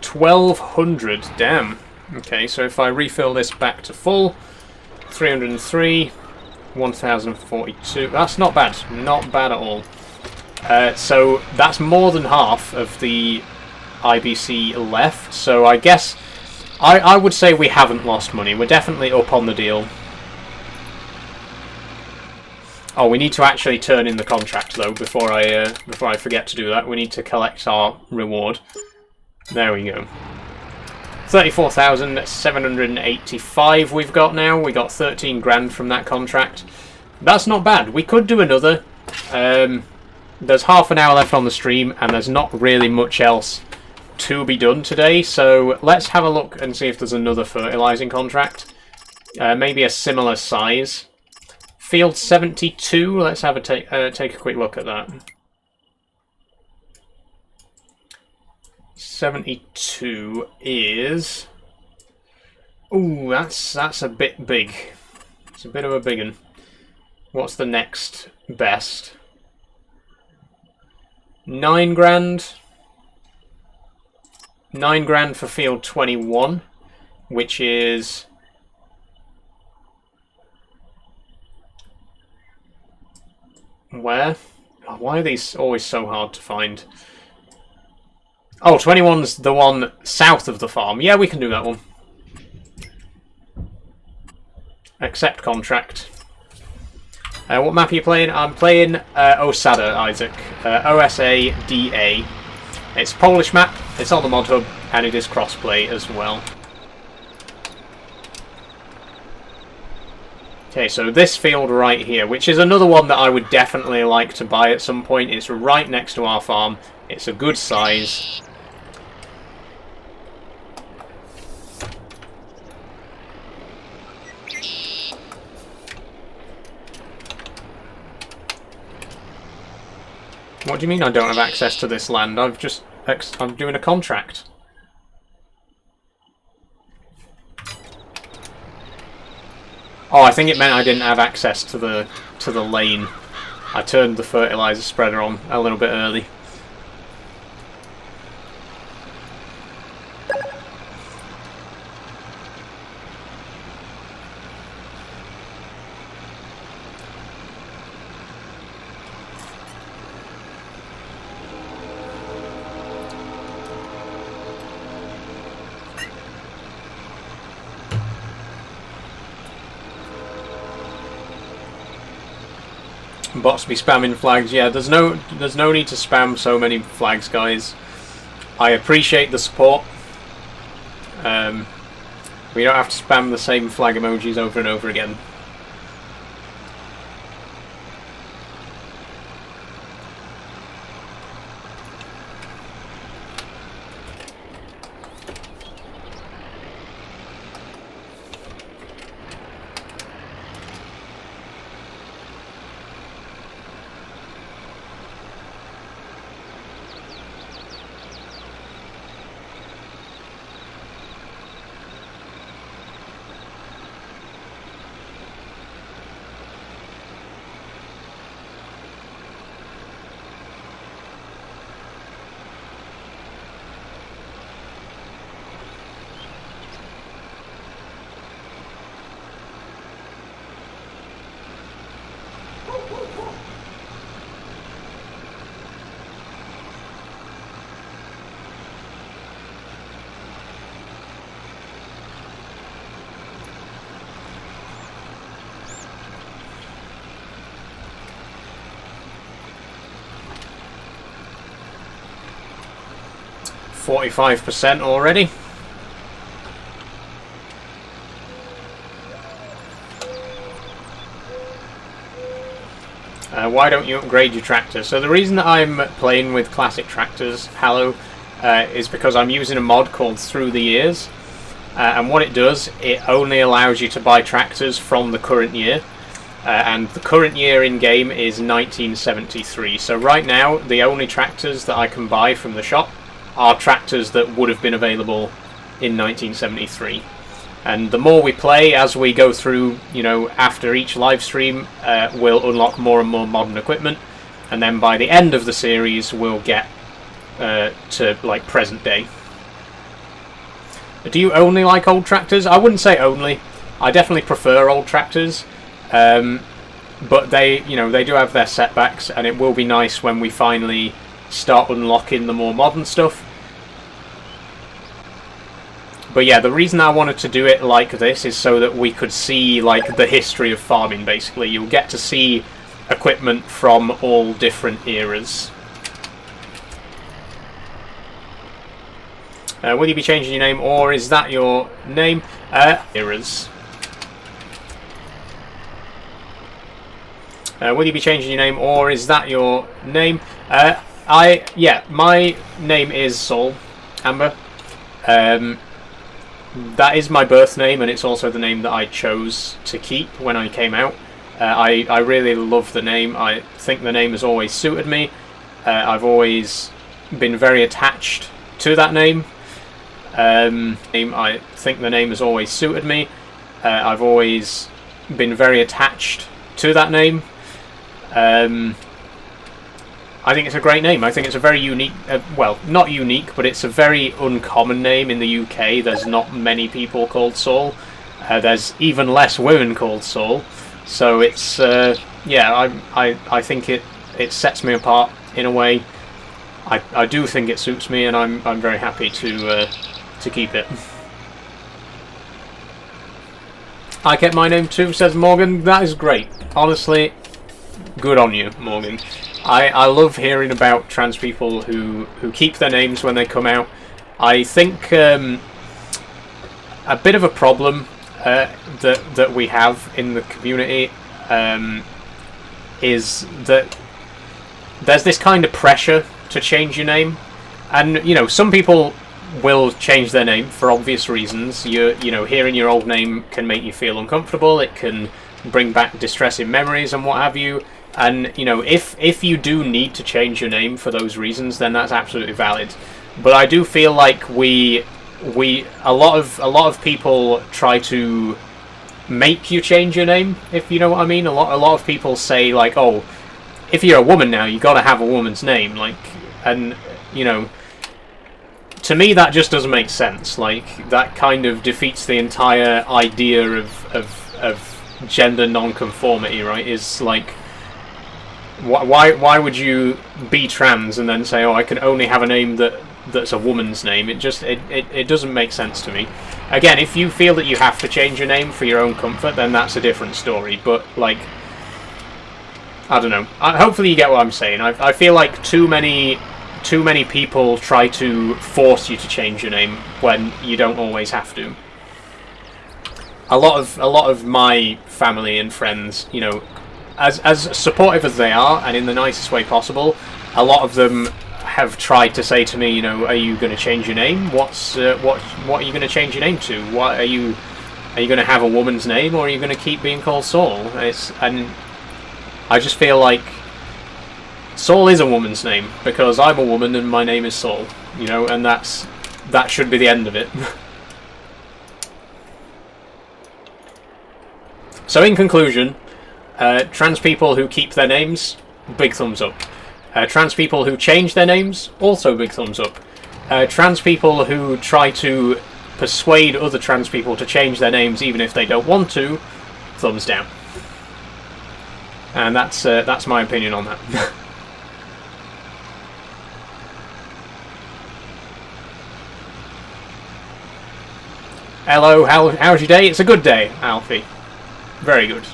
$1,200, damn. Okay, so if I refill this back to full, 303, 1,042. That's not bad, not bad at all. So that's more than half of the IBC left. So I guess I would say we haven't lost money. We're definitely up on the deal. Oh, we need to actually turn in the contract though before I forget to do that. We need to collect our reward. There we go. 34,785 we've got now. We got 13 grand from that contract. That's not bad. We could do another. There's half an hour left on the stream, and there's not really much else to be done today. So let's have a look and see if there's another fertilizing contract. Maybe a similar size. Field 72. Let's have a take a quick look at that. 72 is... Ooh, that's a bit big. It's a bit of a big one. What's the next best? 9 grand. 9 grand for field 21, which is... Where? Oh, why are these always so hard to find? Oh, 21's the one south of the farm. Yeah, we can do that one. Accept contract. What map are you playing? I'm playing Osada, Isaac. O-S-A-D-A. It's a Polish map, it's on the mod hub, and it is crossplay as well. Okay, so this field right here, which is another one that I would definitely like to buy at some point. It's right next to our farm. It's a good size. What do you mean I don't have access to this land? I'm doing a contract. Oh, I think it meant I didn't have access to the lane. I turned the fertilizer spreader on a little bit early. Bots be spamming flags. Yeah, there's no need to spam so many flags, guys. I appreciate the support. We don't have to spam the same flag emojis over and over again. 45% already. Why don't you upgrade your tractor? So the reason that I'm playing with classic tractors, Hallow, is because I'm using a mod called Through the Years. And what it does, it only allows you to buy tractors from the current year. And the current year in-game is 1973. So right now, the only tractors that I can buy from the shop are tractors that would have been available in 1973. And the more we play, as we go through, you know, after each live stream, we'll unlock more and more modern equipment. And then by the end of the series, we'll get to, like, present day. Do you only like old tractors? I wouldn't say only. I definitely prefer old tractors. But they, you know, they do have their setbacks, and it will be nice when we finally start unlocking the more modern stuff. But yeah, the reason I wanted to do it like this is so that we could see, like, the history of farming, basically. You'll get to see equipment from all different eras. Will you be changing your name, or is that your name? Eras. Will you be changing your name, or is that your name? Yeah, my name is Saul Amber. That is my birth name, and it's also the name that I chose to keep when I came out. I really love the name. I think the name has always suited me. I've always been very attached to that name. I think the name has always suited me. I've always been very attached to that name. I think it's a great name. I think it's a very unique, well, not unique, but it's a very uncommon name in the UK. There's not many people called Saul. There's even less women called Saul. So it's, yeah, I think it sets me apart in a way. I do think it suits me, and I'm very happy to keep it. I kept my name too, says Morgan. That is great. Honestly, good on you, Morgan. I love hearing about trans people who keep their names when they come out. I think a bit of a problem that we have in the community is that there's this kind of pressure to change your name, and you know, some people will change their name for obvious reasons. You know, hearing your old name can make you feel uncomfortable. It can bring back distressing memories and what have you. And you know, if you do need to change your name for those reasons, then that's absolutely valid. But I do feel like a lot of people try to make you change your name, if you know what I mean. A lot of people say, like, oh, if you're a woman now, you got to have a woman's name, like, and you know, to me that just doesn't make sense. Like, that kind of defeats the entire idea of gender non-conformity, right? Is like, why would you be trans and then say, oh, I can only have a name that's a woman's name? It just it doesn't make sense to me. Again, if you feel that you have to change your name for your own comfort, then that's a different story. But like, I don't know. Hopefully you get what I'm saying. I feel like too many people try to force you to change your name when you don't always have to. A lot of my family and friends, you know, as supportive as they are, and in the nicest way possible, a lot of them have tried to say to me, you know, are you going to change your name? What are you going to change your name to? What are you going to have a woman's name, or are you going to keep being called Saul? And I just feel like Saul is a woman's name because I'm a woman and my name is Saul, you know, and that should be the end of it. So in conclusion, trans people who keep their names, big thumbs up. Trans people who change their names, also big thumbs up. Trans people who try to persuade other trans people to change their names even if they don't want to, thumbs down. And that's my opinion on that. Hello, how's your day? It's a good day, Alfie. Very good.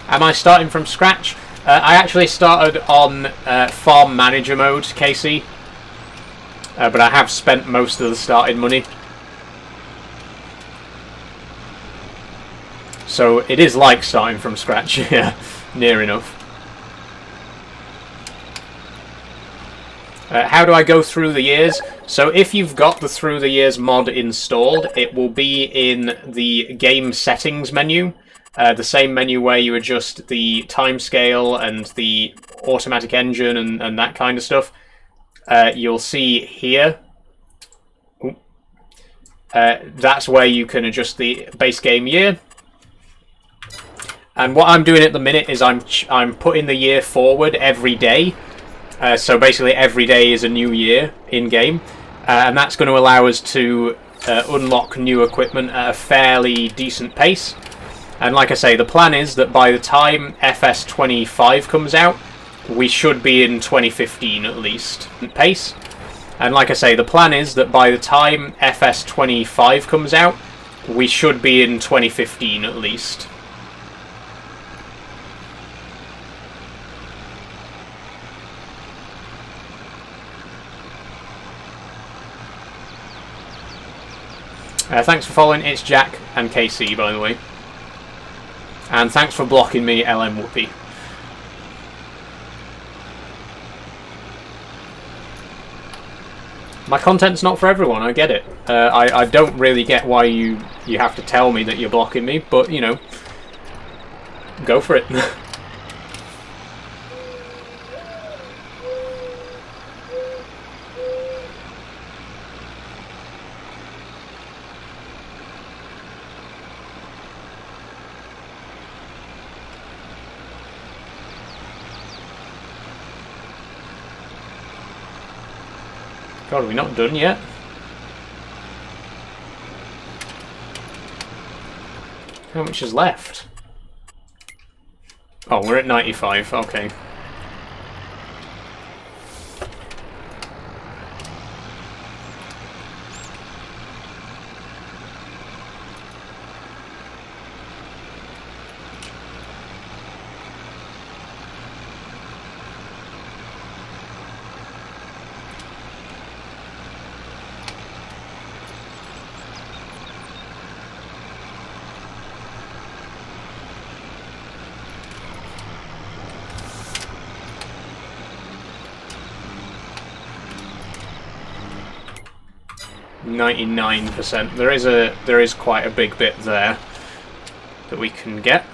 Am I starting from scratch? I actually started on farm manager mode, Casey. But I have spent most of the starting money. So it is like starting from scratch, yeah, near enough. How do I go through the years? So if you've got the Through the Years mod installed, it will be in the game settings menu. The same menu where you adjust the timescale and the automatic engine and that kind of stuff. You'll see here. That's where you can adjust the base game year. And what I'm doing at the minute is I'm putting the year forward every day. So basically every day is a new year in-game. And that's going to allow us to unlock new equipment at a fairly decent pace. And like I say, the plan is that by the time FS25 comes out, we should be in 2015 at least pace. And like I say, the plan is that by the time FS25 comes out, we should be in 2015 at least. Thanks for following. It's Jack and KC, by the way. And thanks for blocking me, LM Whoopi. My content's not for everyone, I get it. I don't really get why you have to tell me that you're blocking me, but, you know, go for it. God, are we not done yet? How much is left? Oh, we're at 95, okay. %. There is quite a big bit there that we can get.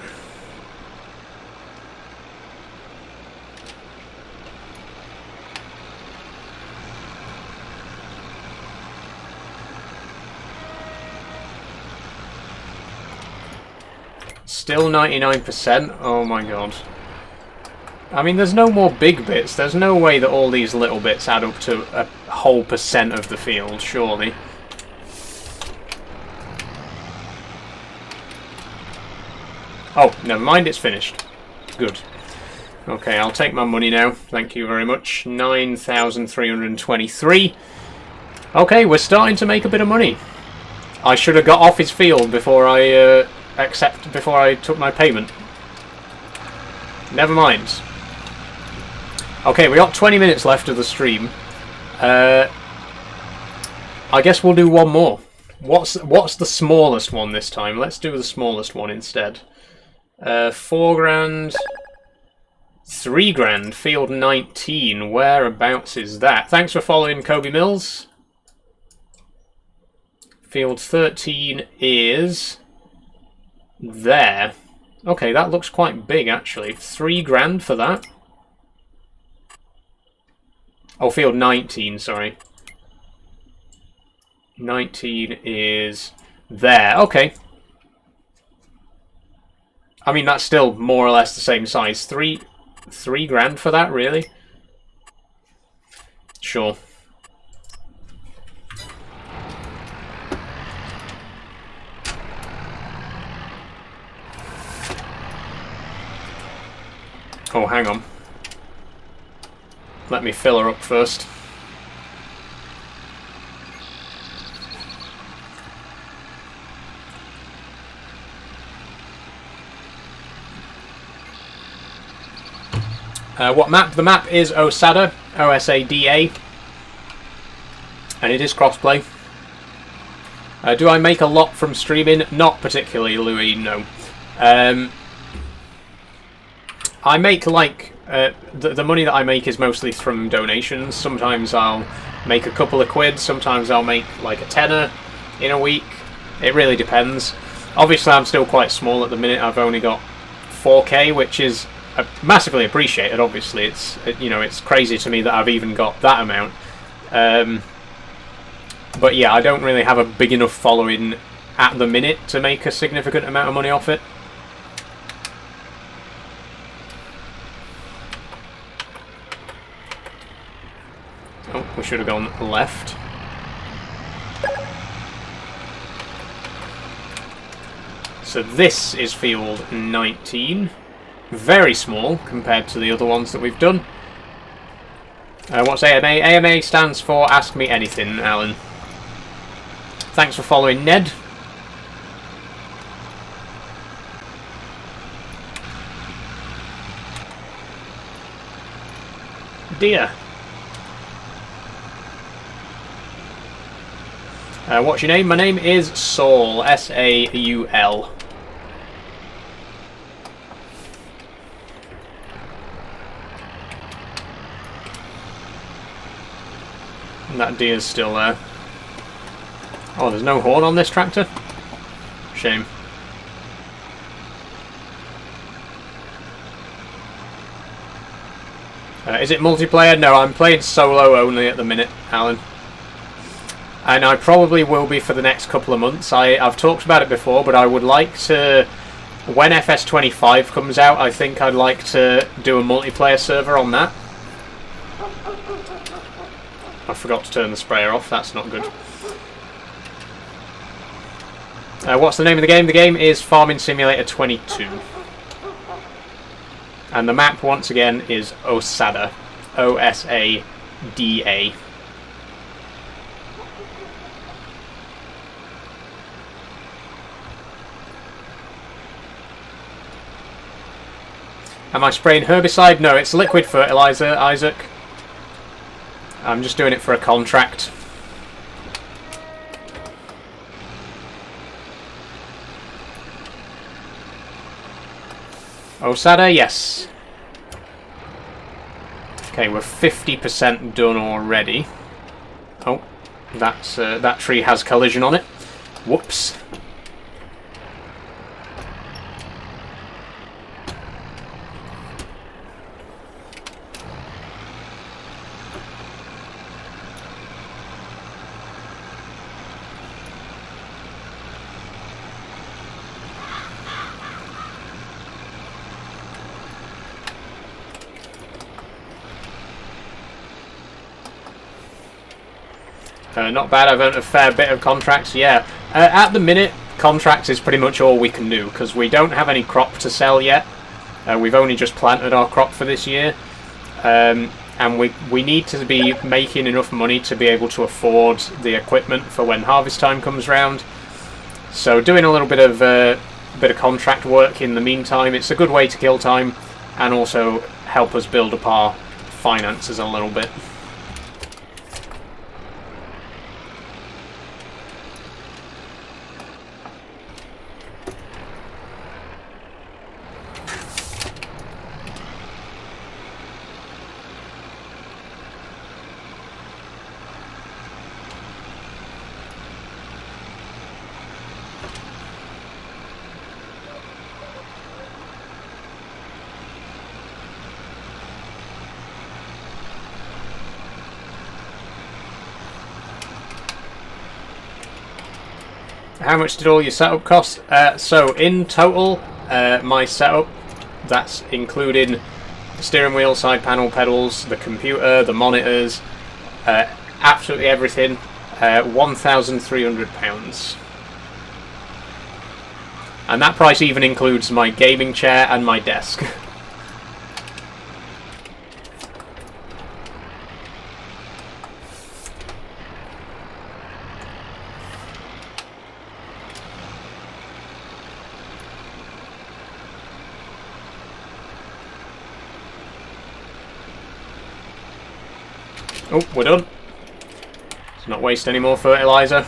Still 99%? Oh my god. I mean, there's no more big bits. There's no way that all these little bits add up to a whole % of the field, surely. Oh, never mind, it's finished. Good. Okay, I'll take my money now. Thank you very much. 9,323. Okay, we're starting to make a bit of money. I should have got off his field before I took my payment. Never mind. Okay, we got 20 minutes left of the stream. I guess we'll do one more. What's the smallest one this time? Let's do the smallest one instead. 4 grand, 3 grand, field 19. Whereabouts is that? Thanks for following, Kobe Mills. Field 13 is there. Okay, that looks quite big actually. 3 grand for that. Oh, field 19, sorry. 19 is there. Okay. I mean, that's still more or less the same size. 3 grand for that, really? Sure. Oh, hang on. Let me fill her up first. What map? The map is Osada, O-S-A-D-A, and it is crossplay. Do I make a lot from streaming? Not particularly, Louis, no. I make like... the money that I make is mostly from donations. Sometimes I'll make a couple of quid, sometimes I'll make like a tenner in a week. It really depends. Obviously I'm still quite small at the minute. I've only got 4k, which is massively appreciated. Obviously it's it's crazy to me that I've even got that amount. But yeah, I don't really have a big enough following at the minute to make a significant amount of money off it. Oh, we should have gone left. So this is field 19. Very small compared to the other ones that we've done. What's AMA? AMA stands for Ask Me Anything, Alan. Thanks for following, Ned. Dear. What's your name? My name is Saul. S-A-U-L. And that deer's still there. Oh, there's no horn on this tractor? Shame. Is it multiplayer? No, I'm playing solo only at the minute, Alan. And I probably will be for the next couple of months. I've talked about it before, but I would like to... When FS25 comes out, I think I'd like to do a multiplayer server on that. I forgot to turn the sprayer off, that's not good. What's the name of the game? The game is Farming Simulator 22. And the map, once again, is Osada. O-S-A-D-A. Am I spraying herbicide? No, it's liquid fertilizer, Isaac. I'm just doing it for a contract. Osada, yes. Okay, we're 50% done already. Oh, that tree has collision on it. Whoops. Not bad, I've earned a fair bit of contracts, yeah. At the minute, contracts is pretty much all we can do, because we don't have any crop to sell yet. We've only just planted our crop for this year. And we need to be making enough money to be able to afford the equipment for when harvest time comes round. So doing a little bit of contract work in the meantime, it's a good way to kill time, and also help us build up our finances a little bit. How much did all your setup cost? So in total, my setup, that's including the steering wheel, side panel, pedals, the computer, the monitors, absolutely everything, £1,300. And that price even includes my gaming chair and my desk. Oh, we're done. Let's not waste any more fertilizer.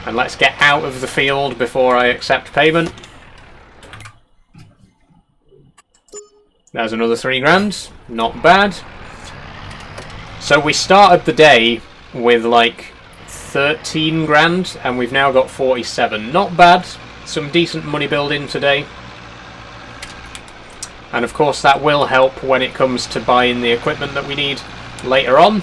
And let's get out of the field before I accept payment. There's another 3 grand. Not bad. So we started the day with like 13 grand and we've now got 47. Not bad. Some decent money building today. And of course that will help when it comes to buying the equipment that we need later on.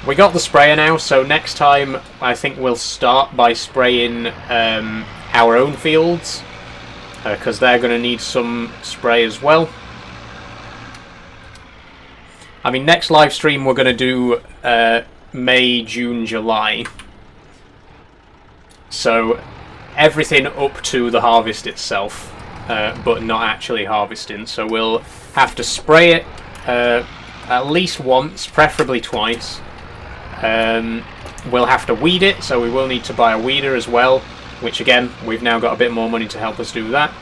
We got the sprayer now, so next time I think we'll start by spraying our own fields, because they're going to need some spray as well. I mean, next live stream we're going to do May, June, July. So everything up to the harvest itself, but not actually harvesting. So we'll have to spray it at least once, preferably twice. We'll have to weed it, so we will need to buy a weeder as well, which again, we've now got a bit more money to help us do that.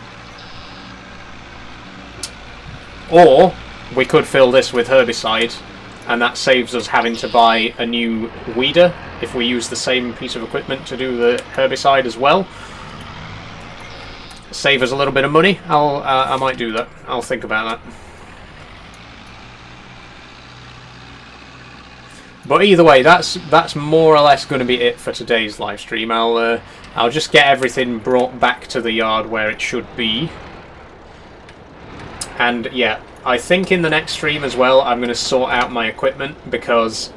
Or we could fill this with herbicide, and that saves us having to buy a new weeder if we use the same piece of equipment to do the herbicide as well. Save us a little bit of money. I might do that. I'll think about that. But either way, that's more or less going to be it for today's live stream. I'll just get everything brought back to the yard where it should be. And yeah, I think in the next stream as well, I'm going to sort out my equipment because...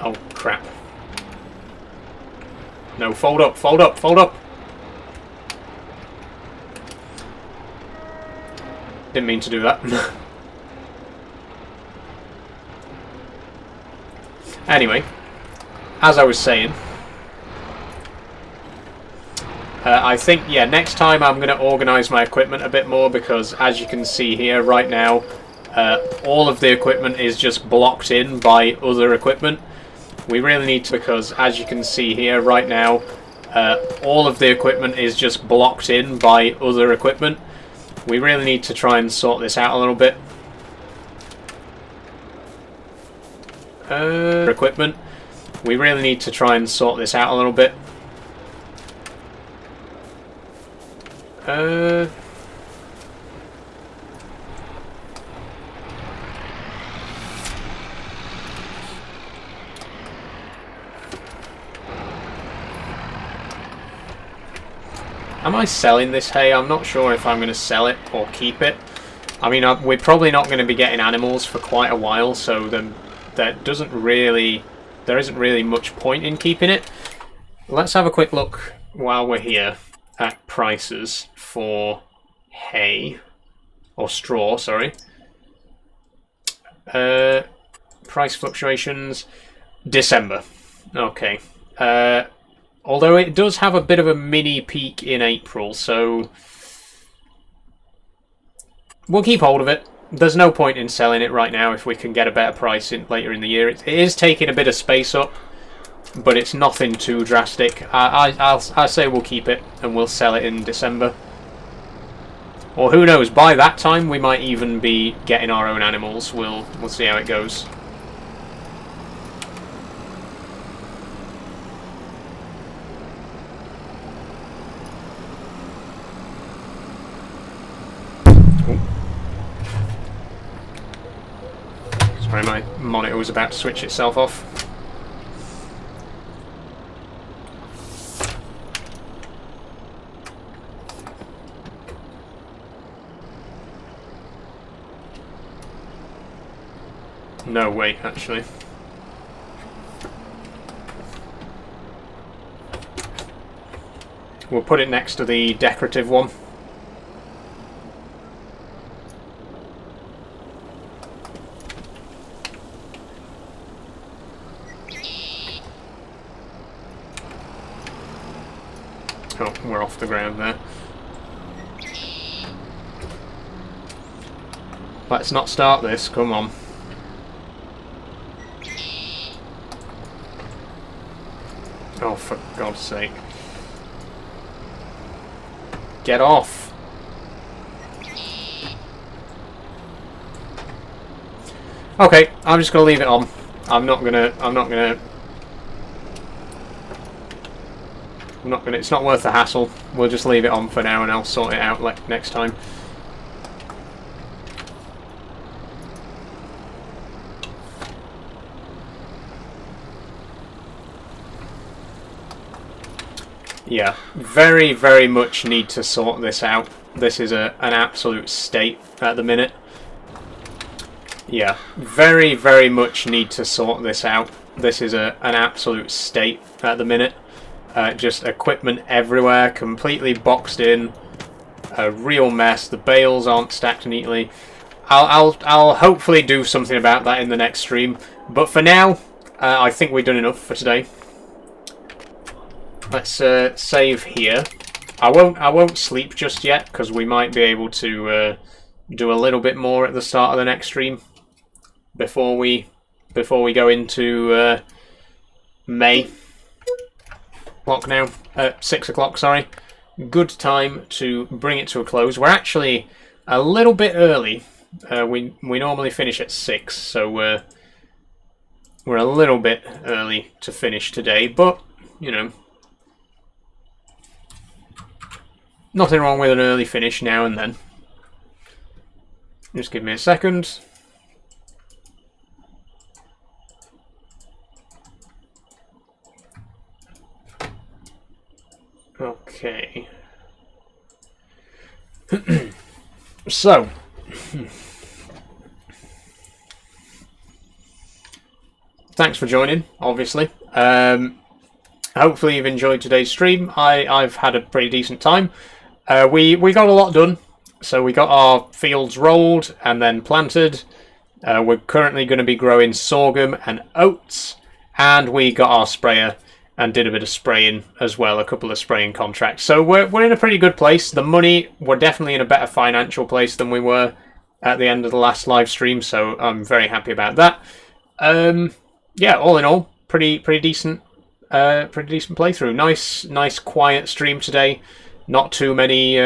Oh, crap. No, fold up, fold up, fold up! Didn't mean to do that. Anyway, as I was saying, I think, yeah, next time I'm going to organise my equipment a bit more because, as you can see here right now, all of the equipment is just blocked in by other equipment. We really need to, because, as you can see here right now, all of the equipment is just blocked in by other equipment. We really need to try and sort this out a little bit. Equipment. We really need to try and sort this out a little bit. Am I selling this hay? I'm not sure if I'm going to sell it or keep it. I mean, we're probably not going to be getting animals for quite a while, so then there isn't really much point in keeping it. Let's have a quick look while we're here at prices for hay, or straw, sorry. Price fluctuations, December. Okay. Although it does have a bit of a mini peak in April, so we'll keep hold of it. There's no point in selling it right now if we can get a better price later in the year. It is taking a bit of space up, but it's nothing too drastic. I say we'll keep it and we'll sell it in December. Or who knows, by that time we might even be getting our own animals. We'll see how it goes. Sorry, my monitor was about to switch itself off. No, wait, actually. We'll put it next to the decorative one. Oh, we're off the ground there. Let's not start this, come on. Oh, for God's sake. Get off! Okay, I'm just gonna leave it on. I'm not gonna. It's not worth the hassle. We'll just leave it on for now, and I'll sort it out like next time. Yeah, very, very much need to sort this out. This is an absolute state at the minute. Yeah, very, very much need to sort this out. This is an absolute state at the minute. Just equipment everywhere, completely boxed in. A real mess. The bales aren't stacked neatly. I'll hopefully do something about that in the next stream. But for now, I think we've done enough for today. Let's save here. I won't sleep just yet because we might be able to do a little bit more at the start of the next stream before we go into May. Clock now. 6 o'clock. Sorry. Good time to bring it to a close. We're actually a little bit early. We normally finish at 6, so we're a little bit early to finish today. But you know. Nothing wrong with an early finish now and then. Just give me a second. Okay. So. Thanks for joining, obviously. Hopefully you've enjoyed today's stream. I've had a pretty decent time. We got a lot done. So we got our fields rolled and then planted. We're currently going to be growing sorghum and oats. And we got our sprayer and did a bit of spraying as well, a couple of spraying contracts. So we're in a pretty good place. The money, we're definitely in a better financial place than we were at the end of the last live stream. So I'm very happy about that. Yeah, all in all, pretty decent playthrough. Nice quiet stream today. Not too many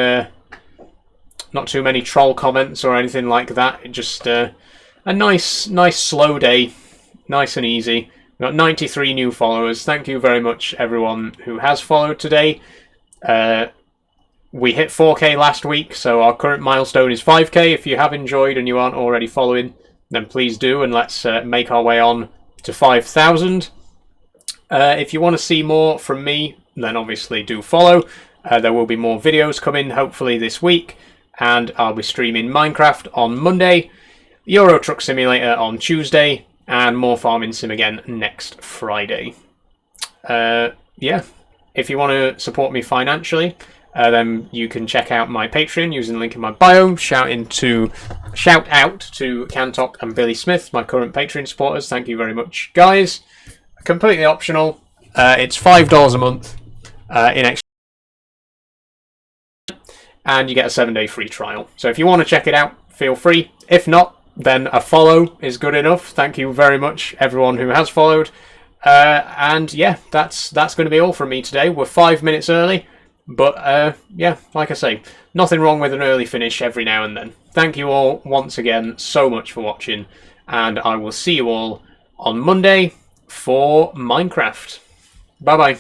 troll comments or anything like that. Just a nice slow day, nice and easy. We've got 93 new followers. Thank you very much, everyone who has followed today. We hit 4K last week, so our current milestone is 5K. If you have enjoyed and you aren't already following, then please do, and let's make our way on to 5,000. If you want to see more from me, then obviously do follow. There will be more videos coming, hopefully this week, and I'll be streaming Minecraft on Monday, Euro Truck Simulator on Tuesday, and more Farming Sim again next Friday. Yeah, if you want to support me financially, then you can check out my Patreon using the link in my bio. Shout out to Cantok and Billy Smith, my current Patreon supporters. Thank you very much, guys. Completely optional. It's $5 a month in extra, and you get a 7-day free trial. So if you want to check it out, feel free. If not, then a follow is good enough. Thank you very much, everyone who has followed. And yeah, that's going to be all from me today. We're 5 minutes early, but yeah, like I say, nothing wrong with an early finish every now and then. Thank you all once again so much for watching, and I will see you all on Monday for Minecraft. Bye bye.